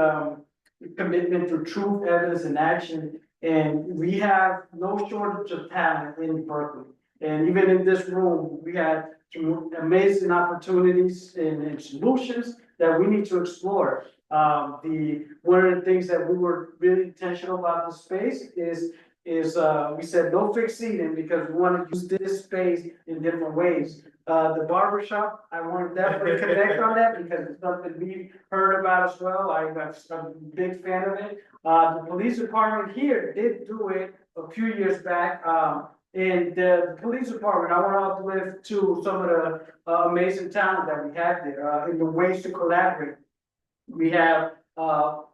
commitment to truth, evidence, and action. And we have no shortage of talent in Berkeley. And even in this room, we had some amazing opportunities and solutions that we need to explore. One of the things that we were really intentional about the space is we said no fixed seating because we want to use this space in different ways. The barbershop, I want to definitely connect on that because it's something we heard about as well. I'm a big fan of it. The police department here did do it a few years back. And the police department, I want to uplift to some of the amazing talent that we have there in the ways to collaborate. We have,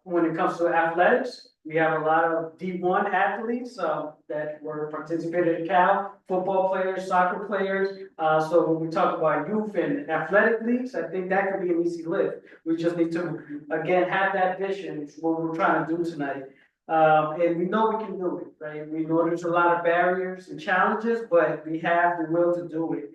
when it comes to athletics, We have a lot of D1 athletes, that were participating in Cal, football players, soccer players. So when we talk about youth and athletic leagues, I think that could be an easy lift. We just need to, again, have that vision, is what we're trying to do tonight. And we know we can do it, right? We know there's a lot of barriers and challenges, but we have the will to do it.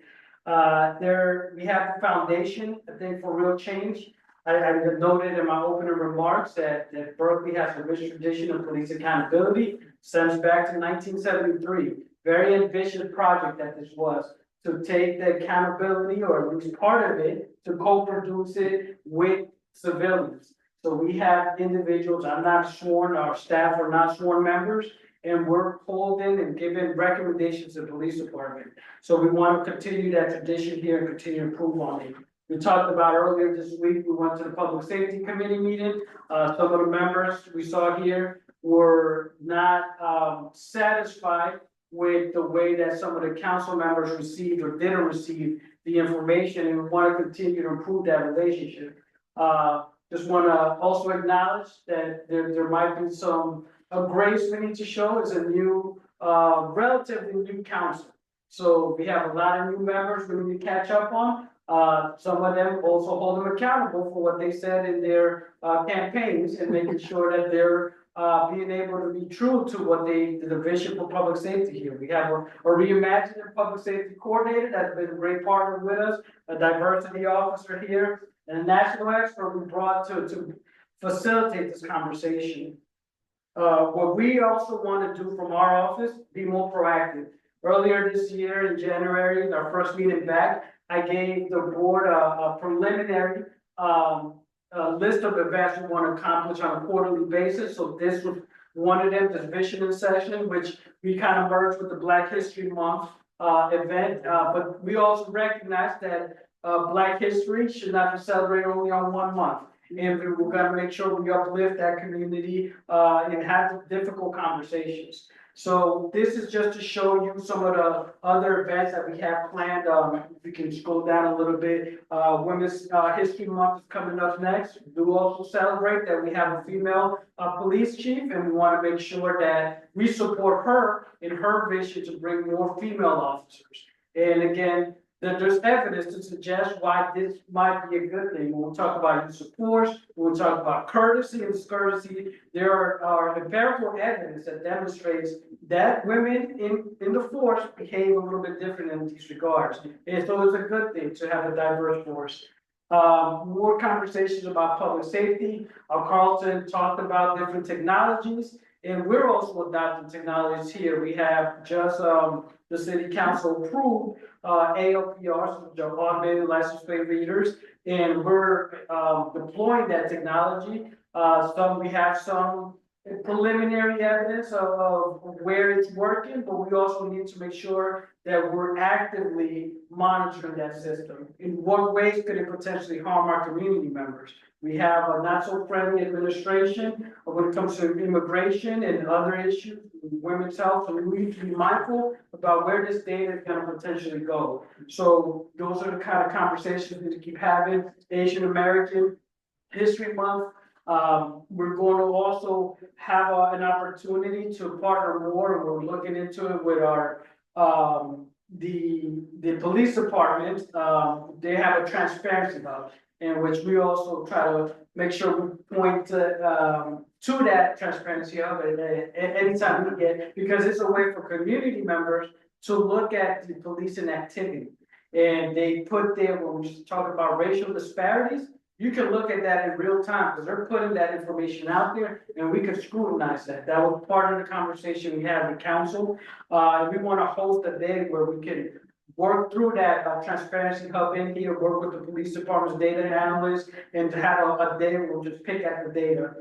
We have the foundation, I think, for real change. I noted in my opening remarks that Berkeley has a rich tradition of police accountability, stems back to 1973. Very ambitious project that this was, to take the accountability, or at least part of it, to co-produce it with civilians. So we have individuals, I'm not sworn, our staff are not sworn members, and we're holding and giving recommendations to the police department. So we want to continue that tradition here and continue to improve on it. We talked about earlier this week, we went to the Public Safety Committee meeting. Some of the members we saw here were not satisfied with the way that some of the council members received or didn't receive the information, and we want to continue to improve that relationship. Just want to also acknowledge that there might be some grace we need to show as a new, relatively new council. So we have a lot of new members we need to catch up on. Some of them also hold them accountable for what they said in their campaigns, and making sure that they're being able to be true to what the vision for public safety here. We have a reimagined public safety coordinator that's been a great partner with us, a diversity officer here, and a national expert we brought to facilitate this conversation. What we also want to do from our office, be more proactive. Earlier this year in January, our first meeting back, I gave the board a preliminary list of events we want to accomplish on a quarterly basis. So this was one of them, this visioning session, which we kind of merged with the Black History Month event. But we also recognize that Black history should not be celebrated only on 1 month. And we're going to make sure we uplift that community and have difficult conversations. So this is just to show you some of the other events that we have planned. If we can scroll down a little bit, Women's History Month is coming up next. We do also celebrate that we have a female police chief, and we want to make sure that we support her in her vision to bring more female officers. And again, that there's evidence to suggest why this might be a good thing. When we talk about use of force, when we talk about courtesy and discourtesy, there are empirical evidence that demonstrates that women in the force behave a little bit different in these regards. And so it's a good thing to have a diverse force. More conversations about public safety. Carlton talked about different technologies, and we're also adopting technologies here. We have just the city council approved ALPRs, which are automated license plate readers, and we're deploying that technology. We have some preliminary evidence of where it's working, but we also need to make sure that we're actively monitoring that system. In what ways could it potentially harm our community members? We have a not so friendly administration when it comes to immigration and other issues, women's health, so we need to be mindful about where this data is going to potentially go. So those are the kind of conversations we need to keep having. Asian American History Month. We're going to also have an opportunity to partner more, and we're looking into it with our the police department. They have a transparency hub, in which we also try to make sure we point to that transparency hub anytime we get, because it's a way for community members to look at the policing activity. And they put there, when we talk about racial disparities, you can look at that in real time, because they're putting that information out there, and we can scrutinize that. That was part of the conversation we had with council. And we want to host a day where we can work through that transparency hub in here, work with the police department's data analysts, and to have a day where we'll just pick at the data.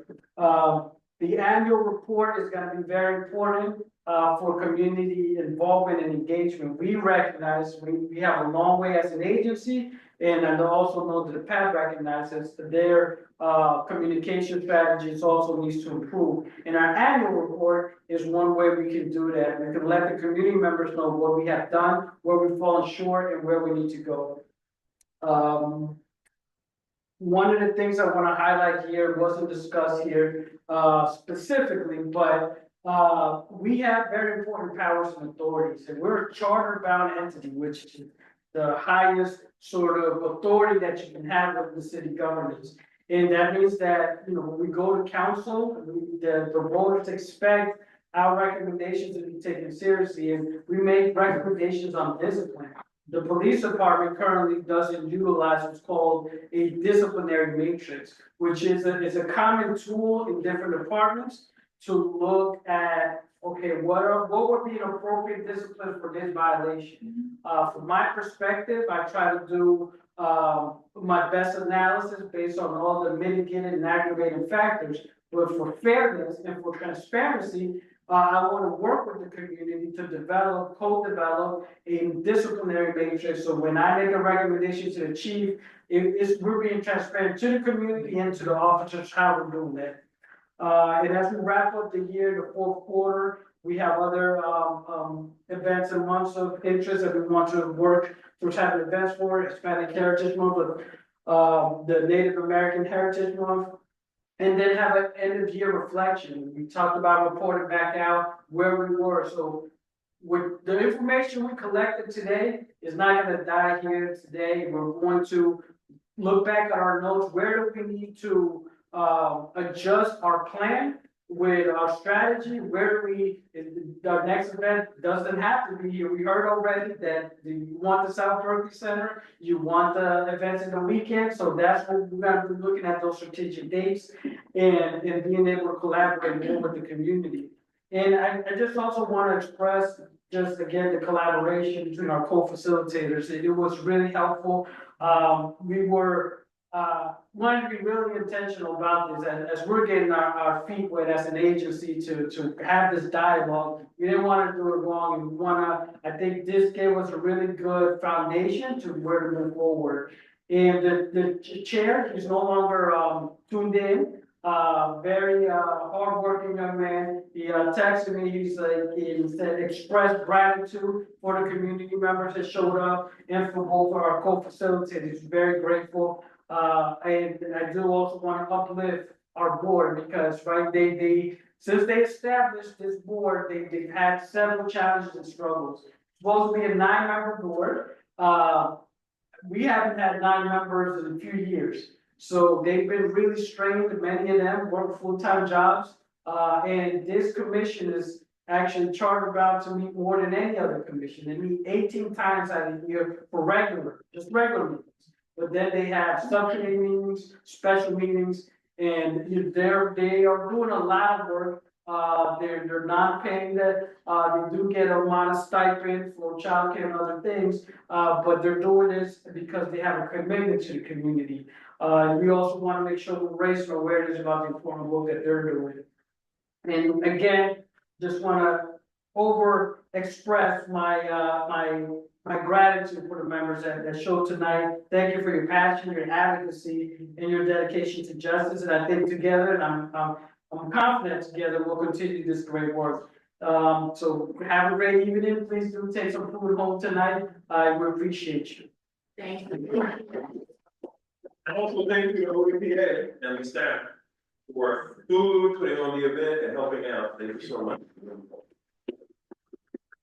The annual report is going to be very important for community involvement and engagement. We recognize we have a long way as an agency, and I also know that the PAD recognizes that their communication strategies also needs to improve. And our annual report is one way we can do that. We can let the community members know what we have done, where we've fallen short, and where we need to go. one of the things I want to highlight here wasn't discussed here specifically, but we have very important powers and authorities, and we're a charter-bound entity, which is the highest sort of authority that you can have with the city governance. And that means that, you know, when we go to council, the voters expect our recommendations to be taken seriously, and we make recommendations on discipline. The police department currently doesn't utilize what's called a disciplinary matrix, which is a common tool in different departments to look at, okay, what would be an appropriate discipline for this violation? From my perspective, I try to do my best analysis based on all the mitigating and aggravating factors. But for fairness and for transparency, I want to work with the community to co-develop a disciplinary matrix. So when I make a recommendation to the chief, we're being transparent to the community and to the officers how we're doing that. And as we wrap up the year, the fourth quarter, we have other events and months of interest that we want to work towards having events for. Hispanic Heritage Month, with the Native American Heritage Month. And then have an end of year reflection. We talked about reporting back out where we were. So with the information we collected today is not going to die here today. We're going to look back at our notes. Where do we need to adjust our plan with our strategy? Where do we, our next event doesn't have to be here. We heard already that you want the South Berkeley Center, you want the events in the weekend. So that's what we're going to be looking at, those strategic dates and being able to collaborate more with the community. And I just also want to express just again, the collaboration between our co-facilitators. It was really helpful. We were wanted to be really intentional about this as we're getting our feet wet as an agency to have this dialogue. We didn't want to do it wrong, and we want to, I think this gave us a really good foundation to where to move forward. And the chair, he's no longer tuned in, very hardworking young man. He texted me, he said expressed gratitude for the community members that showed up and for both of our co-facilitators. Very grateful. And I do also want to uplift our board because, right, they since they established this board, they've had several challenges and struggles. It's supposed to be a 9-member board. We haven't had 9 members in a few years. So they've been really strained. Many of them work full-time jobs. And this commission is actually chartered out to meet more than any other commission. They meet 18 times out of the year for regular meetings. But then they have subcommittee meetings, special meetings, and they are doing a lot of work. They're not paying that. They do get a lot of stipend for childcare and other things, but they're doing this because they have a commitment to the community. We also want to make sure we're raising awareness about the important work that they're doing. And again, just want to express my gratitude for the members that showed tonight. Thank you for your passion, your advocacy, and your dedication to justice. And I think together, and I'm confident together, we'll continue this great work. So have a great evening. Please do take some food home tonight. We appreciate you. Thank you. And also thank you to OEPA and the staff for food, putting on the event and helping out. Thank you so much.